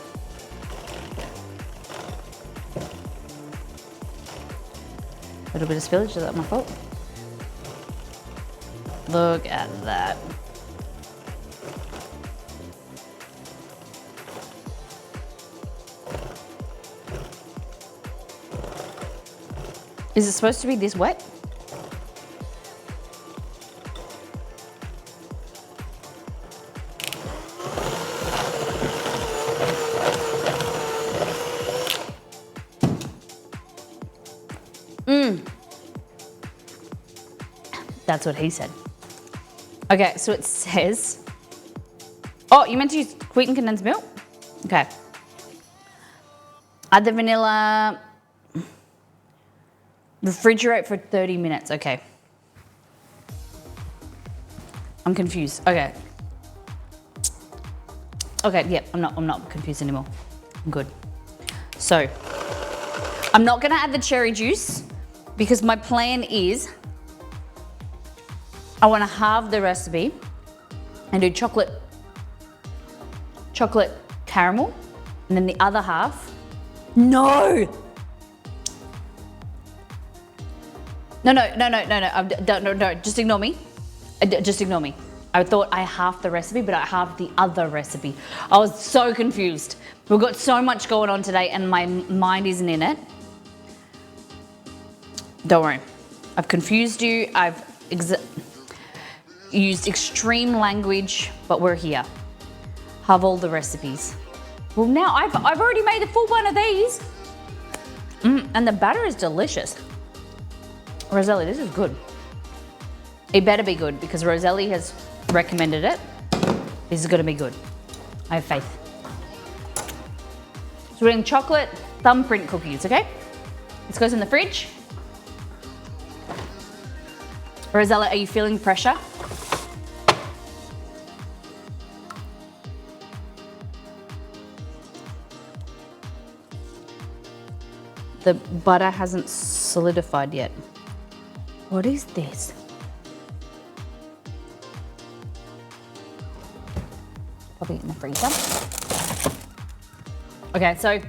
A little bit of spillage, is that my fault? Look at that. Is it supposed to be this wet? That's what he said. Okay, so it says, oh, you meant to use sweetened condensed milk? Okay. Add the vanilla, refrigerate for 30 minutes, okay. I'm confused, okay. Okay, yeah, I'm not confused anymore. I'm good. So, I'm not gonna add the cherry juice because my plan is I want to halve the recipe and do chocolate caramel, and then the other half. No, just ignore me. Just ignore me. I thought I halved the recipe, but I halved the other recipe. I was so confused. We've got so much going on today and my mind isn't in it. Don't worry. I've confused you. I've used extreme language, but we're here. Have all the recipes. Well, now I've already made a full one of these. And the batter is delicious. Roselli, this is good. It better be good because Roselli has recommended it. This is gonna be good. I have faith. So we're doing chocolate thumbprint cookies, okay? This goes in the fridge. Rosella, are you feeling pressure? The butter hasn't solidified yet. What is this? Probably in the freezer. Okay, so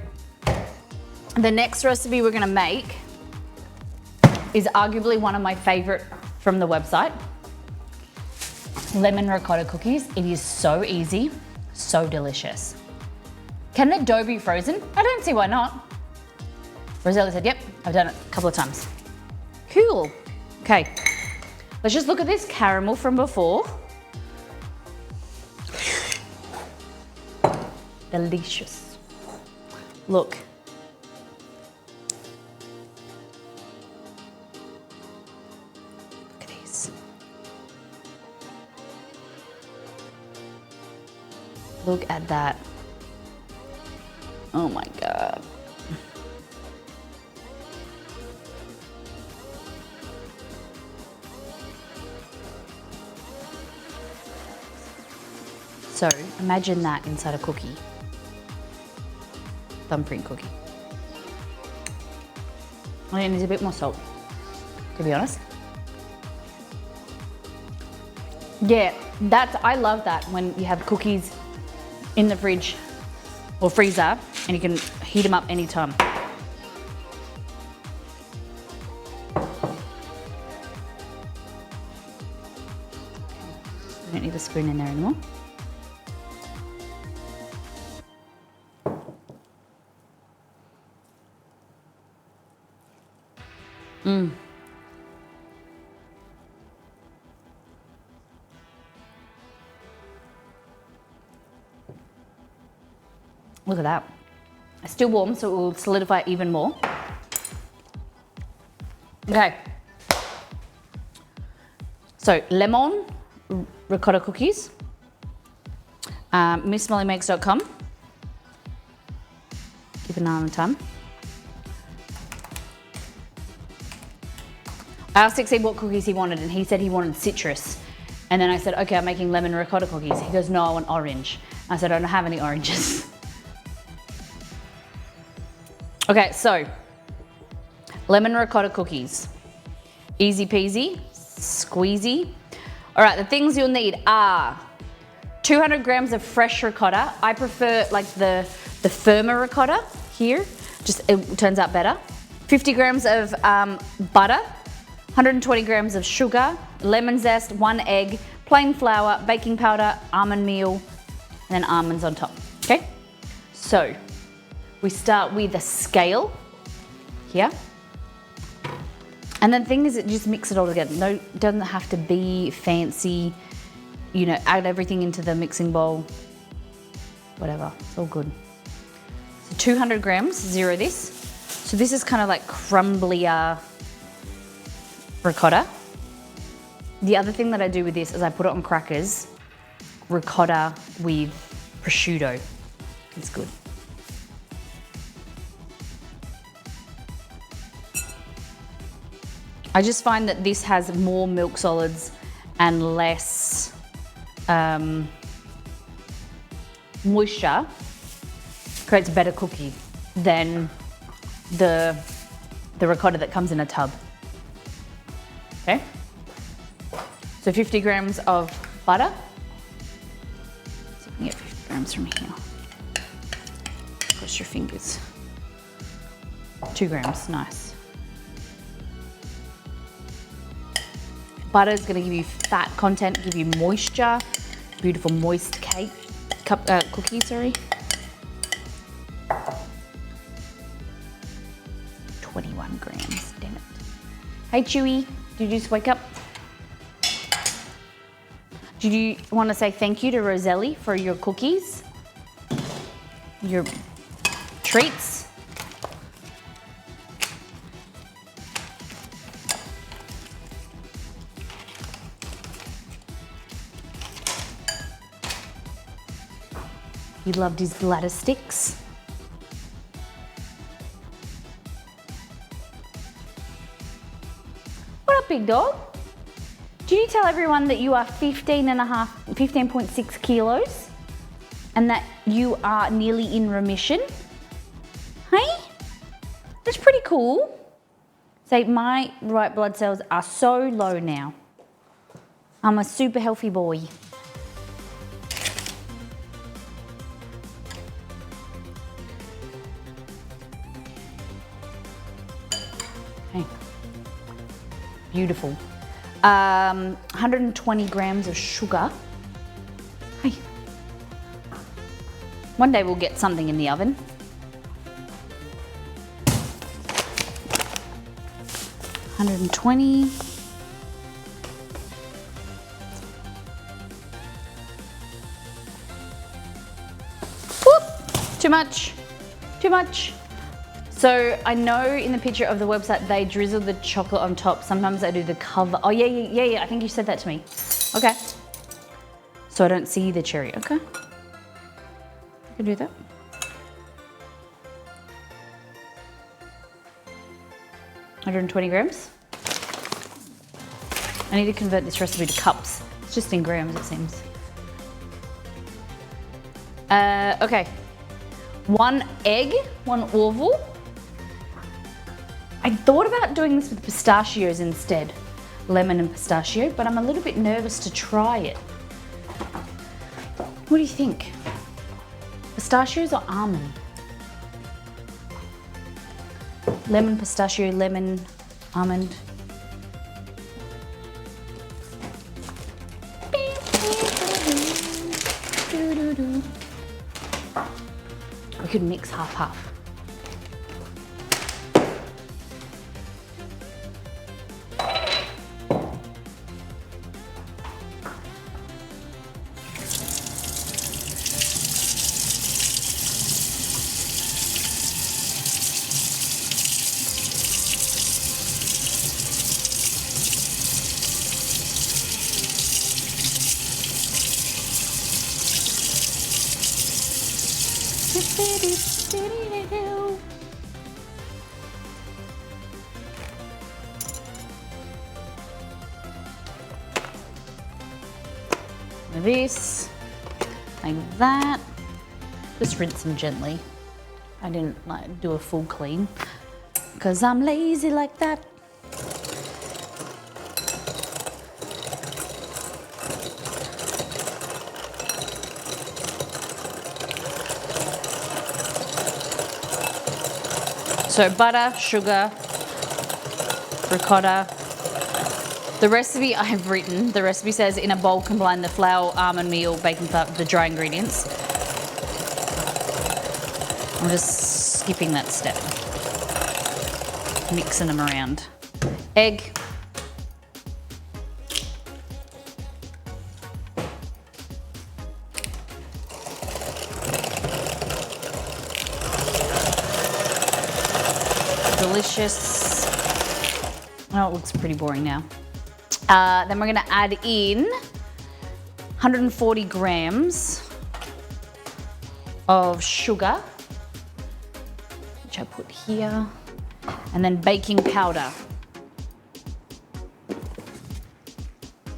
the next recipe we're gonna make is arguably one of my favorite from the website. Lemon ricotta cookies. It is so easy, so delicious. Can the dough be frozen? I don't see why not. Rosella said, yep, I've done it a couple of times. Cool. Okay, let's just look at this caramel from before. Delicious. Look. Look at these. Look at that. Oh my God. So imagine that inside a cookie. Thumbprint cookie. I think it needs a bit more salt, to be honest. Yeah, I love that when you have cookies in the fridge or freezer and you can heat them up anytime. I don't need the spoon in there anymore. Look at that. It's still warm, so it will solidify even more. Okay. So, lemon ricotta cookies. MissMollyMakes.com. Keep an eye on the time. I asked Exceed what cookies he wanted, and he said he wanted citrus. And then I said, okay, I'm making lemon ricotta cookies. He goes, no, I want orange. I said, I don't have any oranges. Okay, so lemon ricotta cookies. Easy peasy, squeezy. All right, the things you'll need are 200 grams of fresh ricotta. I prefer like the firmer ricotta here, just it turns out better. 50 grams of butter, 120 grams of sugar, lemon zest, 1 egg, plain flour, baking powder, almond meal, and then almonds on top, okay? So, we start with a scale here. And then the thing is, just mix it all together. No, it doesn't have to be fancy. You know, add everything into the mixing bowl. Whatever, it's all good. So 200 grams, zero this. So this is kind of like crumblier ricotta. The other thing that I do with this is I put it on crackers, ricotta with prosciutto. It's good. I just find that this has more milk solids and less moisture, creates a better cookie than the ricotta that comes in a tub. Okay? So 50 grams of butter. So we can get 50 grams from here. Cross your fingers. 2 grams, nice. Butter is going to give you fat content, give you moisture, beautiful moist cookie, sorry. 21 grams, damn it. Hey Chewy, did you just wake up? Did you want to say thank you to Roselli for your cookies? Your treats? He loved his bladder sticks. What up, big dog? Did you tell everyone that you are 15.6 kilos and that you are nearly in remission? Hey? That's pretty cool. Say, my white blood cells are so low now. I'm a super healthy boy. Okay. Beautiful. 120 grams of sugar. Hey. One day we'll get something in the oven. $120. Whoop! Too much. Too much. So I know in the picture of the website they drizzle the chocolate on top. Sometimes they do the cover. Oh yeah. I think you said that to me. Okay. So I don't see the cherry. Okay. I can do that. $120 grams. I need to convert this recipe to cups. It's just in grams, it seems. Okay. 1 egg, 1 oval. I thought about doing this with pistachios instead, lemon and pistachio, but I'm a little bit nervous to try it. What do you think? Pistachios or almond? Lemon, pistachio, lemon, almond. We could mix half-half. This, like that. Just rinse them gently. I didn't like do a full clean because I'm lazy like that. So butter, sugar, ricotta. The recipe I have written, the recipe says in a bowl combine the flour, almond meal, baking powder, the dry ingredients. I'm just skipping that step. Mixing them around. Egg. Delicious. Oh, it looks pretty boring now. Then we're gonna add in 140 grams of sugar, which I put here, and then baking powder.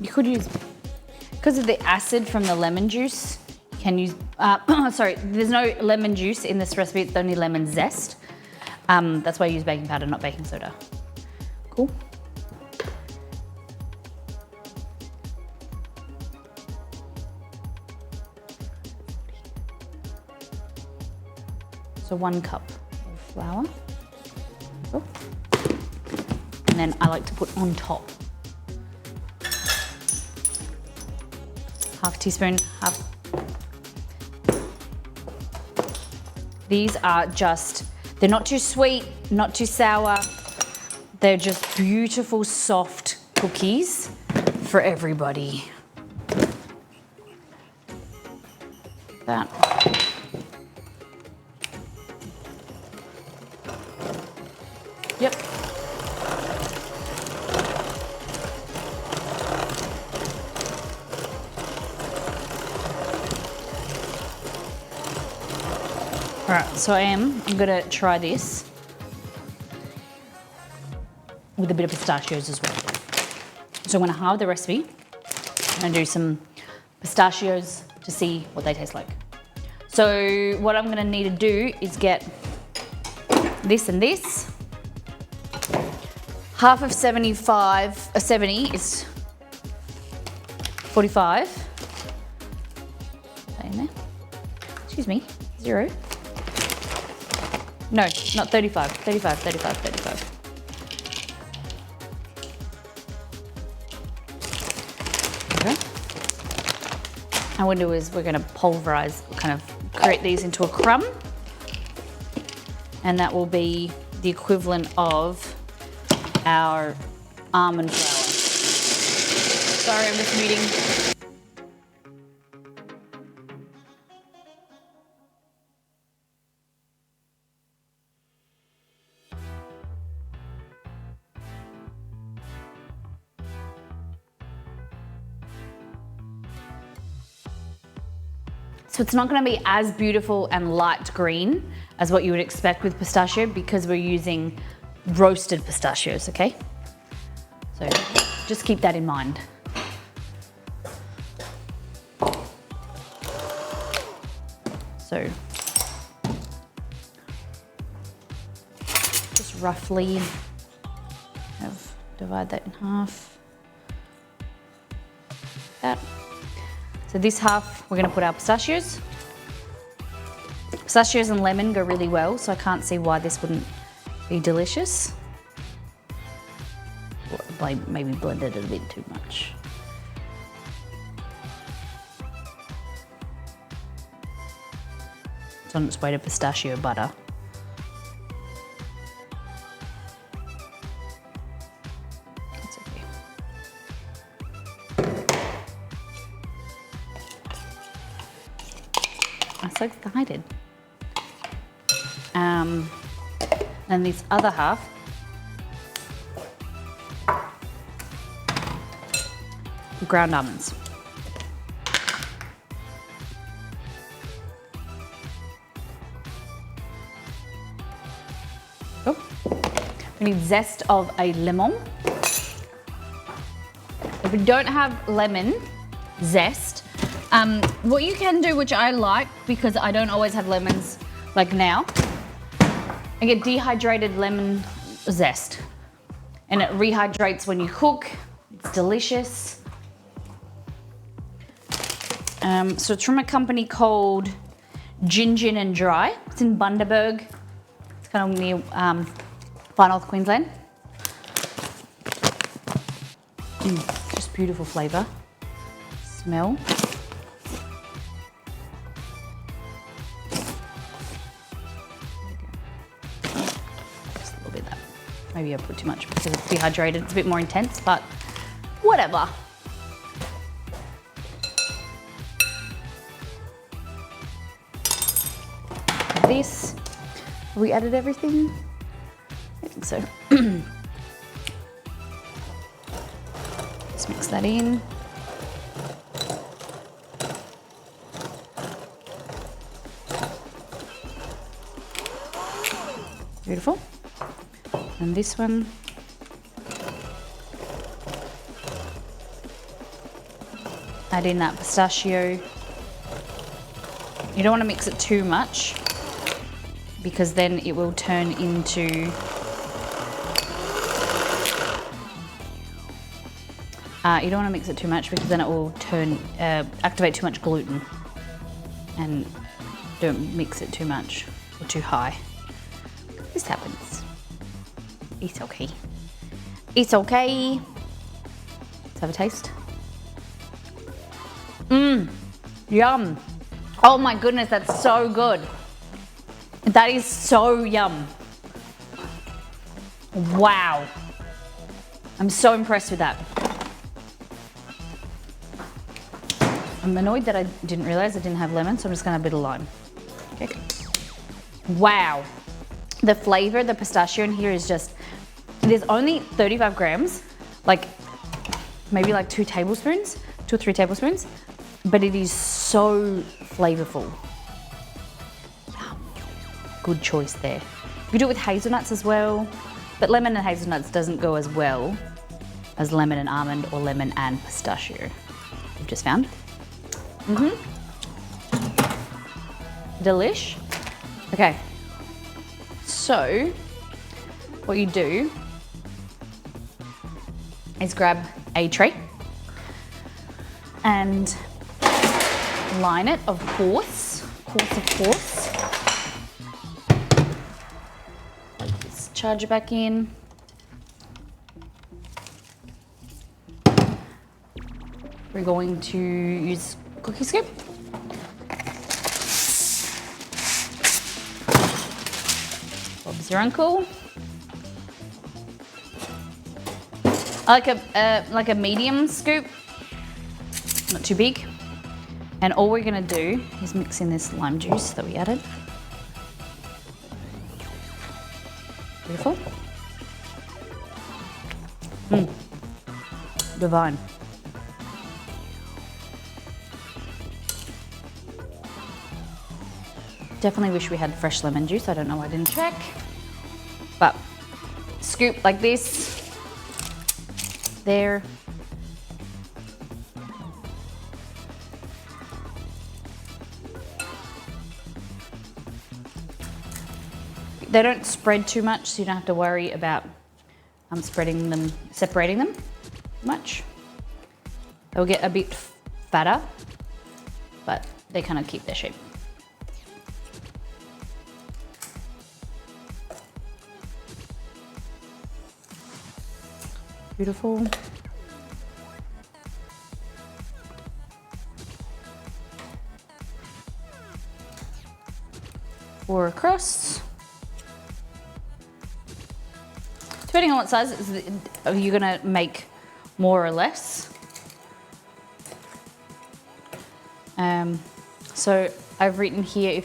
You could use, because of the acid from the lemon juice, you can use, sorry, there's no lemon juice in this recipe, it's only lemon zest. That's why I use baking powder, not baking soda. Cool. So 1 cup of flour. Oh. And then I like to put on top. Half teaspoon, half. These are just, they're not too sweet, not too sour. They're just beautiful, soft cookies for everybody. That. Yep. All right, so I'm gonna try this with a bit of pistachios as well. So I'm gonna halve the recipe. I'm gonna do some pistachios to see what they taste like. So what I'm gonna need to do is get this and this. Half of 75, 70 is 45. Stay in there. Excuse me, 0. No, not 35, 35, 35, 35. Okay. And what we'll do is we're gonna pulverize, kind of create these into a crumb. And that will be the equivalent of our almond flour. Sorry, I'm just muting. So it's not going to be as beautiful and light green as what you would expect with pistachio because we're using roasted pistachios, okay? So just keep that in mind. So just roughly divide that in half. That. So this half, we're gonna put our pistachios. Pistachios and lemon go really well, so I can't see why this wouldn't be delicious. Or maybe blended it a bit too much. It's on its way to pistachio butter. That's okay. I'm so excited. And this other half, ground almonds. Oh. We need zest of a lemon. If we don't have lemon zest, what you can do, which I like because I don't always have lemons like now, I get dehydrated lemon zest and it rehydrates when you cook. It's delicious. So it's from a company called Gin and Dry. It's in Bundaberg. It's kind of near Far North Queensland. Just beautiful flavour. Smell. Just a little bit of that. Maybe I put too much because it's dehydrated. It's a bit more intense, but whatever. This, have we added everything? I think so. Let's mix that in. Beautiful. And this one. Add in that pistachio. You don't want to mix it too much because then it will turn into you don't want to mix it too much because then it will activate too much gluten, and don't mix it too much or too high. This happens. It's okay. It's okay. Let's have a taste. Yum. Oh my goodness, that's so good. That is so yum. Wow. I'm so impressed with that. I'm annoyed that I didn't realize I didn't have lemon, so I'm just gonna have a bit of lime. Okay. Wow. The flavor, the pistachio in here is just, there's only 35 grams, like maybe like 2 or 3 tablespoons, but it is so flavorful. Good choice there. You could do it with hazelnuts as well, but lemon and hazelnuts doesn't go as well as lemon and almond or lemon and pistachio. We've just found. Delish. Okay. So, what you do is grab a tray and line it, of course. Plug this charger back in. We're going to use cookie scoop. Bob's your uncle. I like a medium scoop, not too big. And all we're gonna do is mix in this lime juice that we added. Beautiful. Divine. Definitely wish we had fresh lemon juice. I don't know why I didn't check. But scoop like this. There. they don't spread too much, so you don't have to worry about separating them much. They'll get a bit fatter, but they kind of keep their shape. Beautiful. Four across. Depending on what size you're gonna make more or less. So I've written here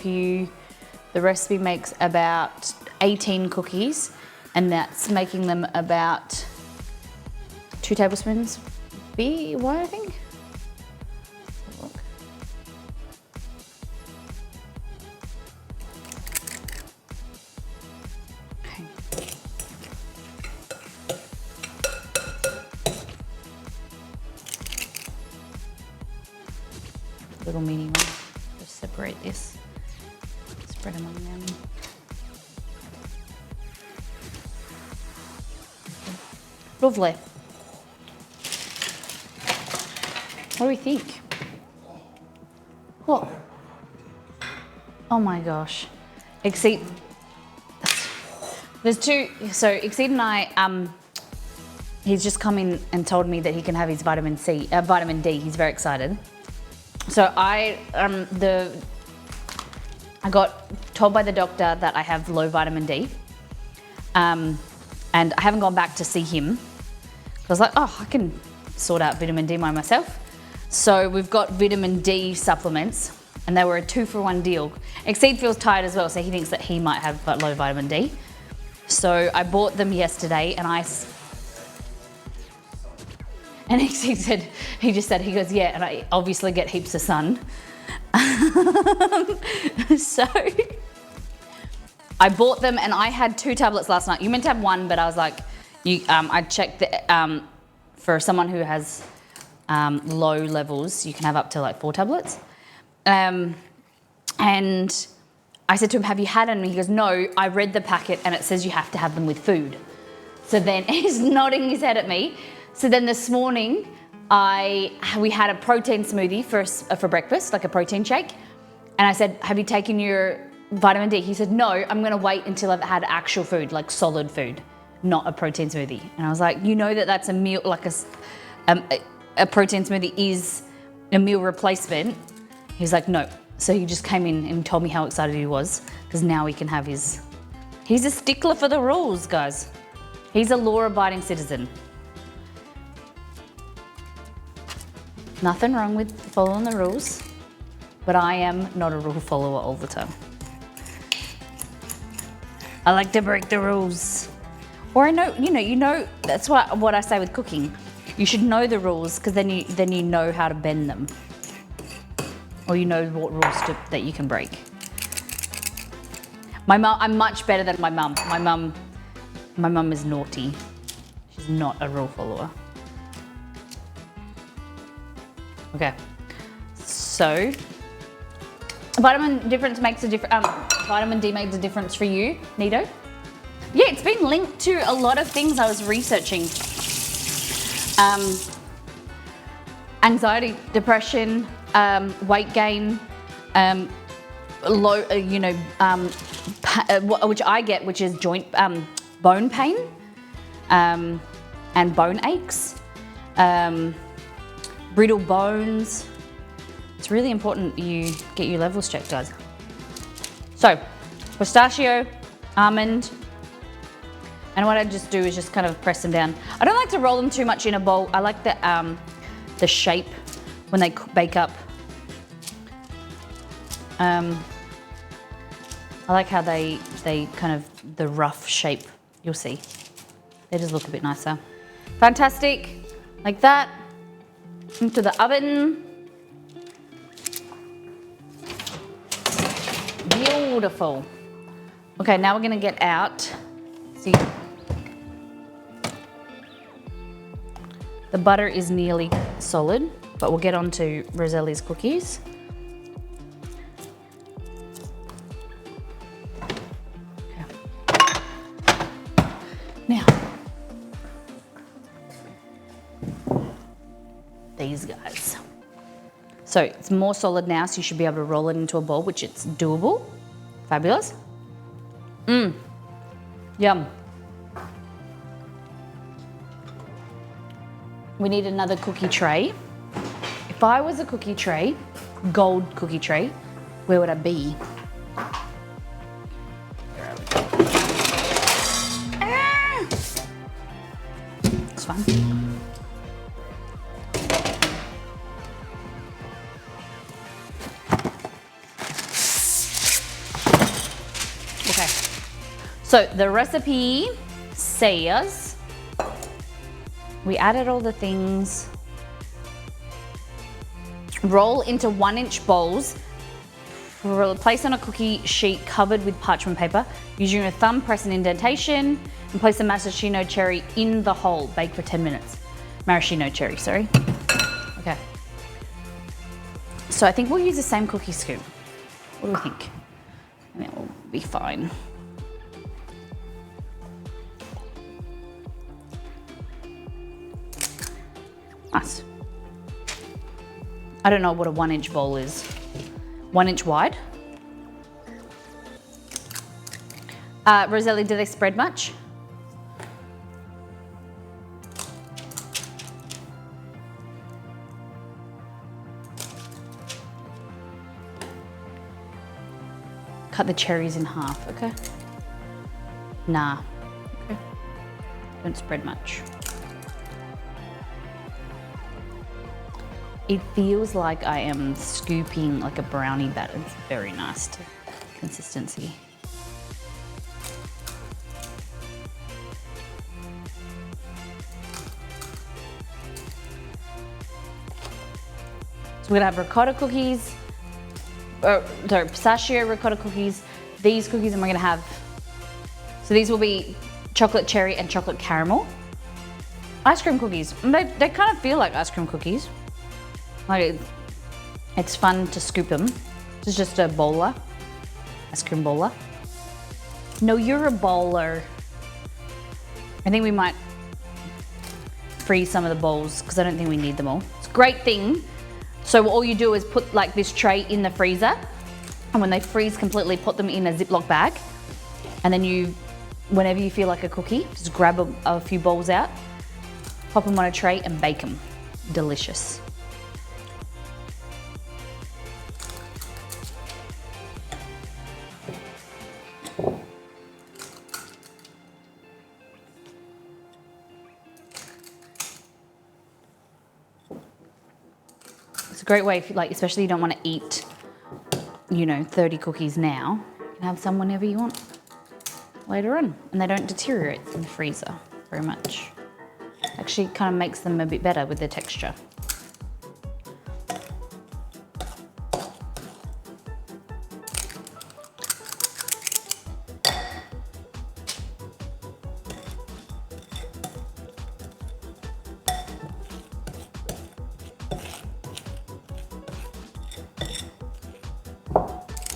the recipe makes about 18 cookies, and that's making them about 2 tablespoons I think. Look. Okay. Little mini one. Just separate this. Spread among them. Lovely. What do we think? What? Oh my gosh. Exceed. There's two. So Exceed and I, he's just come in and told me that he can have his vitamin D. He's very excited. So I got told by the doctor that I have low vitamin D, and I haven't gone back to see him. I was like, oh, I can sort out vitamin D by myself. So we've got vitamin D supplements, and they were a 2-for-1 deal. Exceed feels tired as well, so he thinks that he might have low vitamin D. So I bought them yesterday, and he just said, he goes, yeah, and I obviously get heaps of sun. So I bought them, and I had 2 tablets last night. You meant to have 1, but I was like, I checked for someone who has low levels, you can have up to like 4 tablets. And I said to him, have you had them? And he goes, no, I read the packet and it says you have to have them with food. So then he's nodding his head at me. So then this morning, we had a protein smoothie for breakfast, like a protein shake. And I said, have you taken your vitamin D? He said, no, I'm gonna wait until I've had actual food, like solid food, not a protein smoothie. And I was like, you know that's a meal, like a protein smoothie is a meal replacement. He's like, no. So he just came in and told me how excited he was, because now he can have he's a stickler for the rules, guys. He's a law-abiding citizen. Nothing wrong with following the rules, but I am not a rule follower all the time. I like to break the rules. Or I know, you know, that's what I say with cooking. You should know the rules, because then you know how to bend them. Or you know what rules that you can break. I'm much better than my mum. My mum is naughty. She's not a rule follower. Okay, so vitamin D makes a difference for you, Nito? Yeah, it's been linked to a lot of things I was researching. Anxiety, depression, weight gain, which I get, which is bone pain, and bone aches, brittle bones. It's really important you get your levels checked, guys. So, pistachio, almond, and what I just do is just kind of press them down. I don't like to roll them too much in a bowl. I like the shape when they bake up. I like how they kind of, the rough shape, you'll see. They just look a bit nicer. Fantastic, like that. Into the oven. Beautiful. Okay, now we're gonna get out. See, the butter is nearly solid, but we'll get on to Roselli's cookies. Okay. these guys. So it's more solid now, so you should be able to roll it into a ball, which it's doable. Fabulous. Yum. We need another cookie tray. If I was a cookie tray, gold cookie tray, where would I be? It's fun. Okay. So the recipe says we added all the things. Roll into 1-inch bowls. Place on a cookie sheet covered with parchment paper. Using your thumb, press an indentation and place the maraschino cherry in the hole. Bake for 10 minutes. Maraschino cherry, sorry. Okay. So I think we'll use the same cookie scoop. What do we think? And it will be fine. Nice. I don't know what a 1-inch bowl is. 1 inch wide. Roselli, do they spread much? Cut the cherries in half, okay? Nah, okay. Don't spread much. It feels like I am scooping like a brownie batter. It's very nice consistency. So we're gonna have ricotta cookies, pistachio ricotta cookies, these cookies, and we're gonna have, so these will be chocolate cherry and chocolate caramel. Ice cream cookies, they kind of feel like ice cream cookies. Like, it's fun to scoop them. This is just a bowler, ice cream bowler. No, you're a bowler. I think we might freeze some of the bowls because I don't think we need them all. It's a great thing. So all you do is put like this tray in the freezer, and when they freeze completely, put them in a Ziploc bag, and then you, whenever you feel like a cookie, just grab a few bowls out, pop them on a tray and bake them. Delicious. It's a great way if you like, especially you don't want to eat, 30 cookies now. You can have some whenever you want later on, and they don't deteriorate in the freezer very much. Actually, kind of makes them a bit better with the texture.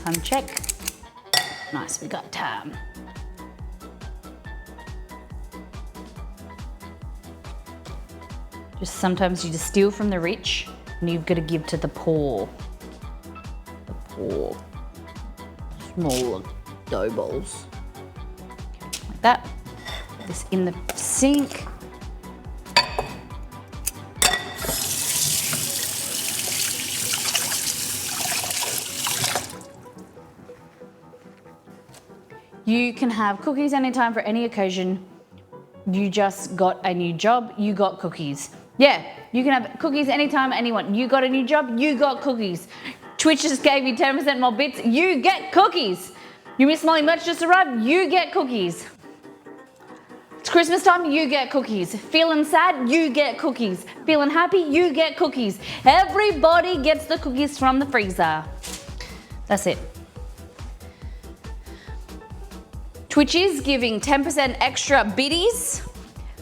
Time check. Nice, we got time. Just sometimes you just steal from the rich and you've got to give to the poor. The poor. Smaller dough balls. Okay, like that. Put this in the sink. You can have cookies anytime for any occasion. You just got a new job, you got cookies. Yeah, you can have cookies anytime, anyone. You got a new job, you got cookies. Twitch just gave you 10% more bits, you get cookies. Your Miss Molly merch just arrived, you get cookies. It's Christmas time, you get cookies. Feeling sad, you get cookies. Feeling happy, you get cookies. Everybody gets the cookies from the freezer. That's it. Twitch is giving 10% extra biddies,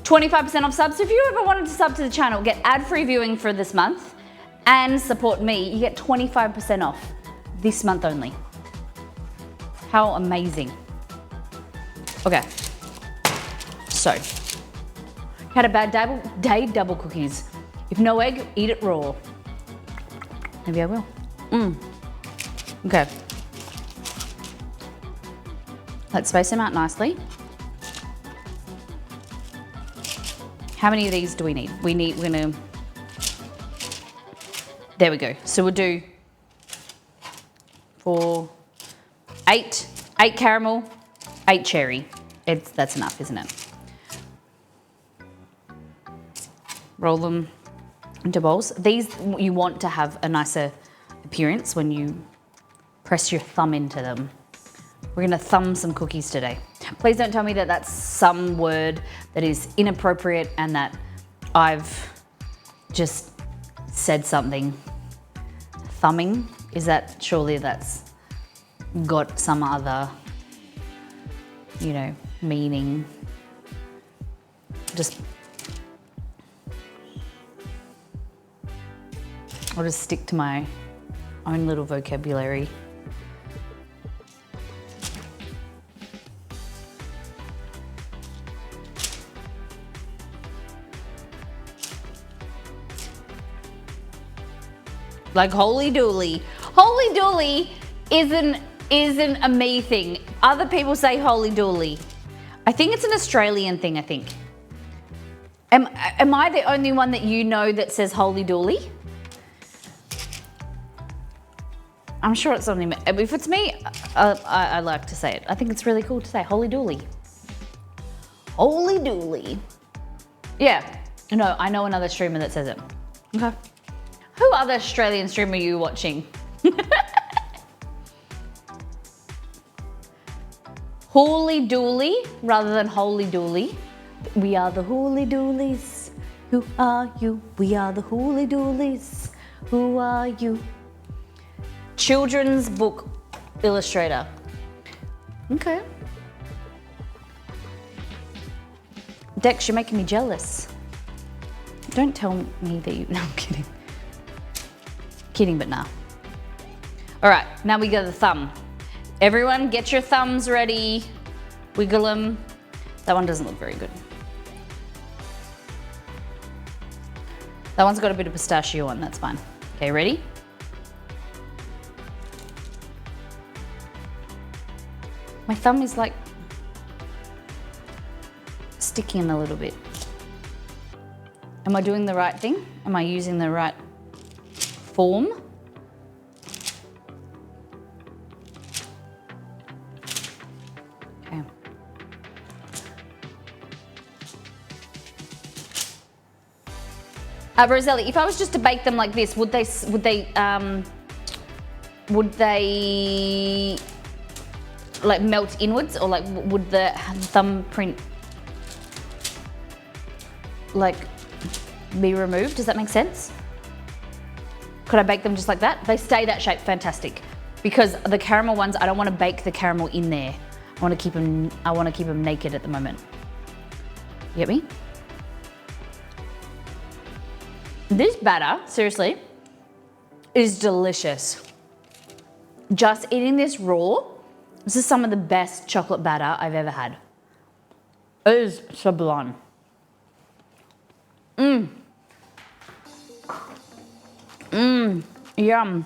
25% off subs. So if you ever wanted to sub to the channel, get ad-free viewing for this month and support me, you get 25% off this month only. How amazing. Okay, so, had a bad day, double cookies. If no egg, eat it raw. Maybe I will. Okay. Let's space them out nicely. How many of these do we need? We're gonna, there we go. So we'll do 8 caramel, 8 cherry. That's enough, isn't it? Roll them into bowls. These you want to have a nicer appearance when you press your thumb into them. We're gonna thumb some cookies today. Please don't tell me that that's some word that is inappropriate and that I've just said something. Thumbing, is that, surely that's got some other, meaning. I'll just stick to my own little vocabulary. Like holy dooly. Holy dooly isn't a me thing. Other people say holy dooly. I think it's an Australian thing, I think. Am I the only one that you know that says holy dooly? I'm sure it's something, if it's me, I like to say it. I think it's really cool to say holy dooly. Holy dooly. Yeah, no, I know another streamer that says it. Okay. Who other Australian streamer are you watching? Holy dooly rather than holy dooly. We are the holy doolies. Who are you? We are the holy doolies. Who are you? Children's book illustrator. Okay. Dex, you're making me jealous. Don't tell me that you, no, I'm kidding. Kidding, but nah. All right, now we go to the thumb. Everyone get your thumbs ready. Wiggle them. That one doesn't look very good. That one's got a bit of pistachio on, that's fine. Okay, ready? My thumb is like sticking a little bit. Am I doing the right thing? Am I using the right form? Okay. Roselli, if I was just to bake them like this, would they like melt inwards, or like would the thumbprint like be removed? Does that make sense? Could I bake them just like that? They stay that shape, fantastic. Because the caramel ones, I don't want to bake the caramel in there. I want to keep them naked at the moment. You get me? This batter, seriously, is delicious. Just eating this raw, this is some of the best chocolate batter I've ever had. It is sublime. Yum.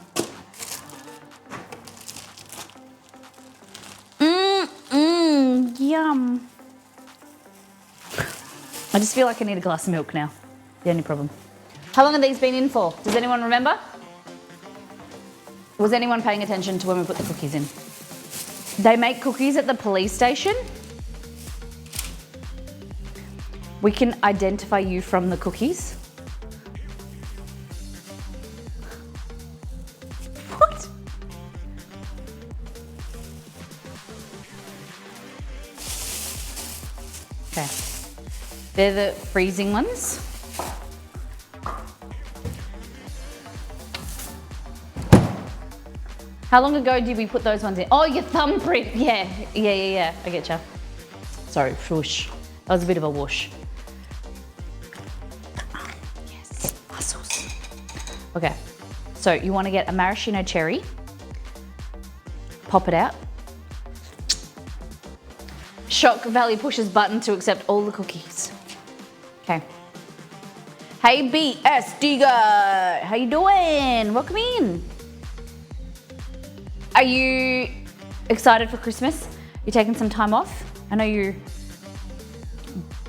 Yum. I just feel like I need a glass of milk now. The only problem. How long have these been in for? Does anyone remember? Was anyone paying attention to when we put the cookies in? They make cookies at the police station. We can identify you from the cookies. What? Okay. They're the freezing ones. How long ago did we put those ones in? Oh, your thumbprint. Yeah. I get you. Sorry, whoosh. That was a bit of a whoosh. Yes, muscles. Okay, so you want to get a maraschino cherry. Pop it out. Shock Valley pushes button to accept all the cookies. Okay. Hey BSD guy, how you doing? Welcome in. Are you excited for Christmas? You taking some time off? I know you're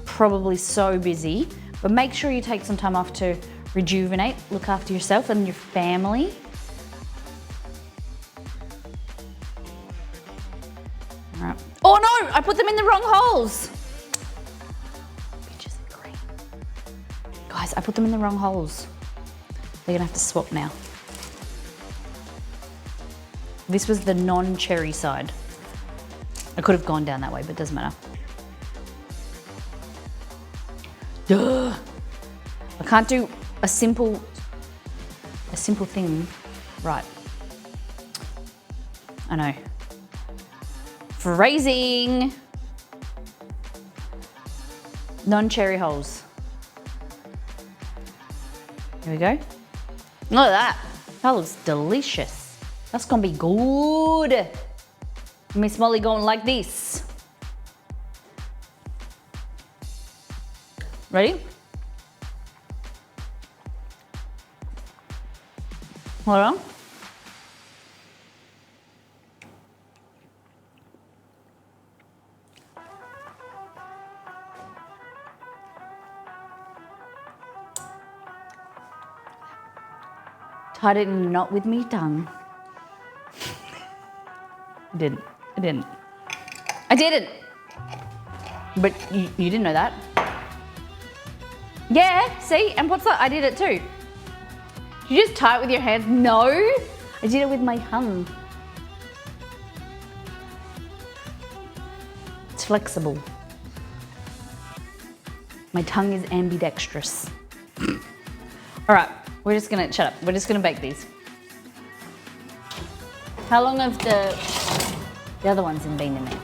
probably so busy, but make sure you take some time off to rejuvenate, look after yourself and your family. All right. Oh no, I put them in the wrong holes. Bitches are green. Guys, I put them in the wrong holes. They're gonna have to swap now. This was the non-cherry side. I could have gone down that way, but it doesn't matter. Duh. I can't do a simple thing right. I know. Phrasing. Non-cherry holes. Here we go. Look at that. That looks delicious. That's gonna be good. Miss Molly going like this. Ready? Hold on. Tied it in a knot with me tongue. I didn't. But you didn't know that. Yeah, see? And what's that? I did it too. You just tie it with your hands? No, I did it with my tongue. It's flexible. My tongue is ambidextrous. All right, we're just gonna, shut up. We're just gonna bake these. How long have the other ones been in there?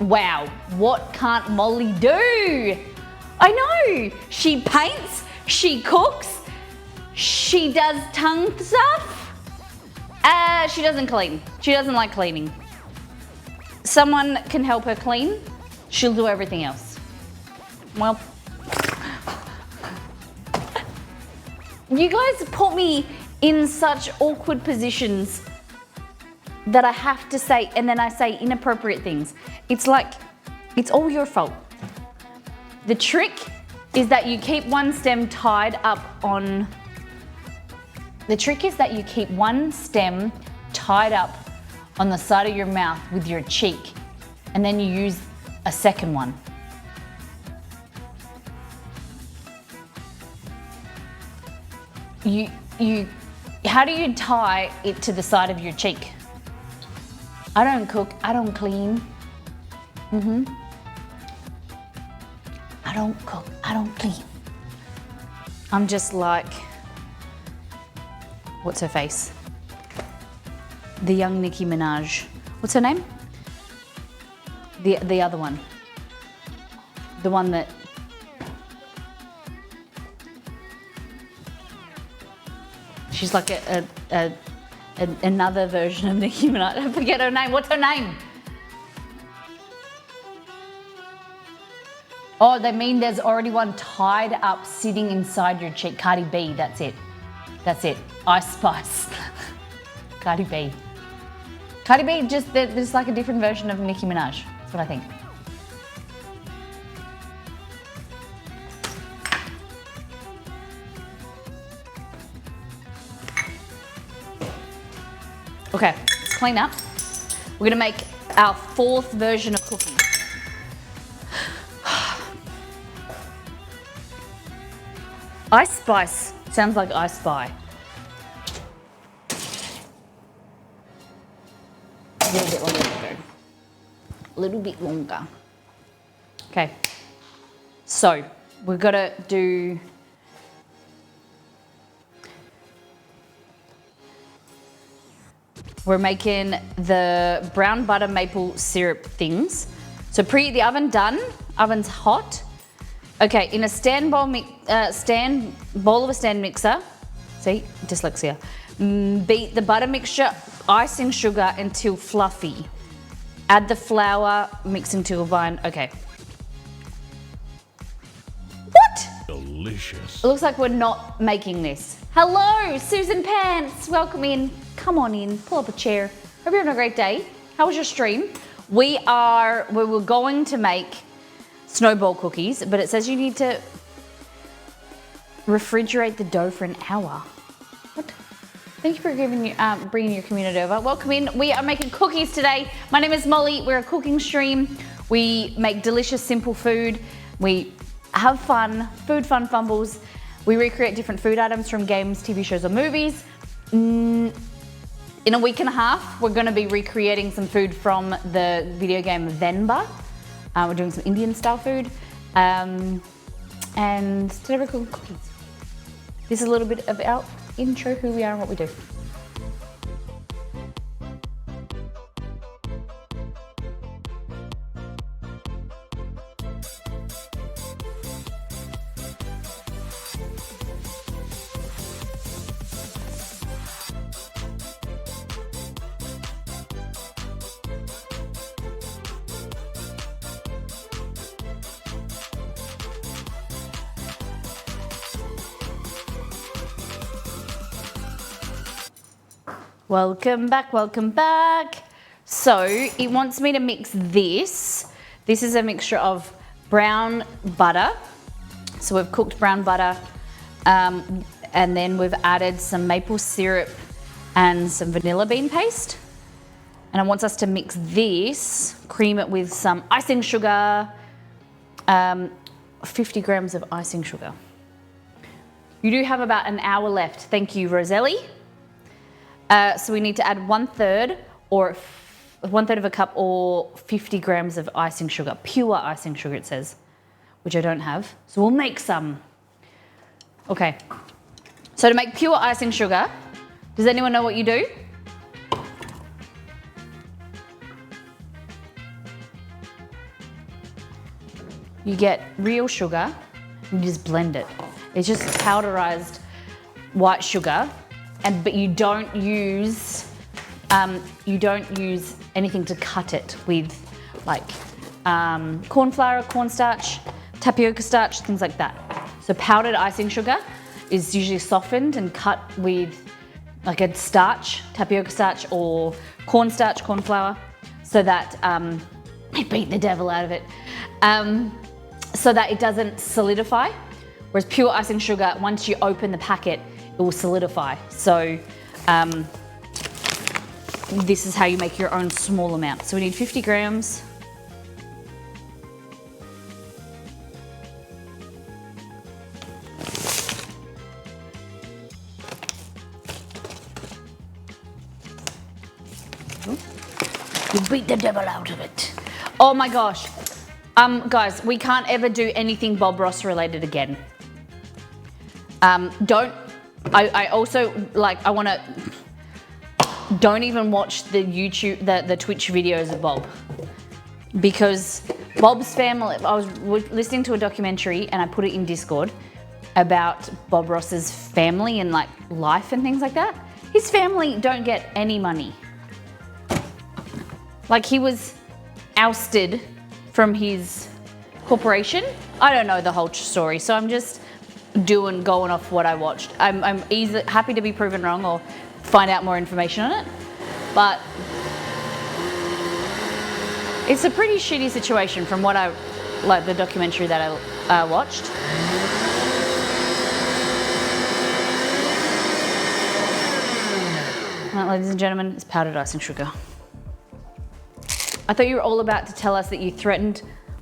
Wow, what can't Molly do? I know, she paints, she cooks, she does tongue stuff. She doesn't clean. She doesn't like cleaning. Someone can help her clean, she'll do everything else. Well, you guys put me in such awkward positions that I have to say, and then I say inappropriate things. It's like, it's all your fault. The trick is that you keep one stem tied up on, the trick is that you keep one stem tied up on the side of your mouth with your cheek, and then you use a second one. How do you tie it to the side of your cheek? I don't cook, I don't clean. I don't cook, I don't clean. I'm just like, what's her face? The young Nicki Minaj. What's her name? The other one. The one that, she's like another version of Nicki Minaj. I forget her name. What's her name? Oh, they mean there's already one tied up sitting inside your cheek. Cardi B, that's it. That's it. Ice Spice. Cardi B. Cardi B, there's like a different version of Nicki Minaj. That's what I think. Okay, let's clean up. We're gonna make our fourth version of cookies. Ice Spice sounds like I Spy. A little bit longer to go. A little bit longer. Okay, so we've got to do we're making the brown butter maple syrup things. So preheat the oven, done. Oven's hot. Okay, in a stand bowl of a stand mixer, see, dyslexia. Beat the butter mixture, icing sugar until fluffy. Add the flour, mix until fine. Okay. Delicious. It looks like we're not making this. Hello, Susan Pants. Welcome in. Come on in. Pull up a chair. Hope you're having a great day. How was your stream? We were going to make snowball cookies, but it says you need to refrigerate the dough for an hour. What? Thank you for bringing your community over. Welcome in. We are making cookies today. My name is Molly. We're a cooking stream. We make delicious, simple food. We have fun, food fun fumbles. We recreate different food items from games, TV shows, or movies. In a week and a half, we're going to be recreating some food from the video game Venba. We're doing some Indian style food. And today we're cooking cookies. This is a little bit of our intro, who we are and what we do. Welcome back, welcome back. So it wants me to mix this. This is a mixture of brown butter. So we've cooked brown butter and then we've added some maple syrup and some vanilla bean paste. And it wants us to mix this, cream it with some icing sugar, 50 grams of icing sugar. You do have about an hour left. Thank you, Roselli. So we need to add 1/3 of a cup or 50 grams of icing sugar, pure icing sugar it says, which I don't have. So we'll make some. Okay, so to make pure icing sugar, does anyone know what you do? You get real sugar, and you just blend it. It's just powderized white sugar. But you don't use anything to cut it with, like corn flour, cornstarch, tapioca starch, things like that. So powdered icing sugar is usually softened and cut with like a starch, tapioca starch or cornstarch, corn flour, so that I beat the devil out of it, so that it doesn't solidify. Whereas pure icing sugar, once you open the packet, it will solidify. So this is how you make your own small amount. So we need 50 grams. You beat the devil out of it. Oh my gosh. Guys, we can't ever do anything Bob Ross related again. Don't even watch the the Twitch videos of Bob, because Bob's family, I was listening to a documentary and I put it in Discord about Bob Ross's family and like life and things like that. His family don't get any money. Like, he was ousted from his corporation. I don't know the whole story, so I'm just going off what I watched. I'm happy to be proven wrong or find out more information on it, but it's a pretty shitty situation from what the documentary that I watched. Ladies and gentlemen, it's powdered icing sugar. I thought you were all about to tell us that you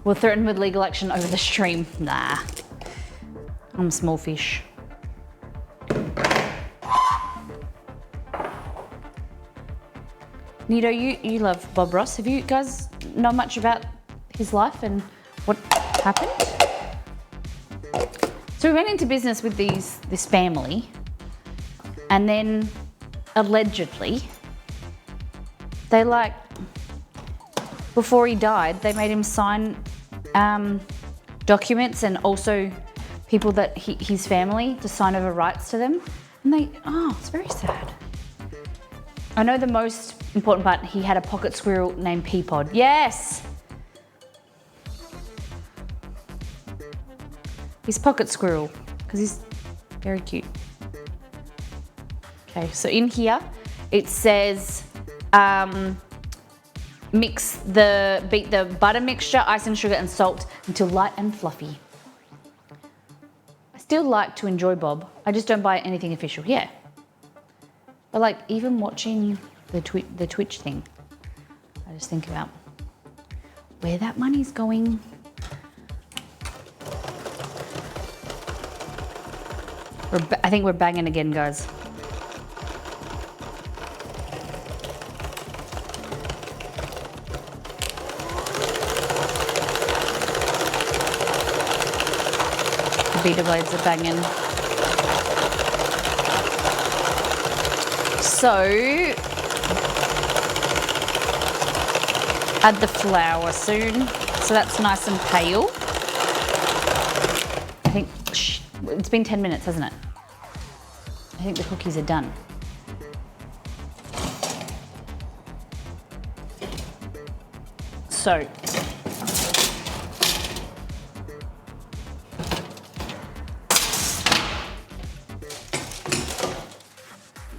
were threatened with legal action over the stream. Nah, I'm a small fish. Nito, you love Bob Ross. Have you guys know much about his life and what happened? So we went into business with this family, and then allegedly, before he died, they made him sign documents, and also people that his family, to sign over rights to them. And it's very sad. I know the most important part, he had a pocket squirrel named Peapod. Yes! His pocket squirrel. because he's very cute. Okay, so in here it says beat the butter mixture, icing sugar and salt until light and fluffy. I still like to enjoy Bob. I just don't buy anything official. Yeah. But like even watching the Twitch thing, I just think about where that money's going. I think we're banging again, guys. The beater blades are banging. So, add the flour soon. So that's nice and pale. I think it's been 10 minutes, hasn't it? I think the cookies are done. So,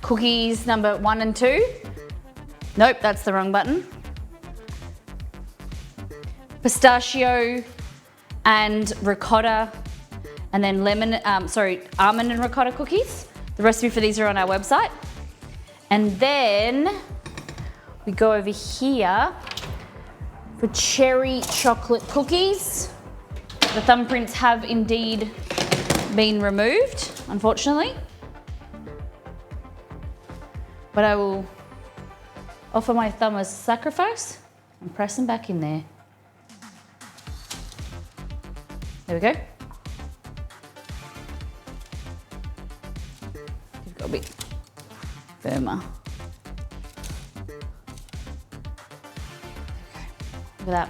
cookies number 1 and 2. Nope, that's the wrong button. Pistachio and ricotta, and then almond and ricotta cookies. The recipe for these are on our website. And then we go over here for cherry chocolate cookies. The thumbprints have indeed been removed, unfortunately. But I will offer my thumb as sacrifice and press them back in there. There we go. You've got a bit firmer. Look at that.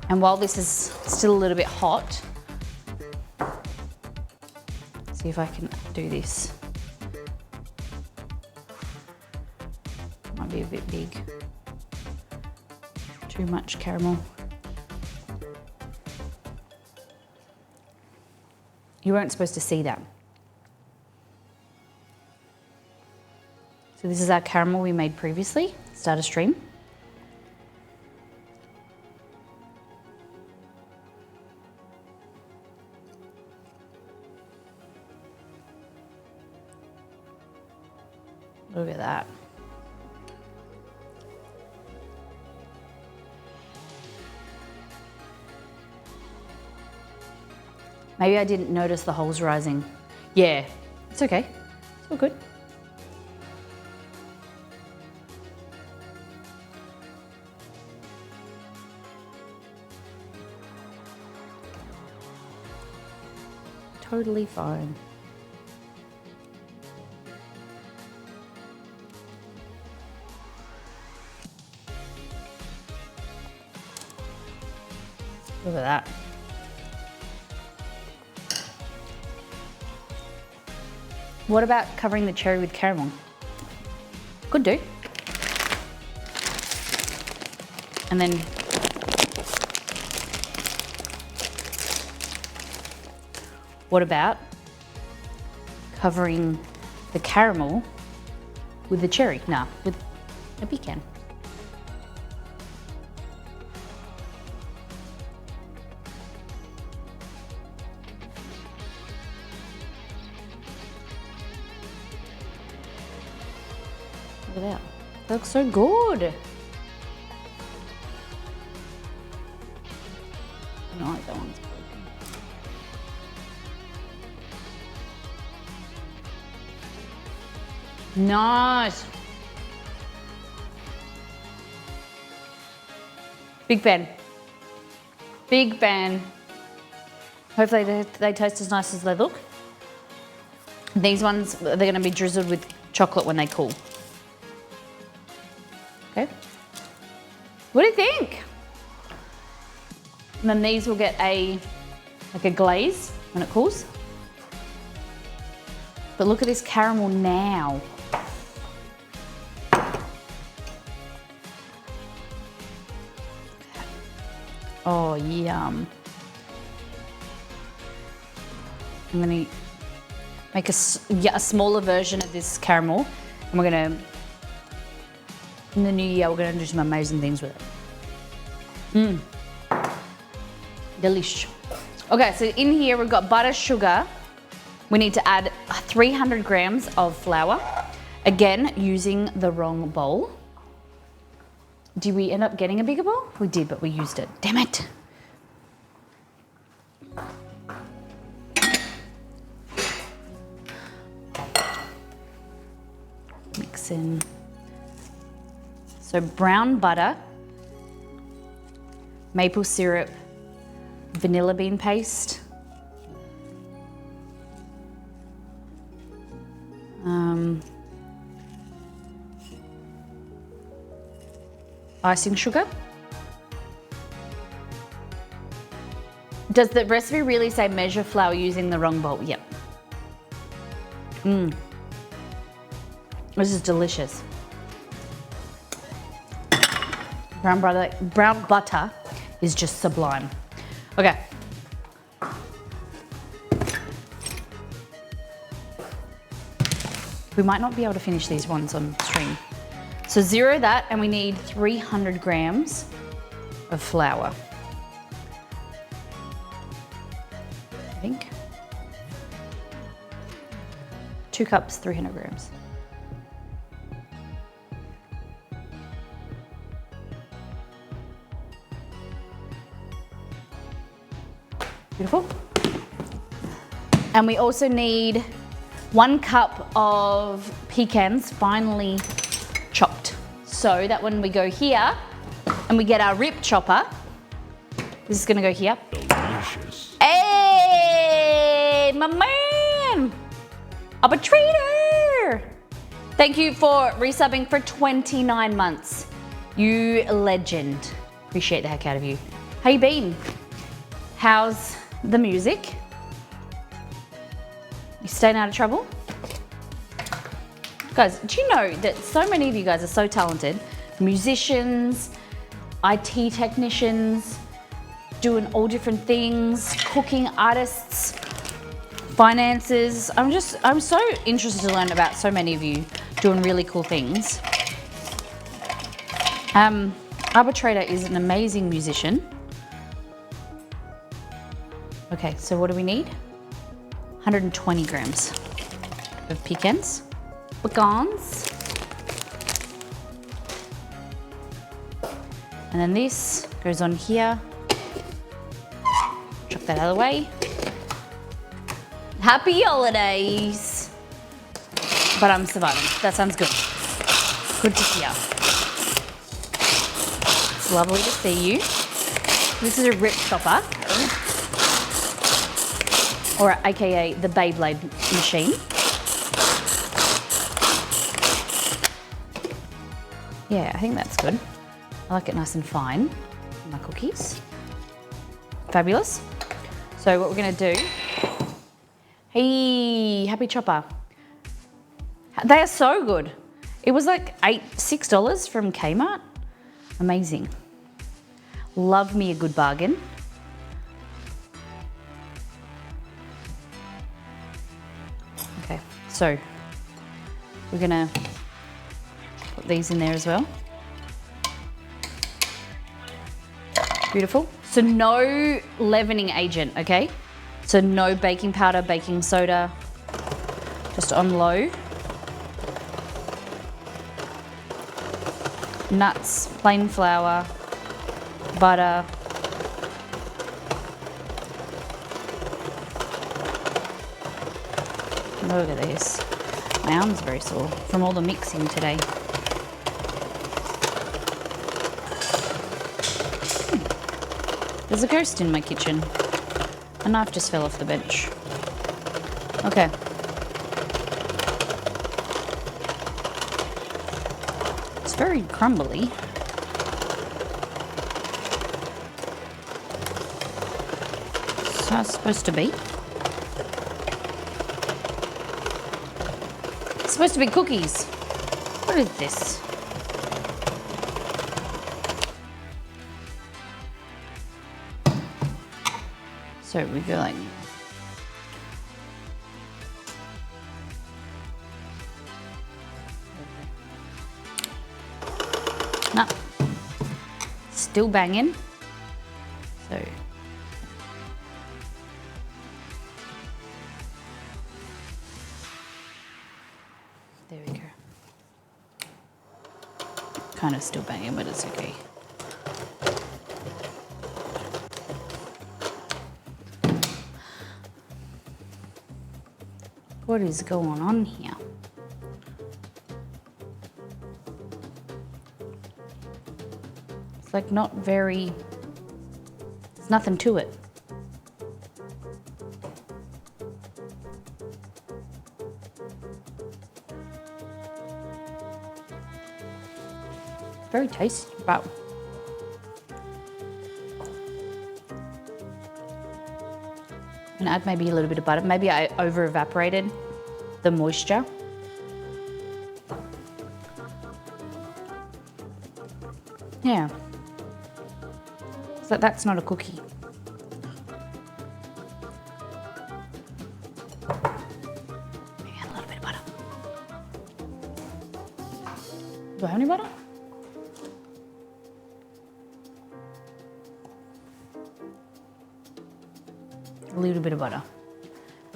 And while this is still a little bit hot, see if I can do this. Might be a bit big. Too much caramel. You weren't supposed to see that. So this is our caramel we made previously, starter stream. Look at that. Maybe I didn't notice the holes rising. Yeah, it's okay. It's all good. Totally fine. Look at that. What about covering the cherry with caramel? Could do. And then what about covering the caramel with the cherry? Nah, with a pecan. Look at that. That looks so good. I don't like that one's broken. Nice. Big fan. Big fan. Hopefully they taste as nice as they look. These ones, they're going to be drizzled with chocolate when they cool. Okay. What do you think? And then these will get like a glaze when it cools. But look at this caramel now. Oh, yum. I'm gonna make a smaller version of this caramel, and we're gonna, in the new year, we're gonna do some amazing things with it. Delish. Okay, so in here we've got butter, sugar. We need to add 300 grams of flour. Again, using the wrong bowl. Did we end up getting a bigger bowl? We did, but we used it. Damn it. Mix in. So brown butter, maple syrup, vanilla bean paste, icing sugar. Does the recipe really say measure flour using the wrong bowl? Yep. This is delicious. Brown butter is just sublime. Okay. We might not be able to finish these ones on stream. So zero that, and we need 300 grams of flour. I think. 2 cups, 300 grams. Beautiful. And we also need 1 cup of pecans finely chopped. So that when we go here and we get our rip chopper, this is gonna go here. Delicious. Hey, my man! Arbitrator! Thank you for resubbing for 29 months. You legend. Appreciate the heck out of you. How you been? How's the music? You staying out of trouble? Guys, do you know that so many of you guys are so talented? Musicians, IT technicians, doing all different things, cooking artists, finances. I'm so interested to learn about so many of you doing really cool things. Arbitrator is an amazing musician. Okay, so what do we need? 120 grams of pecans. Pecans. And then this goes on here. Chuck that out of the way. Happy holidays. But I'm surviving. That sounds good. Good to hear. It's lovely to see you. This is a rip chopper, or AKA the Beyblade machine. Yeah, I think that's good. I like it nice and fine. My cookies. Fabulous. So what we're gonna do, hey, happy chopper. They are so good. It was like $6 from Kmart. Amazing. Love me a good bargain. Okay, so we're gonna put these in there as well. Beautiful. So no leavening agent, okay? So no baking powder, baking soda, just on low. Nuts, plain flour, butter. Look at this. My arm's very sore from all the mixing today. There's a ghost in my kitchen. A knife just fell off the bench. Okay. It's very crumbly. That's how it's supposed to be. It's supposed to be cookies. What is this? So we go like still banging. So. There we go. Kind of still banging, but it's okay. What is going on here? It's like not very, there's nothing to it. Very tasty, but and add maybe a little bit of butter. Maybe I over evaporated the moisture. Yeah. So that's not a cookie. Maybe add a little bit of butter. Do I have any butter? A little bit of butter,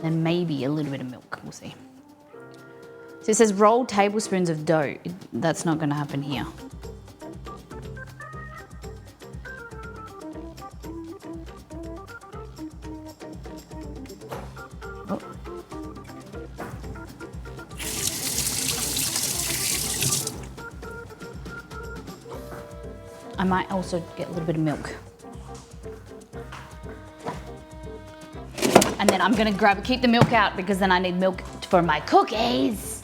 and maybe a little bit of milk, we'll see. So it says roll tablespoons of dough. That's not gonna happen here. Oh. I might also get a little bit of milk. And then I'm gonna keep the milk out because then I need milk for my cookies.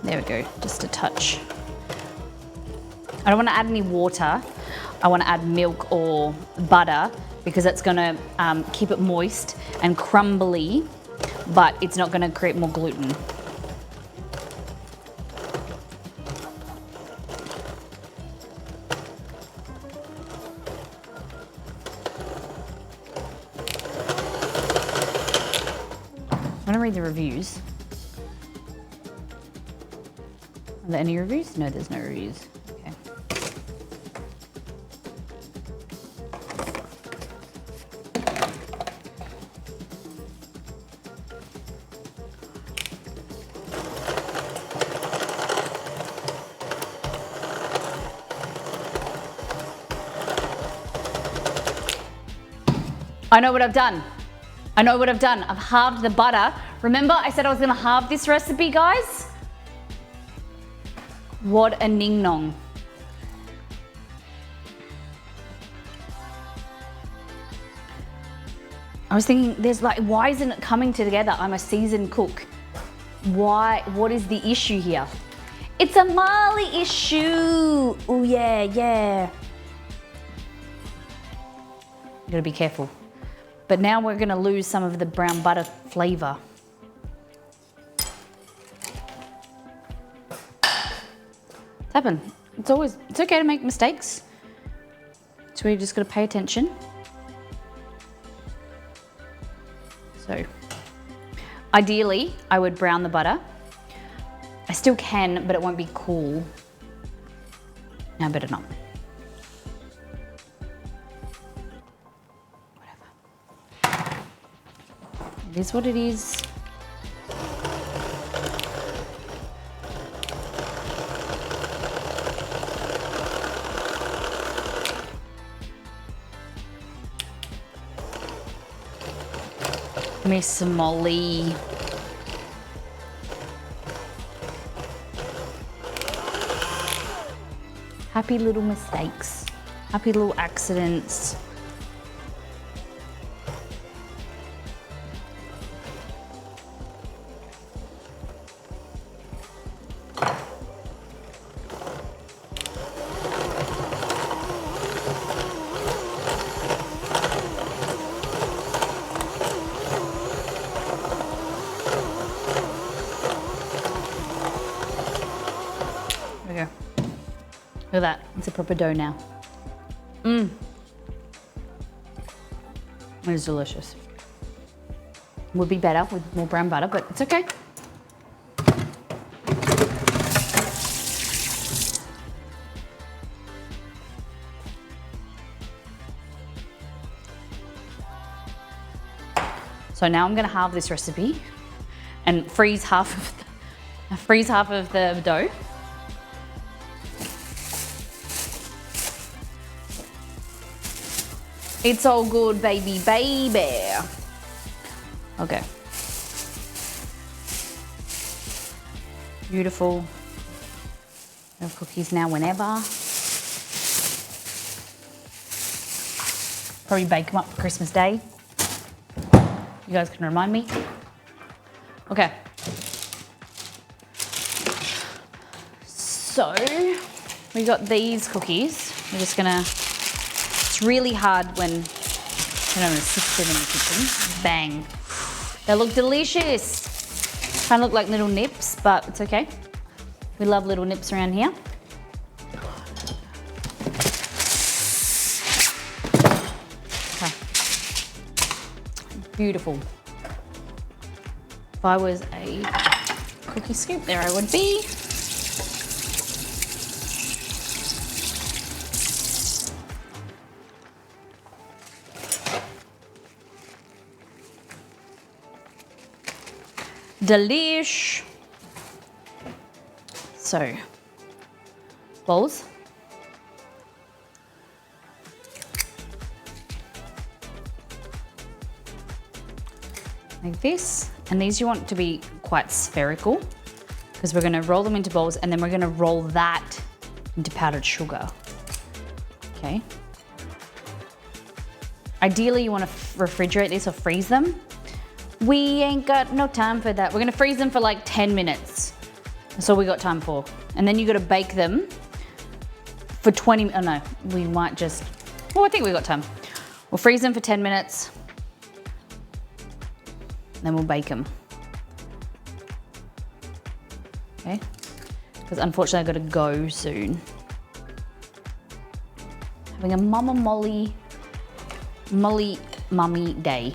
There we go, just a touch. I don't wanna add any water. I wanna add milk or butter because that's gonna keep it moist and crumbly, but it's not gonna create more gluten. I'm gonna read the reviews. Are there any reviews? No, there's no reviews. Okay. I know what I've done. I know what I've done. I've halved the butter. Remember I said I was gonna halve this recipe, guys? What a ning nong. I was thinking, there's like, why isn't it coming together? I'm a seasoned cook. Why, what is the issue here? It's a Mali issue. Oh yeah, yeah. You gotta be careful. But now we're gonna lose some of the brown butter flavor. It's happened. It's okay to make mistakes. So we just gotta pay attention. So, ideally, I would brown the butter. I still can, but it won't be cool. No, I better not. It is what it is. Miss Molly. Happy little mistakes. Happy little accidents. Look at that, it's a proper dough now. It is delicious. Would be better with more brown butter, but it's okay. So now I'm gonna halve this recipe and freeze half of the dough. It's all good, baby, baby. Okay. Beautiful. I have cookies now whenever. Probably bake them up for Christmas Day. You guys can remind me. Okay. So, we got these cookies. We're just gonna, it's really hard when, I'm gonna sift them in the kitchen. Bang. They look delicious. Kind of look like little nips, but it's okay. We love little nips around here. Okay. Beautiful. If I was a cookie scoop, there I would be. Delish. So, bowls. Like this. And these you want to be quite spherical because we're gonna roll them into bowls and then we're gonna roll that into powdered sugar. Okay. Ideally you wanna refrigerate this or freeze them. We ain't got no time for that. We're gonna freeze them for like 10 minutes. That's all we got time for. And then you gotta bake them for 20, oh no, we might just, well, I think we got time. We'll freeze them for 10 minutes. Then we'll bake them. Okay? Because unfortunately I gotta go soon. Having a mama molly mummy day.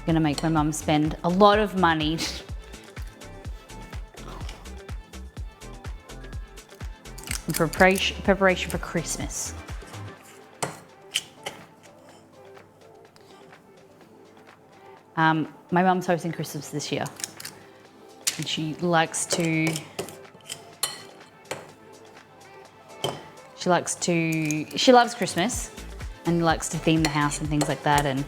Gonna make my mum spend a lot of money. In preparation for Christmas. My mum's hosting Christmas this year. And she loves Christmas and likes to theme the house and things like that and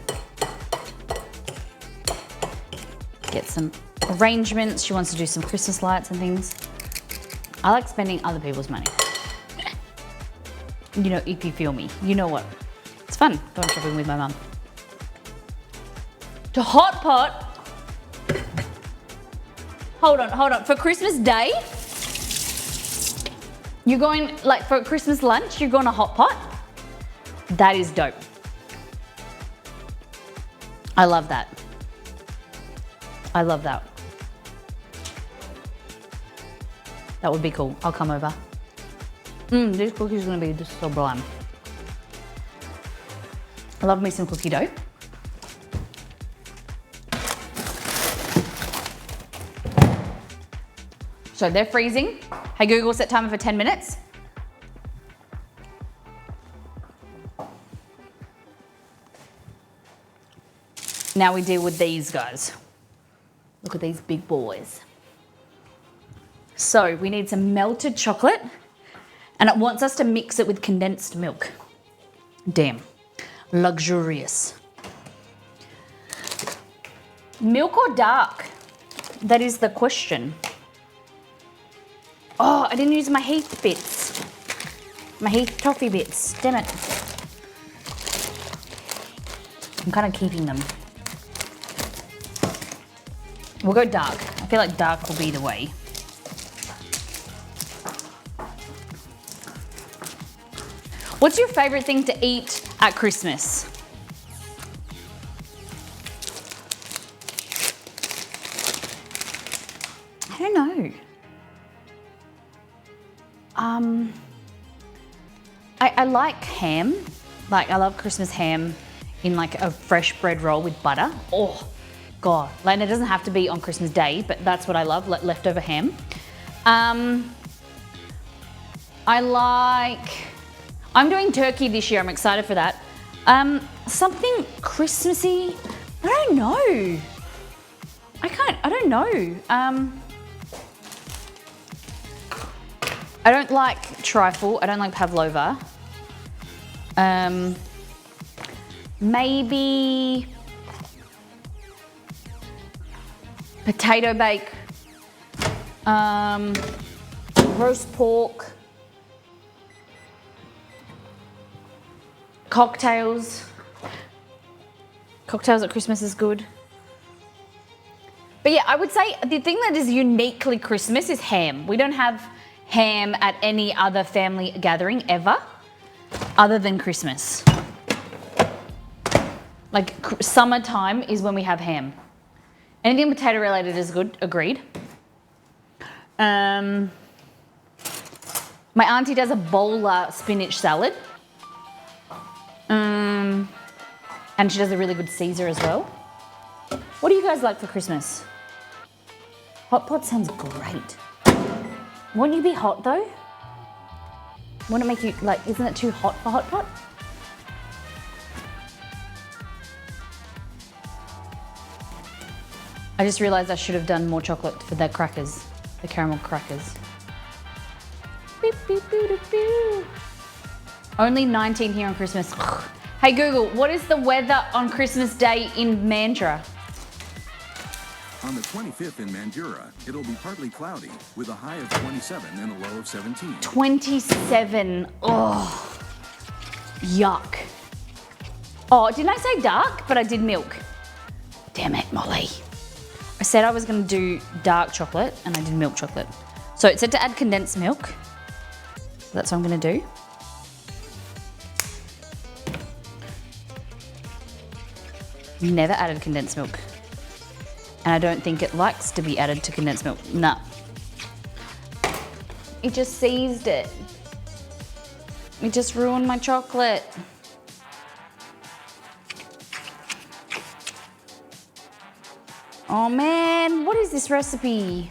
get some arrangements. She wants to do some Christmas lights and things. I like spending other people's money. You know, if you feel me, you know what? It's fun going shopping with my mum. To hot pot. Hold on. For Christmas Day, you're going, like for Christmas lunch, you're going to hot pot? That is dope. I love that. I love that. That would be cool. I'll come over. This cookie's gonna be just sublime. I love me some cookie dough. So they're freezing. Hey Google, set timer for 10 minutes. Now we deal with these guys. Look at these big boys. So we need some melted chocolate and it wants us to mix it with condensed milk. Damn, luxurious. Milk or dark? That is the question. Oh, I didn't use my Heath bits. My Heath toffee bits, damn it. I'm kind of keeping them. We'll go dark. I feel like dark will be the way. What's your favorite thing to eat at Christmas? I don't know. I like ham. Like I love Christmas ham. in like a fresh bread roll with butter. Oh, God. Like, it doesn't have to be on Christmas Day, but that's what I love, leftover ham. I'm doing turkey this year. I'm excited for that. Something Christmassy. I don't know. I don't know. I don't like trifle. I don't like pavlova. Maybe potato bake, roast pork, cocktails. Cocktails at Christmas is good. But yeah, I would say the thing that is uniquely Christmas is ham. We don't have ham at any other family gathering ever, other than Christmas. Like summertime is when we have ham. Anything potato related is good, agreed. My auntie does a bowler spinach salad. And she does a really good Caesar as well. What do you guys like for Christmas? Hot pot sounds great. Won't you be hot though? Won't it make you, like, isn't it too hot for hot pot? I just realized I should have done more chocolate for the crackers, the caramel crackers. Beep, beep, boo, doo, boo. Only 19 here on Christmas. Hey Google, what is the weather on Christmas Day in Mandurah? On the 25th in Mandurah, it'll be partly cloudy with a high of 27 and a low of 17. 27. Oh, yuck. Oh, didn't I say dark? But I did milk. Damn it, Molly. I said I was going to do dark chocolate and I did milk chocolate. So it said to add condensed milk. So that's what I'm going to do. Never added condensed milk. And I don't think it likes to be added to condensed milk. Nah. It just seized it. It just ruined my chocolate. Oh man, what is this recipe?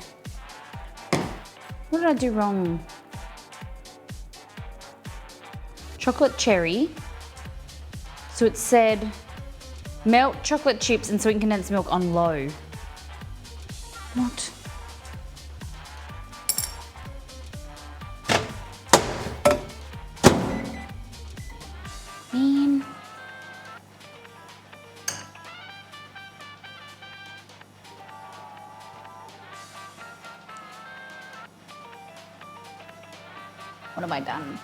What did I do wrong? Chocolate cherry. So it said melt chocolate chips and sweetened condensed milk on low. What? Man. What have I done?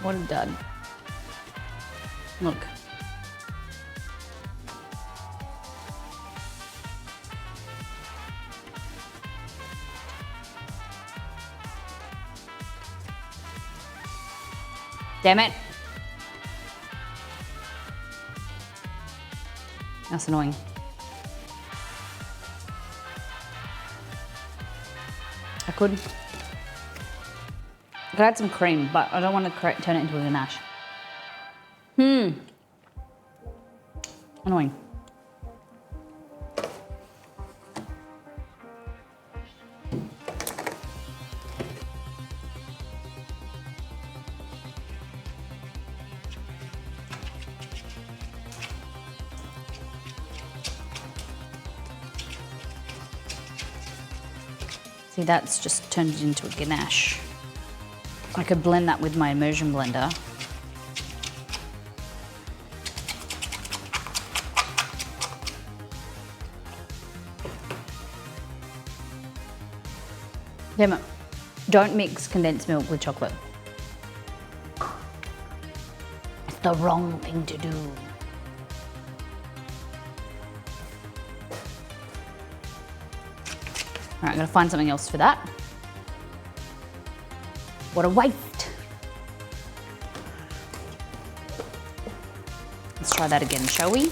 What a dud. Look. Damn it. That's annoying. I could add some cream, but I don't want to turn it into a ganache. Annoying. See, that's just turned it into a ganache. I could blend that with my immersion blender. Damn it. Don't mix condensed milk with chocolate. It's the wrong thing to do. All right, I'm gonna find something else for that. What a waste. try that again, shall we?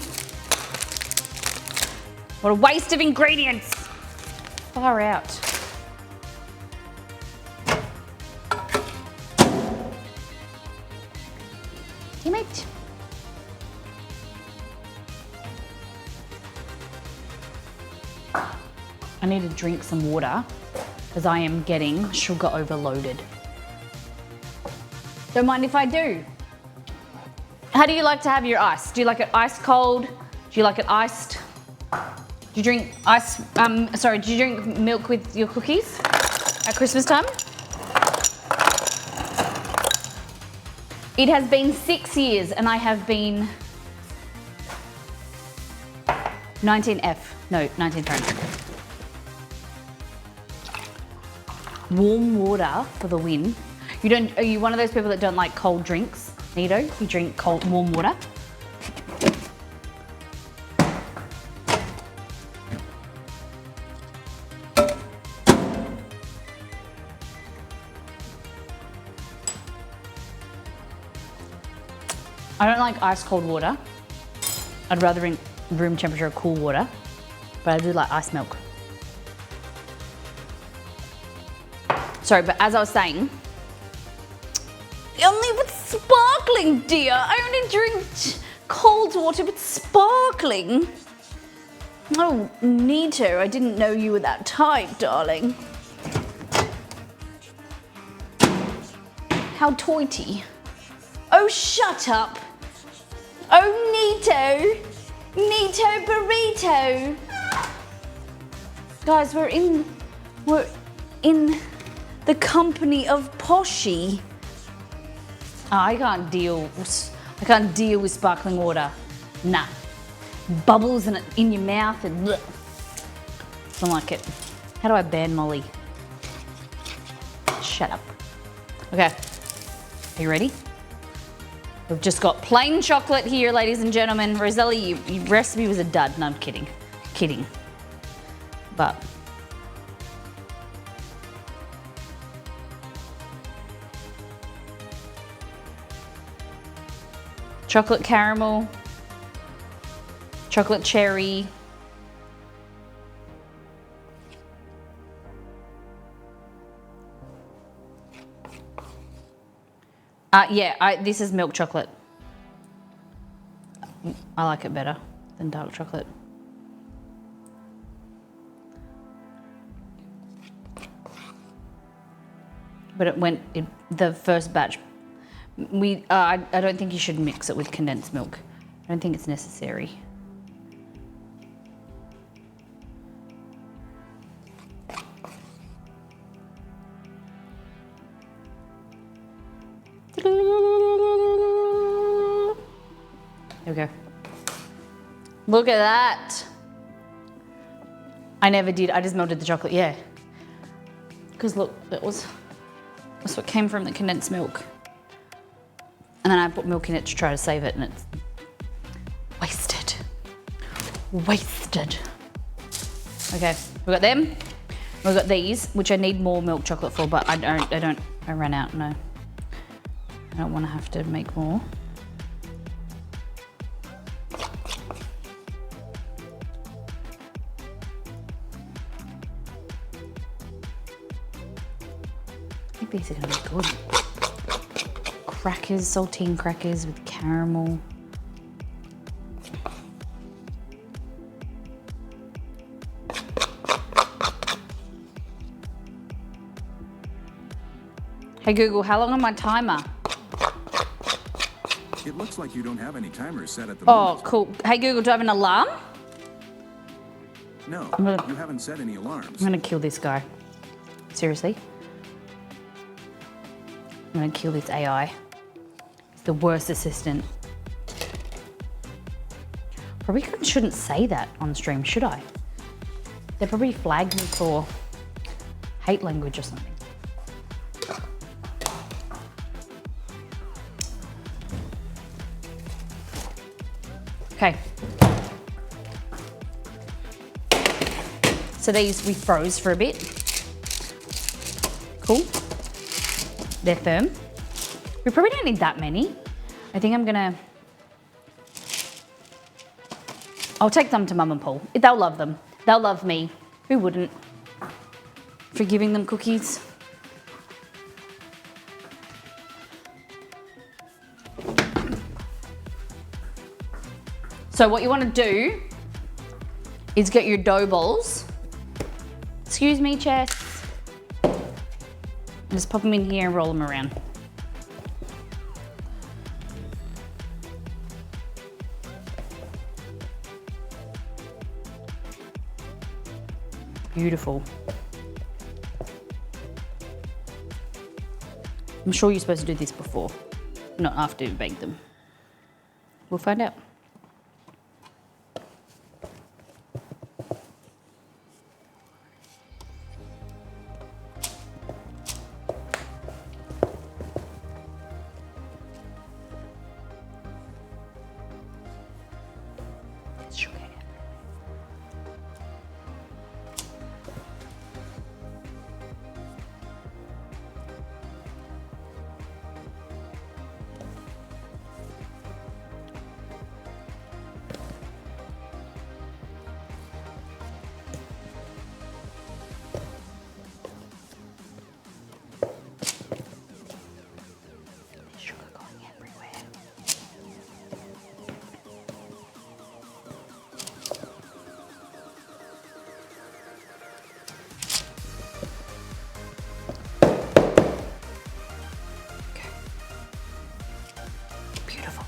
What a waste of ingredients. Far out. Damn it. I need to drink some water because I am getting sugar overloaded. Don't mind if I do. How do you like to have your ice? Do you like it ice cold? Do you like it iced? Do you drink do you drink milk with your cookies at Christmas time? It has been 6 years and I have been 19F. No, 19 Fahrenheit. Warm water for the win. Are you one of those people that don't like cold drinks, Nito? You drink warm water? I don't like ice cold water. I'd rather drink room temperature cool water, but I do like ice milk. Sorry, but as I was saying, only with sparkling, dear. I only drink cold water with sparkling. Oh, Nito, I didn't know you were that type, darling. How toity. Oh, shut up. Oh, Nito. Nito burrito. Guys, we're in the company of Poshy. Oh, I can't deal with sparkling water. Nah. Bubbles in your mouth and bleh. Don't like it. How do I ban Molly? Shut up. Okay. Are you ready? We've just got plain chocolate here, ladies and gentlemen. Roselli, your recipe was a dud. No, I'm kidding. Kidding. But chocolate caramel, chocolate cherry, this is milk chocolate. I like it better than dark chocolate. But the first batch, I don't think you should mix it with condensed milk. I don't think it's necessary. There we go. Look at that. I never did. I just melted the chocolate, yeah. Because look, that's what came from the condensed milk. And then I put milk in it to try to save it and it's wasted. Wasted. Okay, we've got them. We've got these, which I need more milk chocolate for, but I ran out, no. I don't want to have to make more. I think these are gonna be good. Crackers, saltine crackers with caramel. Hey Google, how long on my timer? It looks like you don't have any timers set at the Oh, moment. cool. Hey Google, do I have an alarm? No, you haven't set any alarms. I'm gonna kill this guy. Seriously? I'm gonna kill this AI. It's the worst assistant. Probably shouldn't say that on stream, should I? They probably flagged me for hate language or something. Okay. So these we froze for a bit. Cool. They're firm. We probably don't need that many. I think I'm gonna I'll take them to Mum and Paul. They'll love them. They'll love me. Who wouldn't? For giving them cookies. So what you want to do is get your dough balls. Excuse me, Chess. Just pop them in here and roll them around. Beautiful. I'm sure you're supposed to do this before, not after you bake them. We'll find out. Sugar. Sugar going everywhere. Okay. Beautiful.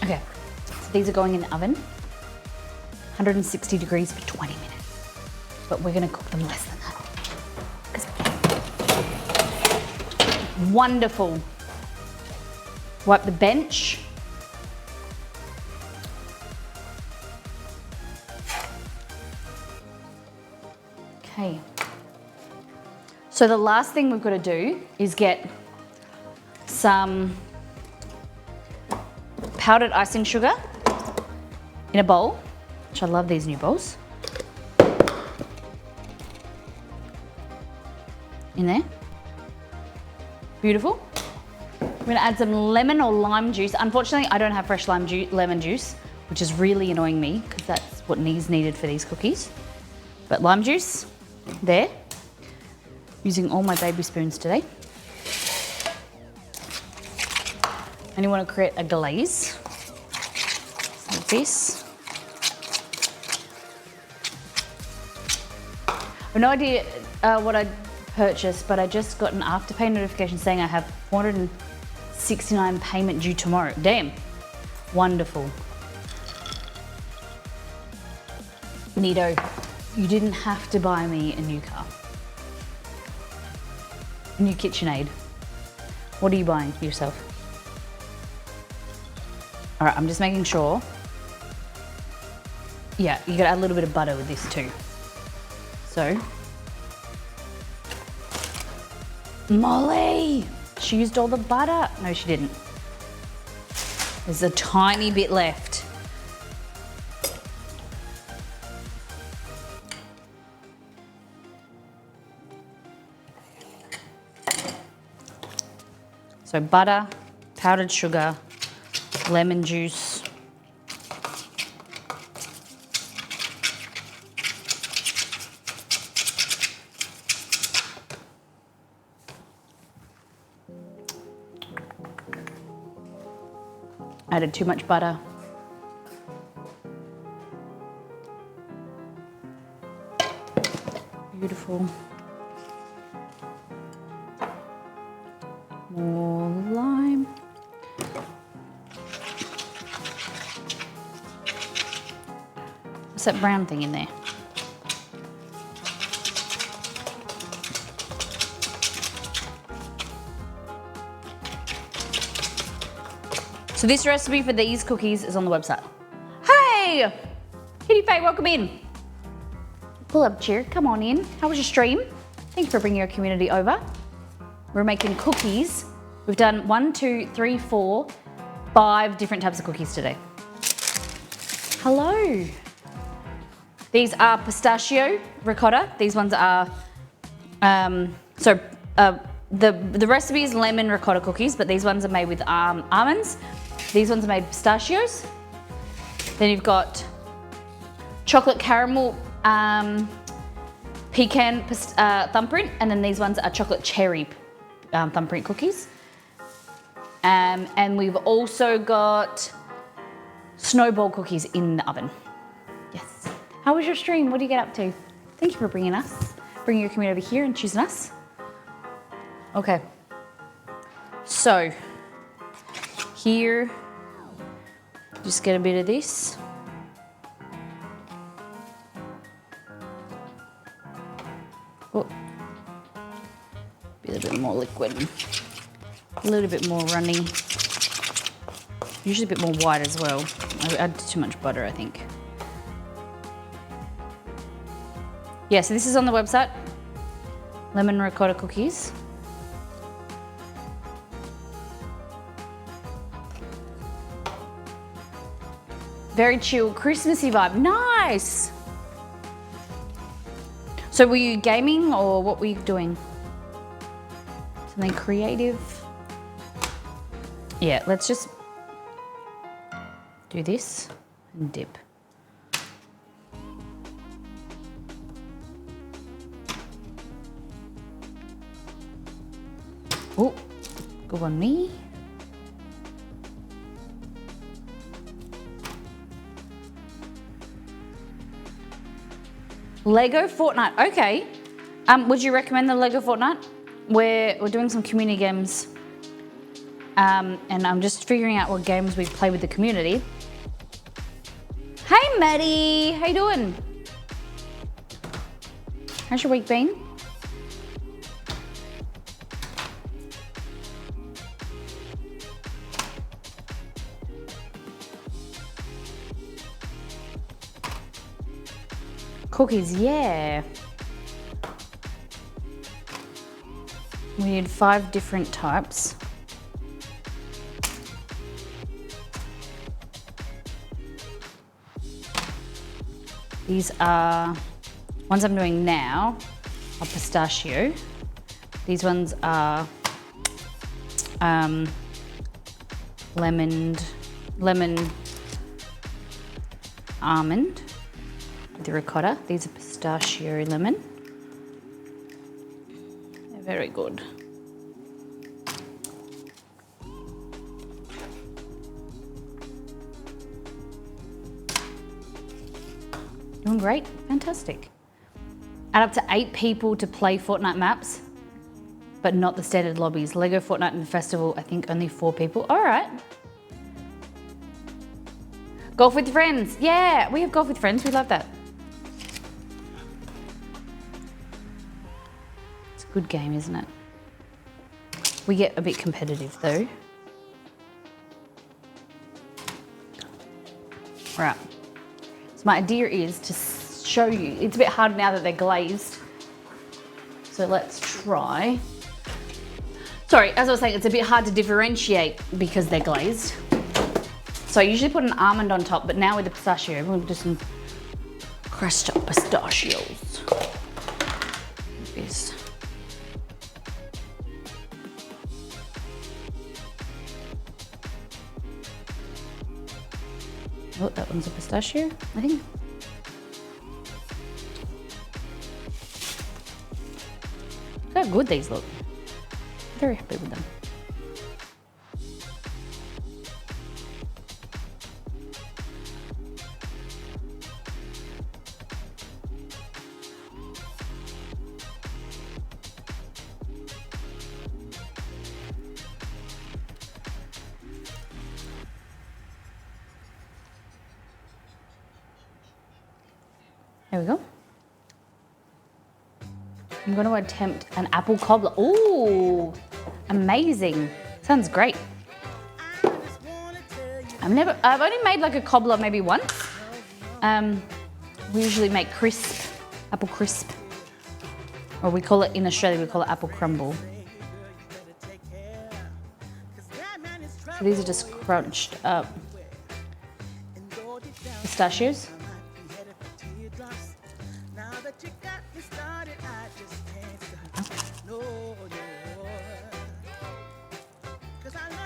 Okay, so these are going in the oven, 160 degrees for 20 minutes. But we're gonna cook them less than that. Wonderful. Wipe the bench. Okay. So the last thing we've got to do is get some powdered icing sugar in a bowl, which I love these new bowls. In there. Beautiful. We're gonna add some lemon or lime juice. Unfortunately, I don't have fresh lemon juice, which is really annoying me because that's what is needed for these cookies. But lime juice, there. Using all my baby spoons today. And you want to create a glaze, like this. I have no idea what I purchased, but I just got an Afterpay notification saying I have $469 payment due tomorrow. Damn, wonderful. Nito, you didn't have to buy me a new car. A new KitchenAid. What are you buying for yourself? All right, I'm just making sure. Yeah, you gotta add a little bit of butter with this too. So, Molly, she used all the butter. No, she didn't. There's a tiny bit left. So butter, powdered sugar, lemon juice. Added too much butter. Beautiful. More lime. What's that brown thing in there? So this recipe for these cookies is on the website. Hey! Kitty Faye, welcome in. Pull up a chair, come on in. How was your stream? Thank you for bringing your community over. We're making cookies. We've done 1, 2, 3, 4, 5 different types of cookies today. Hello. These are pistachio ricotta. These ones are, the recipe is lemon ricotta cookies, but these ones are made with almonds. These ones are made pistachios. Then you've got chocolate caramel pecan thumbprint, and then these ones are chocolate cherry thumbprint cookies. And we've also got snowball cookies in the oven. Yes. How was your stream? What do you get up to? Thank you for bringing your community over here and choosing us. Okay. So, here, just get a bit of this. Oh. Be a little bit more liquid. A little bit more runny. Usually a bit more white as well. I added too much butter, I think. Yeah, so this is on the website. Lemon ricotta cookies. Very chill, Christmassy vibe. Nice! So were you gaming or what were you doing? Something creative? Yeah, let's just do this and dip. Oh, good on me. Lego Fortnite, okay. Would you recommend the Lego Fortnite? We're doing some community games. And I'm just figuring out what games we play with the community. Hey Maddie, how you doing? How's your week been? Cookies, yeah. We need 5 different types. These are, ones I'm doing now are pistachio. These ones are lemon almond with the ricotta. These are pistachio lemon. They're very good. Doing great, fantastic. Add up to 8 people to play Fortnite maps, but not the standard lobbies. Lego Fortnite and Festival, I think only 4 people. All right. Golf with friends. Yeah, we have golf with friends. We love that. It's a good game, isn't it? We get a bit competitive though. All right. So my idea is to show you, it's a bit hard now that they're glazed. So let's try. Sorry, as I was saying, it's a bit hard to differentiate because they're glazed. So I usually put an almond on top, but now with the pistachio, we'll do some crushed up pistachios. Like this. Oh, that one's a pistachio, I think. Look how good these look. Very happy with them. There we go. I'm going to attempt an apple cobbler. Ooh, amazing. Sounds great. I've only made like a cobbler maybe once. We usually make crisp, apple crisp. Or we call it, in Australia, we call it apple crumble. So these are just crunched up pistachios.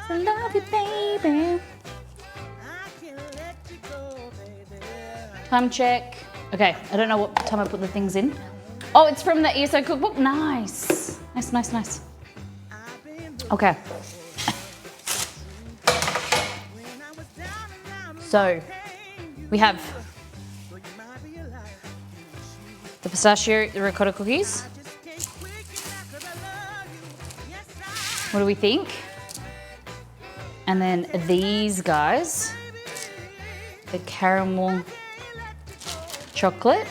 I love you, baby. Time check. Okay, I don't know what time I put the things in. Oh, it's from the ESO cookbook. Nice. Nice, nice, nice. Okay. So, we have the pistachio, the ricotta cookies. What do we think? And then these guys, the caramel chocolate.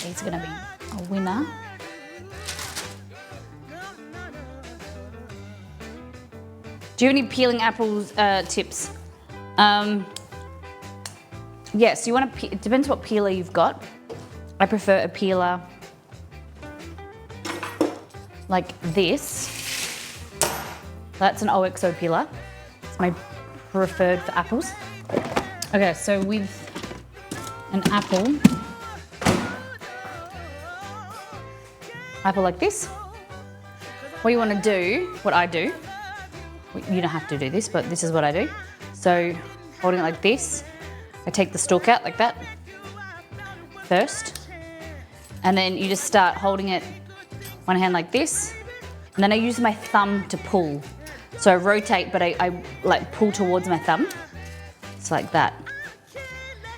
These are gonna be a winner. Do you have any peeling apples tips? Yes, you want to. It depends what peeler you've got. I prefer a peeler like this. That's an OXO peeler. It's my preferred for apples. Okay, so with an apple like this, what you want to do, what I do, you don't have to do this, but this is what I do. So holding it like this, I take the stalk out like that first, and then you just start holding it one hand like this, and then I use my thumb to pull. So I rotate, but I like pull towards my thumb. It's like that.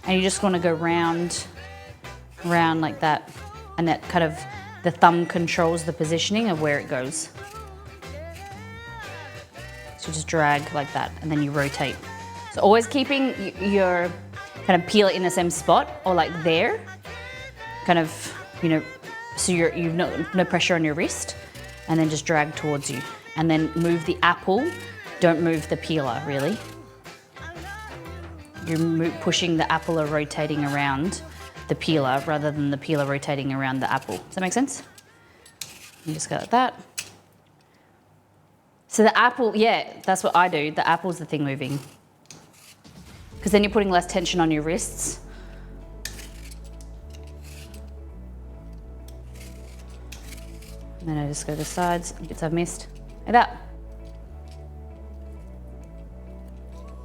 And you just want to go round like that, and that kind of, the thumb controls the positioning of where it goes. So just drag like that, and then you rotate. So always keeping your kind of peel in the same spot, or like there, kind of, you know, so you've no pressure on your wrist, and then just drag towards you. And then move the apple, don't move the peeler really. You're pushing the apple or rotating around the peeler rather than the peeler rotating around the apple. Does that make sense? You just go like that. So the apple, yeah, that's what I do. The apple's the thing moving. Because then you're putting less tension on your wrists. And then I just go to the sides, bits I've missed, like that.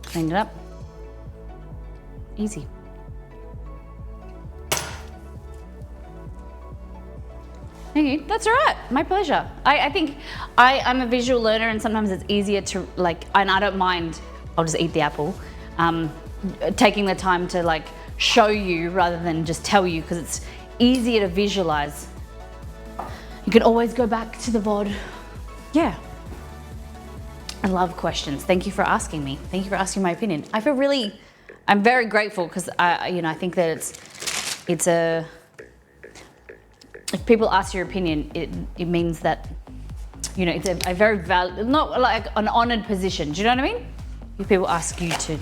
Clean it up. Easy. Thank you. That's all right. My pleasure. I think I'm a visual learner, and sometimes it's easier to like, and I don't mind, I'll just eat the apple. Taking the time to like show you rather than just tell you, because it's easier to visualize. You can always go back to the VOD. Yeah. I love questions. Thank you for asking me. Thank you for asking my opinion. I'm very grateful, because I think that it's a, if people ask your opinion, it means that, you know, it's a very valid, not like an honored position. Do you know what I mean? If people ask you to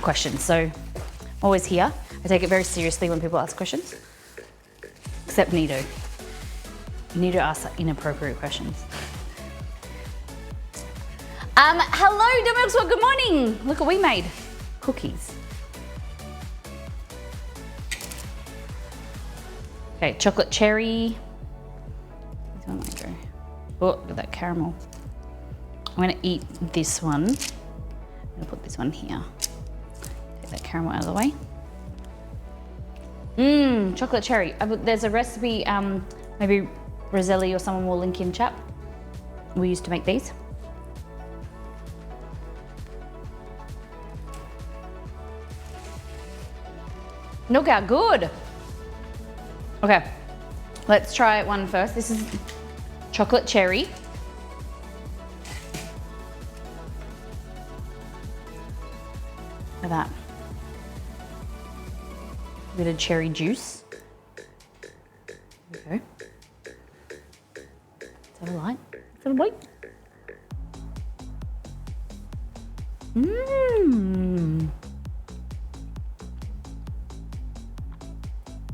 questions. So I'm always here. I take it very seriously when people ask questions, except Nido. Nido asks inappropriate questions. Hello, Dominic. Well, good morning. Look what we made. Cookies. Okay, chocolate cherry. This one might go. Oh, look at that caramel. I'm gonna eat this one. I'm gonna put this one here. Take that caramel out of the way. Chocolate cherry. There's a recipe, maybe Roselli or someone will link in chat. We used to make these. Look how good. Okay, let's try one first. This is chocolate cherry. Look at that. A bit of cherry juice. Okay. Is that all right? Is that all right?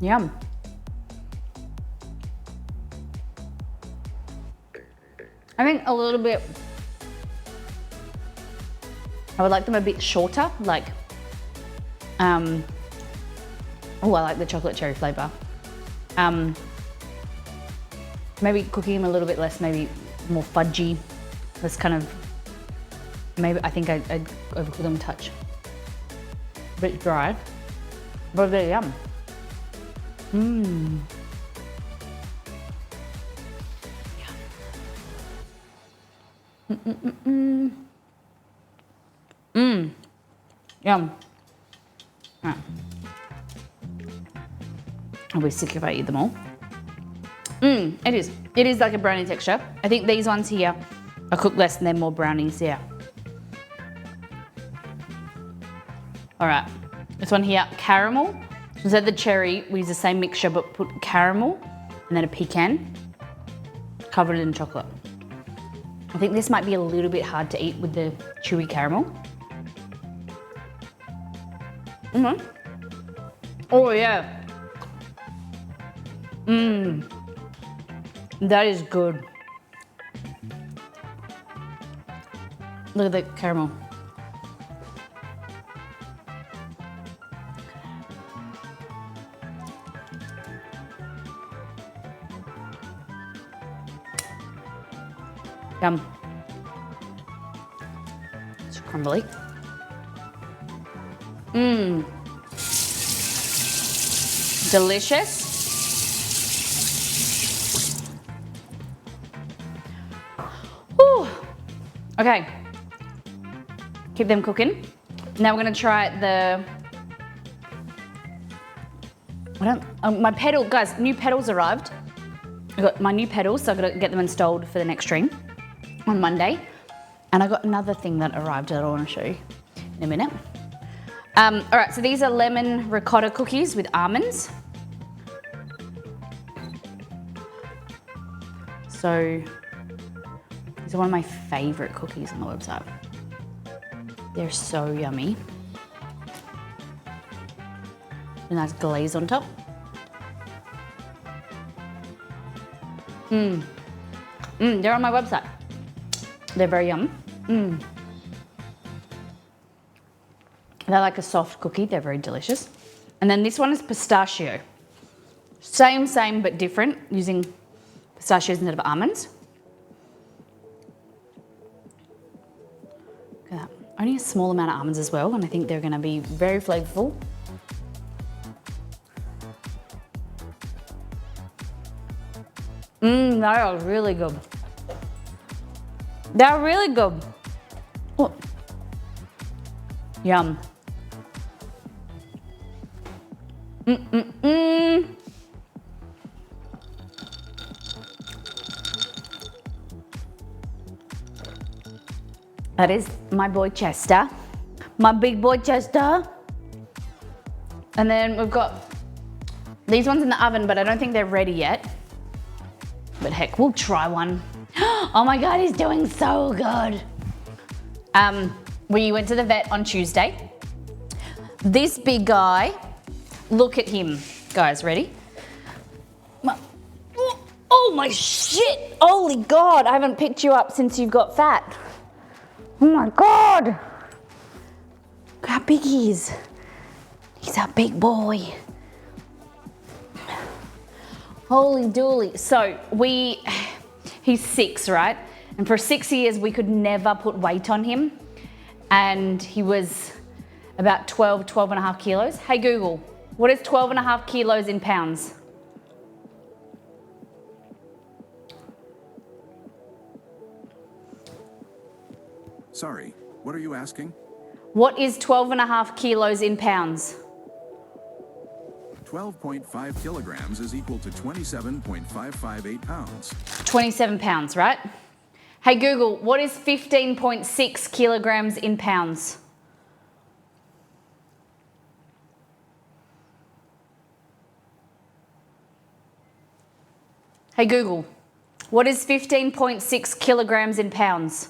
Yum. I think a little bit, I would like them a bit shorter, like, oh, I like the chocolate cherry flavor. Maybe cooking them a little bit less, maybe more fudgy. That's kind of, maybe I think I'd overcook them a touch. A bit dry, but they're yum. Mmm. Mmm. Yum. Right. I'll be sick if I eat them all. It is. It is like a brownie texture. I think these ones here are cooked less and they're more brownies, yeah. All right, this one here, caramel. Instead of the cherry, we use the same mixture but put caramel and then a pecan covered in chocolate. I think this might be a little bit hard to eat with the chewy caramel. Oh yeah. That is good. Look at the caramel. Yum. It's crumbly. Delicious. Whew. Okay. Keep them cooking. Now we're gonna try the. My pedal, guys. New pedals arrived. I got my new pedals, so I gotta get them installed for the next stream on Monday. And I got another thing that arrived that I want to show you in a minute. All right, so these are lemon ricotta cookies with almonds. So these are one of my favorite cookies on the website. They're so yummy. A nice glaze on top. They're on my website. They're very yum. They're like a soft cookie. They're very delicious. And then this one is pistachio. Same, but different, using pistachios instead of almonds. Look at that. Only a small amount of almonds as well, and I think they're gonna be very flavorful. They are really good. They're really good. Oh. Yum. That is my boy Chester. My big boy Chester. And then we've got these ones in the oven, but I don't think they're ready yet. But heck, we'll try one. Oh my God, he's doing so good. We went to the vet on Tuesday. This big guy, look at him. Guys, ready? Oh my shit, holy God, I haven't picked you up since you've got fat. Oh my God. Look how big he is. He's a big boy. Holy dooly. So he's 6, right? And for 6 years, we could never put weight on him. And he was about 12 and a half kilos. Hey Google, what is 12 and a half kilos in pounds? Sorry, what are you asking? What is 12 and a half kilos in pounds? 12.5 kilograms is equal to 27.558 pounds. 27 pounds, right? Hey Google, what is 15.6 kilograms in pounds? Hey Google, what is 15.6 kilograms in pounds?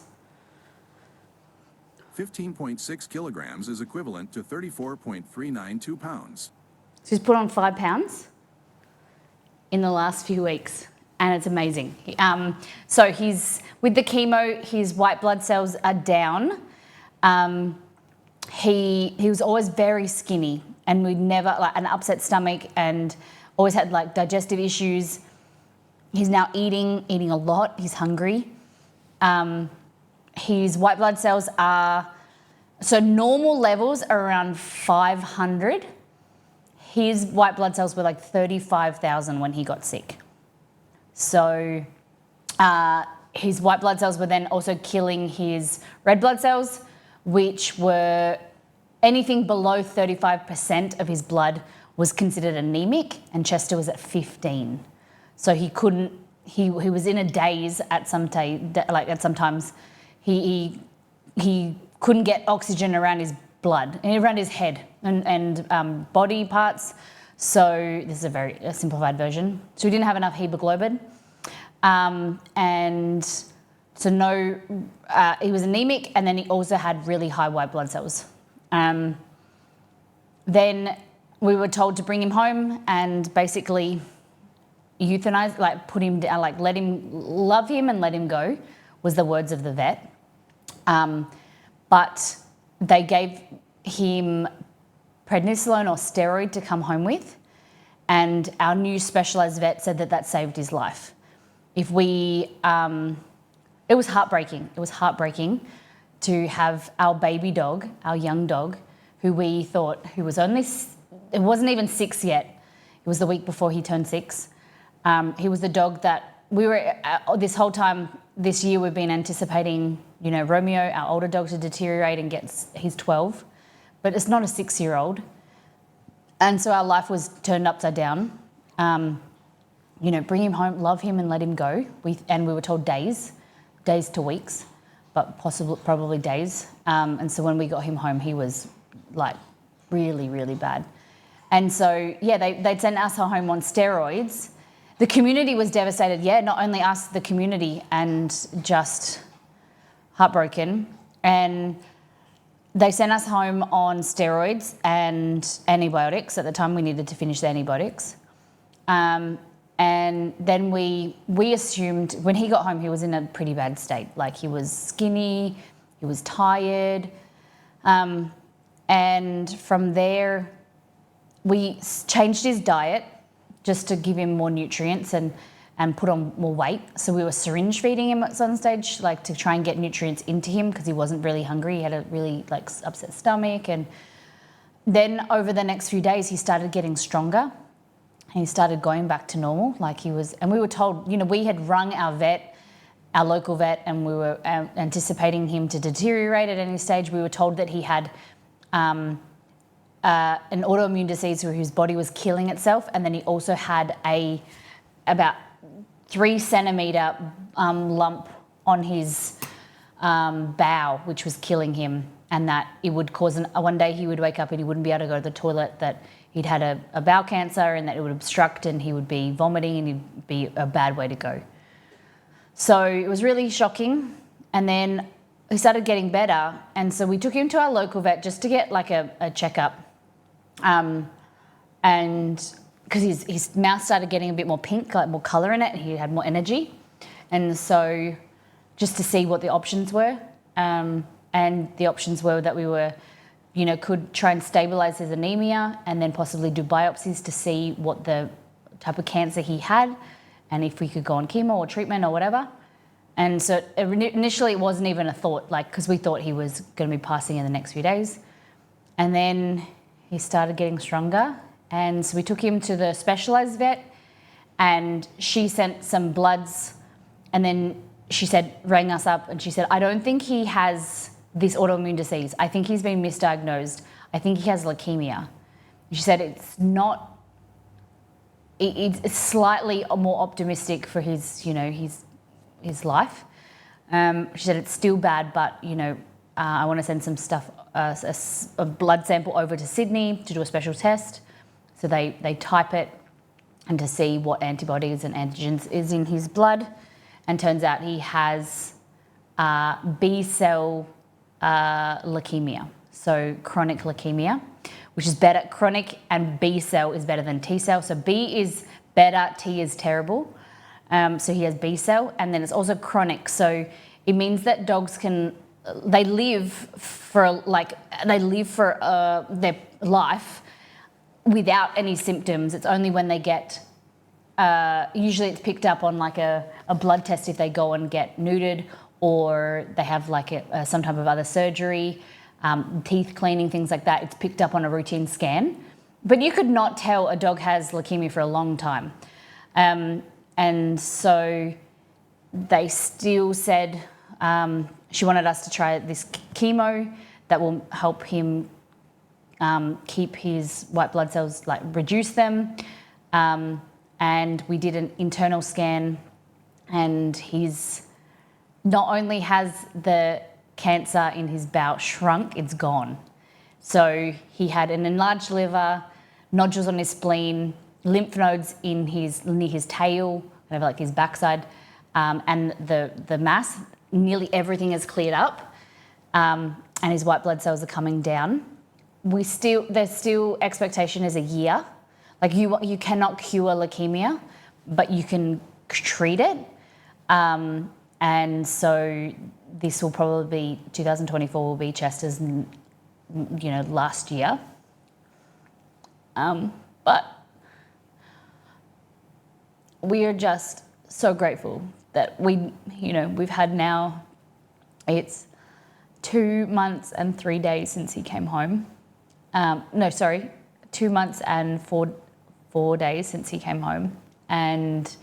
15.6 kilograms is equivalent to 34.392 pounds. So he's put on 5 pounds in the last few weeks, and it's amazing. So he's with the chemo, his white blood cells are down. He was always very skinny, and we'd never like an upset stomach, and always had like digestive issues. He's now eating a lot. He's hungry. His white blood cells are So normal levels are around 500. His white blood cells were like 35,000 when he got sick. So his white blood cells were then also killing his red blood cells, which were anything below 35% of his blood was considered anemic, and Chester was at 15. So he couldn't, he was in a daze at some times. He couldn't get oxygen around his blood, and around his head and body parts. So this is a very simplified version. So he didn't have enough hemoglobin. And so he was anemic, and then he also had really high white blood cells. Then we were told to bring him home and basically euthanize, like put him down, like love him and let him go, was the words of the vet. But they gave him prednisolone or steroid to come home with, and our new specialised vet said that saved his life. It was heartbreaking. It was heartbreaking to have our baby dog, our young dog, who we thought, who was only, it wasn't even 6 yet. It was the week before he turned 6. He was the dog that we were, this whole time this year we've been anticipating, Romeo, our older dog, to deteriorate and he's 12, but it's not a 6-year-old. And so our life was turned upside down. Bring him home, love him and let him go. And we were told days to weeks, but probably days. And so when we got him home, he was like really, really bad. And so, they'd sent us home on steroids. The community was devastated. Not only us, the community, and just heartbroken. And they sent us home on steroids and antibiotics. At the time, we needed to finish the antibiotics. And then we assumed when he got home, he was in a pretty bad state. Like, he was skinny, he was tired. And from there, we changed his diet just to give him more nutrients and put on more weight. So we were syringe feeding him at some stage, like to try and get nutrients into him because he wasn't really hungry. He had a really upset stomach. And then over the next few days, he started getting stronger. He started going back to normal, and we were told, we had rung our vet, our local vet, and we were anticipating him to deteriorate at any stage. We were told that he had an autoimmune disease where his body was killing itself, and then he also had about 3 centimetre lump on his bowel, which was killing him, and that it would cause one day he would wake up and he wouldn't be able to go to the toilet, that he'd had a bowel cancer and that it would obstruct and he would be vomiting and it'd be a bad way to go. So it was really shocking. And then he started getting better. And so we took him to our local vet just to get a checkup. And because his mouth started getting a bit more pink, more colour in it, and he had more energy. And so just to see what the options were. And the options were that we were, could try and stabilise his anemia and then possibly do biopsies to see what the type of cancer he had and if we could go on chemo or treatment or whatever. And so initially it wasn't even a thought, because we thought he was going to be passing in the next few days. And then he started getting stronger. And so we took him to the specialised vet, and she sent some bloods, and then rang us up, and she said, I don't think he has this autoimmune disease. I think he's been misdiagnosed. I think he has leukemia. She said it's slightly more optimistic for his life. She said it's still bad, but I want to send some stuff, a blood sample over to Sydney to do a special test. So they type it and to see what antibodies and antigens is in his blood, and turns out he has B-cell leukemia, so chronic leukemia, which is better. Chronic and B-cell is better than T-cell. So B is better, T is terrible. So he has B-cell, and then it's also chronic. So it means that dogs they live for their life without any symptoms. It's only when they get, usually it's picked up on a blood test if they go and get neutered, or they have some type of other surgery. teeth cleaning, things like that. It's picked up on a routine scan. But you could not tell a dog has leukemia for a long time. And so they still said she wanted us to try this chemo that will help him keep his white blood cells, like reduce them. And we did an internal scan, and he's not only has the cancer in his bowel shrunk, it's gone. So he had an enlarged liver, nodules on his spleen, lymph nodes in near his tail, whatever, like his backside, and the mass. Nearly everything is cleared up, and his white blood cells are coming down. There's still expectation is a year. Like you cannot cure leukemia, but you can treat it. And so this will probably be 2024 will be Chester's, last year. But we are just so grateful that we've had now, it's 2 months and 3 days since he came home. 2 months and four days since he came home. And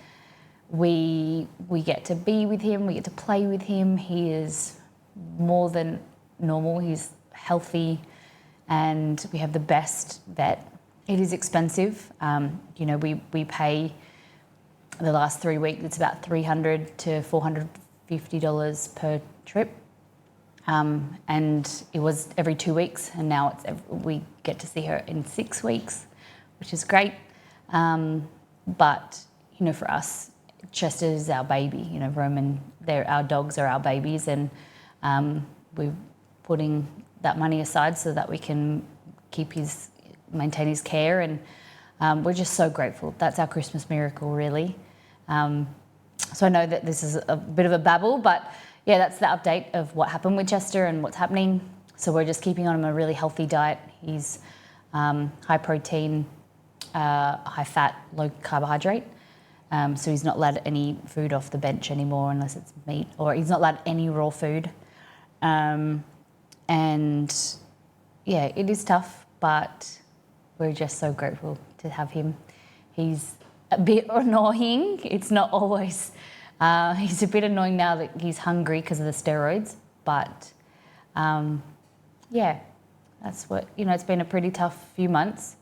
we get to be with him, we get to play with him. He is more than normal, he's healthy, and we have the best vet. It is expensive. We pay the last 3 weeks, it's about $300 to $450 per trip. And it was every 2 weeks, and now we get to see her in 6 weeks, which is great. But, for us, Chester is our baby. Roman, our dogs are our babies, and we're putting that money aside so that we can maintain his care, and we're just so grateful. That's our Christmas miracle, really. So I know that this is a bit of a babble, but yeah, that's the update of what happened with Chester and what's happening. So we're just keeping on him a really healthy diet. He's high protein, high fat, low carbohydrate. So he's not allowed any food off the bench anymore unless it's meat, or he's not allowed any raw food. And yeah, it is tough, but we're just so grateful to have him. He's a bit annoying. It's not always, he's a bit annoying now that he's hungry because of the steroids, but yeah, that's what, it's been a pretty tough few months.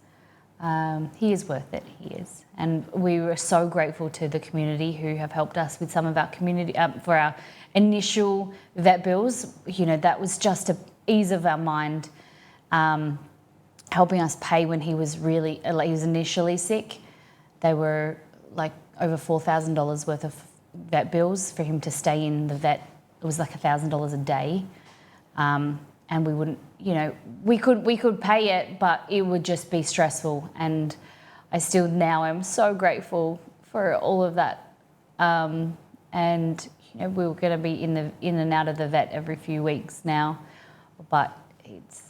He is worth it, he is. And we were so grateful to the community who have helped us with some of our community, for our initial vet bills. That was just to ease of our mind, helping us pay when he was he was initially sick. They were like over $4,000 worth of vet bills for him to stay in the vet. It was like $1,000 a day. And we wouldn't, we could pay it, but it would just be stressful. And I still now am so grateful for all of that. And we were going to be in and out of the vet every few weeks now, but it's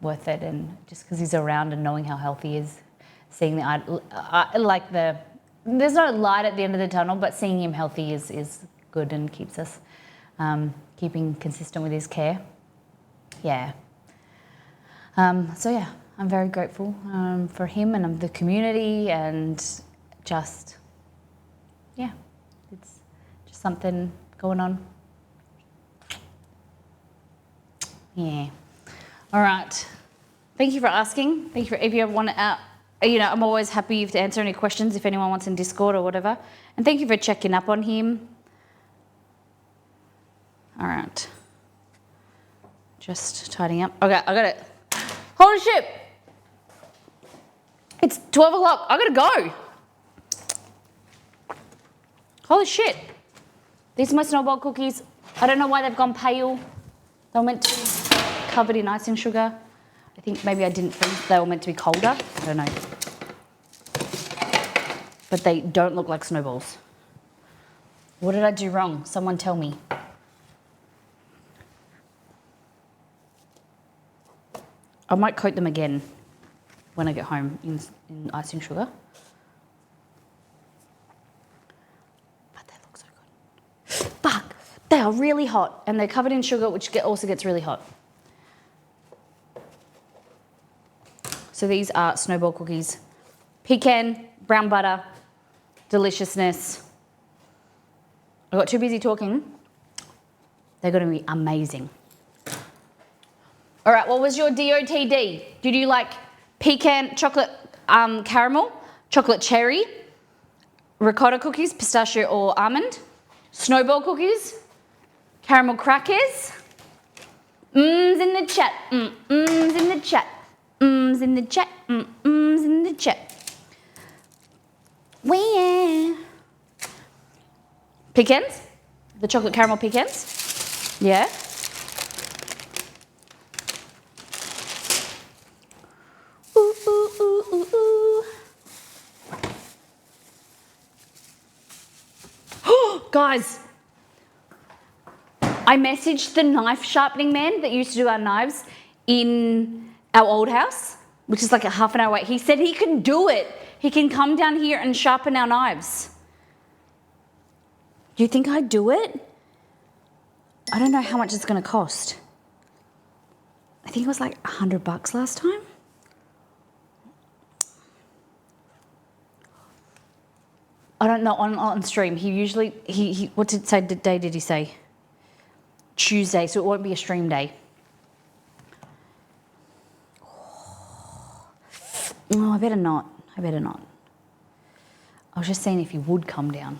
worth it. And just because he's around and knowing how healthy he is, seeing there's no light at the end of the tunnel, but seeing him healthy is good and keeps us keeping consistent with his care. Yeah. So yeah, I'm very grateful for him and the community, and just, yeah, it's just something going on. Yeah. All right. Thank you for asking. Thank you for, if you ever want to, I'm always happy to answer any questions if anyone wants in Discord or whatever. And thank you for checking up on him. All right. Just tidying up. Okay, I got it. Holy shit! It's 12 o'clock. I gotta go. Holy shit. These are my snowball cookies. I don't know why they've gone pale. They were meant to be covered in icing sugar. I think maybe I didn't think they were meant to be colder. I don't know. But they don't look like snowballs. What did I do wrong? Someone tell me. I might coat them again when I get home in icing sugar. But they look so good. Fuck! They are really hot, and they're covered in sugar, which also gets really hot. So these are snowball cookies. Pecan, brown butter, deliciousness. I got too busy talking. They're going to be amazing. All right, what was your DOTD? Did you like pecan, chocolate caramel, chocolate cherry, ricotta cookies, pistachio or almond, snowball cookies, caramel crackers? Mms in the chat, mms in the chat, mms in the chat, mms in the chat. Yeah. Pecans? The chocolate caramel pecans? Yeah. Ooh, ooh, ooh, ooh, ooh. Guys, I messaged the knife sharpening man that used to do our knives in our old house, which is like a half an hour away. He said he can do it. He can come down here and sharpen our knives. Do you think I'd do it? I don't know how much it's going to cost. I think it was like $100 last time. I don't know, on stream. He usually, what did say, day did he say? Tuesday, so it won't be a stream day. No, I better not. I better not. I was just saying if he would come down.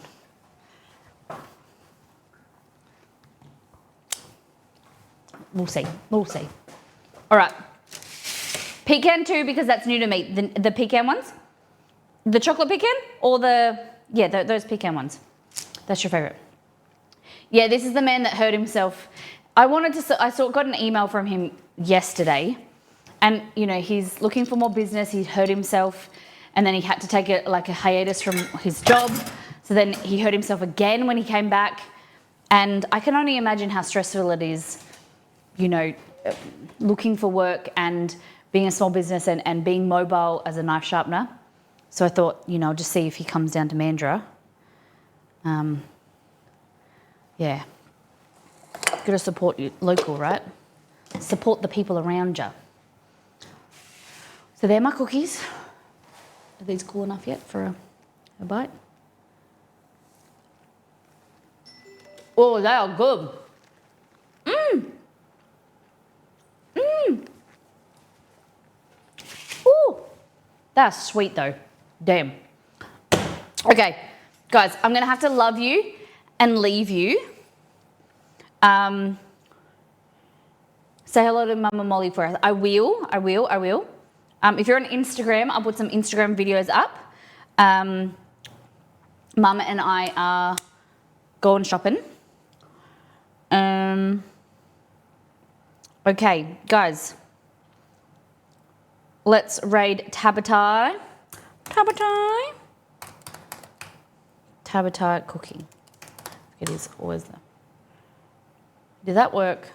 We'll see. We'll see. All right. Pecan too, because that's new to me. The pecan ones? The chocolate pecan or those pecan ones. That's your favorite. Yeah, this is the man that hurt himself. I got an email from him yesterday, and he's looking for more business. He hurt himself, and then he had to take a hiatus from his job. So then he hurt himself again when he came back, and I can only imagine how stressful it is, looking for work and being a small business and being mobile as a knife sharpener. So I thought, I'll just see if he comes down to Mandurah. Yeah. Got to support you local, right? Support the people around you. So they're my cookies. Are these cool enough yet for a bite? Oh, they are good. Mmm. Mmm. Ooh. That's sweet though. Damn. Okay, guys, I'm going to have to love you and leave you. Say hello to Mama Molly for us. I will. If you're on Instagram, I'll put some Instagram videos up. Mama and I are going shopping. Okay, guys. Let's raid Tabatai. Tabatai cooking. It is always there. Did that work?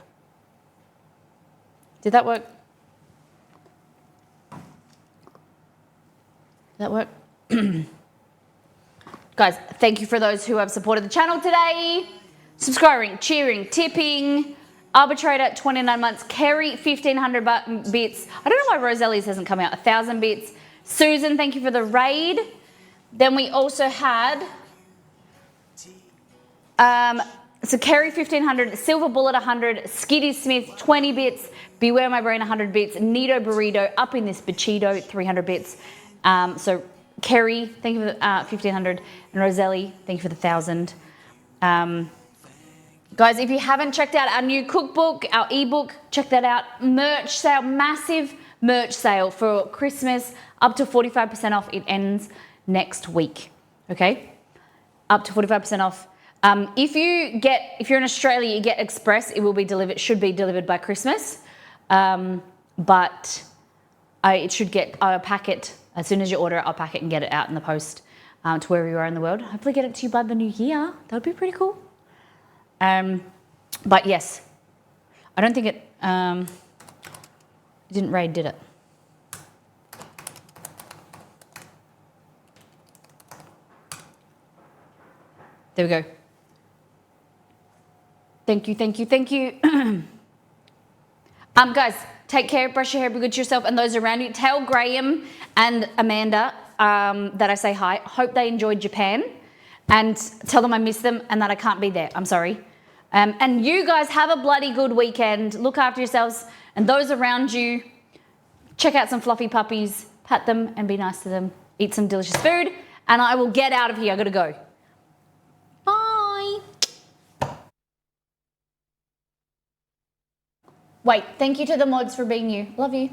Did that work? Did that work? Guys, thank you for those who have supported the channel today. Subscribing, cheering, tipping. Arbitrator, 29 months. Kerry, 1,500 bits. I don't know why Roselli's hasn't come out. 1,000 bits. Susan, thank you for the raid. Then we also had... So Kerry 1,500, Silver Bullet 100, Skitty Smith 20 bits, Beware My Brain 100 bits, Nito Burrito up in this Bachito 300 bits. So Kerry, thank you for the 1,500, and Roselli, thank you for the 1,000. Guys, if you haven't checked out our new cookbook, our ebook, check that out. Merch sale, massive merch sale for Christmas, up to 45% off. It ends next week. Okay, up to 45% off. If you're in Australia, you get Express. It will be delivered. Should be delivered by Christmas, but it should get. I'll pack it as soon as you order it. I'll pack it and get it out in the post to wherever you are in the world. Hopefully, get it to you by the new year. That would be pretty cool. But yes, I don't think it didn't raid, did it? There we go. Thank you. Guys, Take care, brush your hair, be good to yourself and those around you. Tell Graham and Amanda that I say hi. Hope they enjoyed Japan and tell them I miss them and that I can't be there. I'm sorry. And you guys have a bloody good weekend. Look after yourselves and those around you. Check out some fluffy puppies, pat them and be nice to them. Eat some delicious food and I will get out of here. I gotta go. Bye. Wait, thank you to the mods for being you. Love you.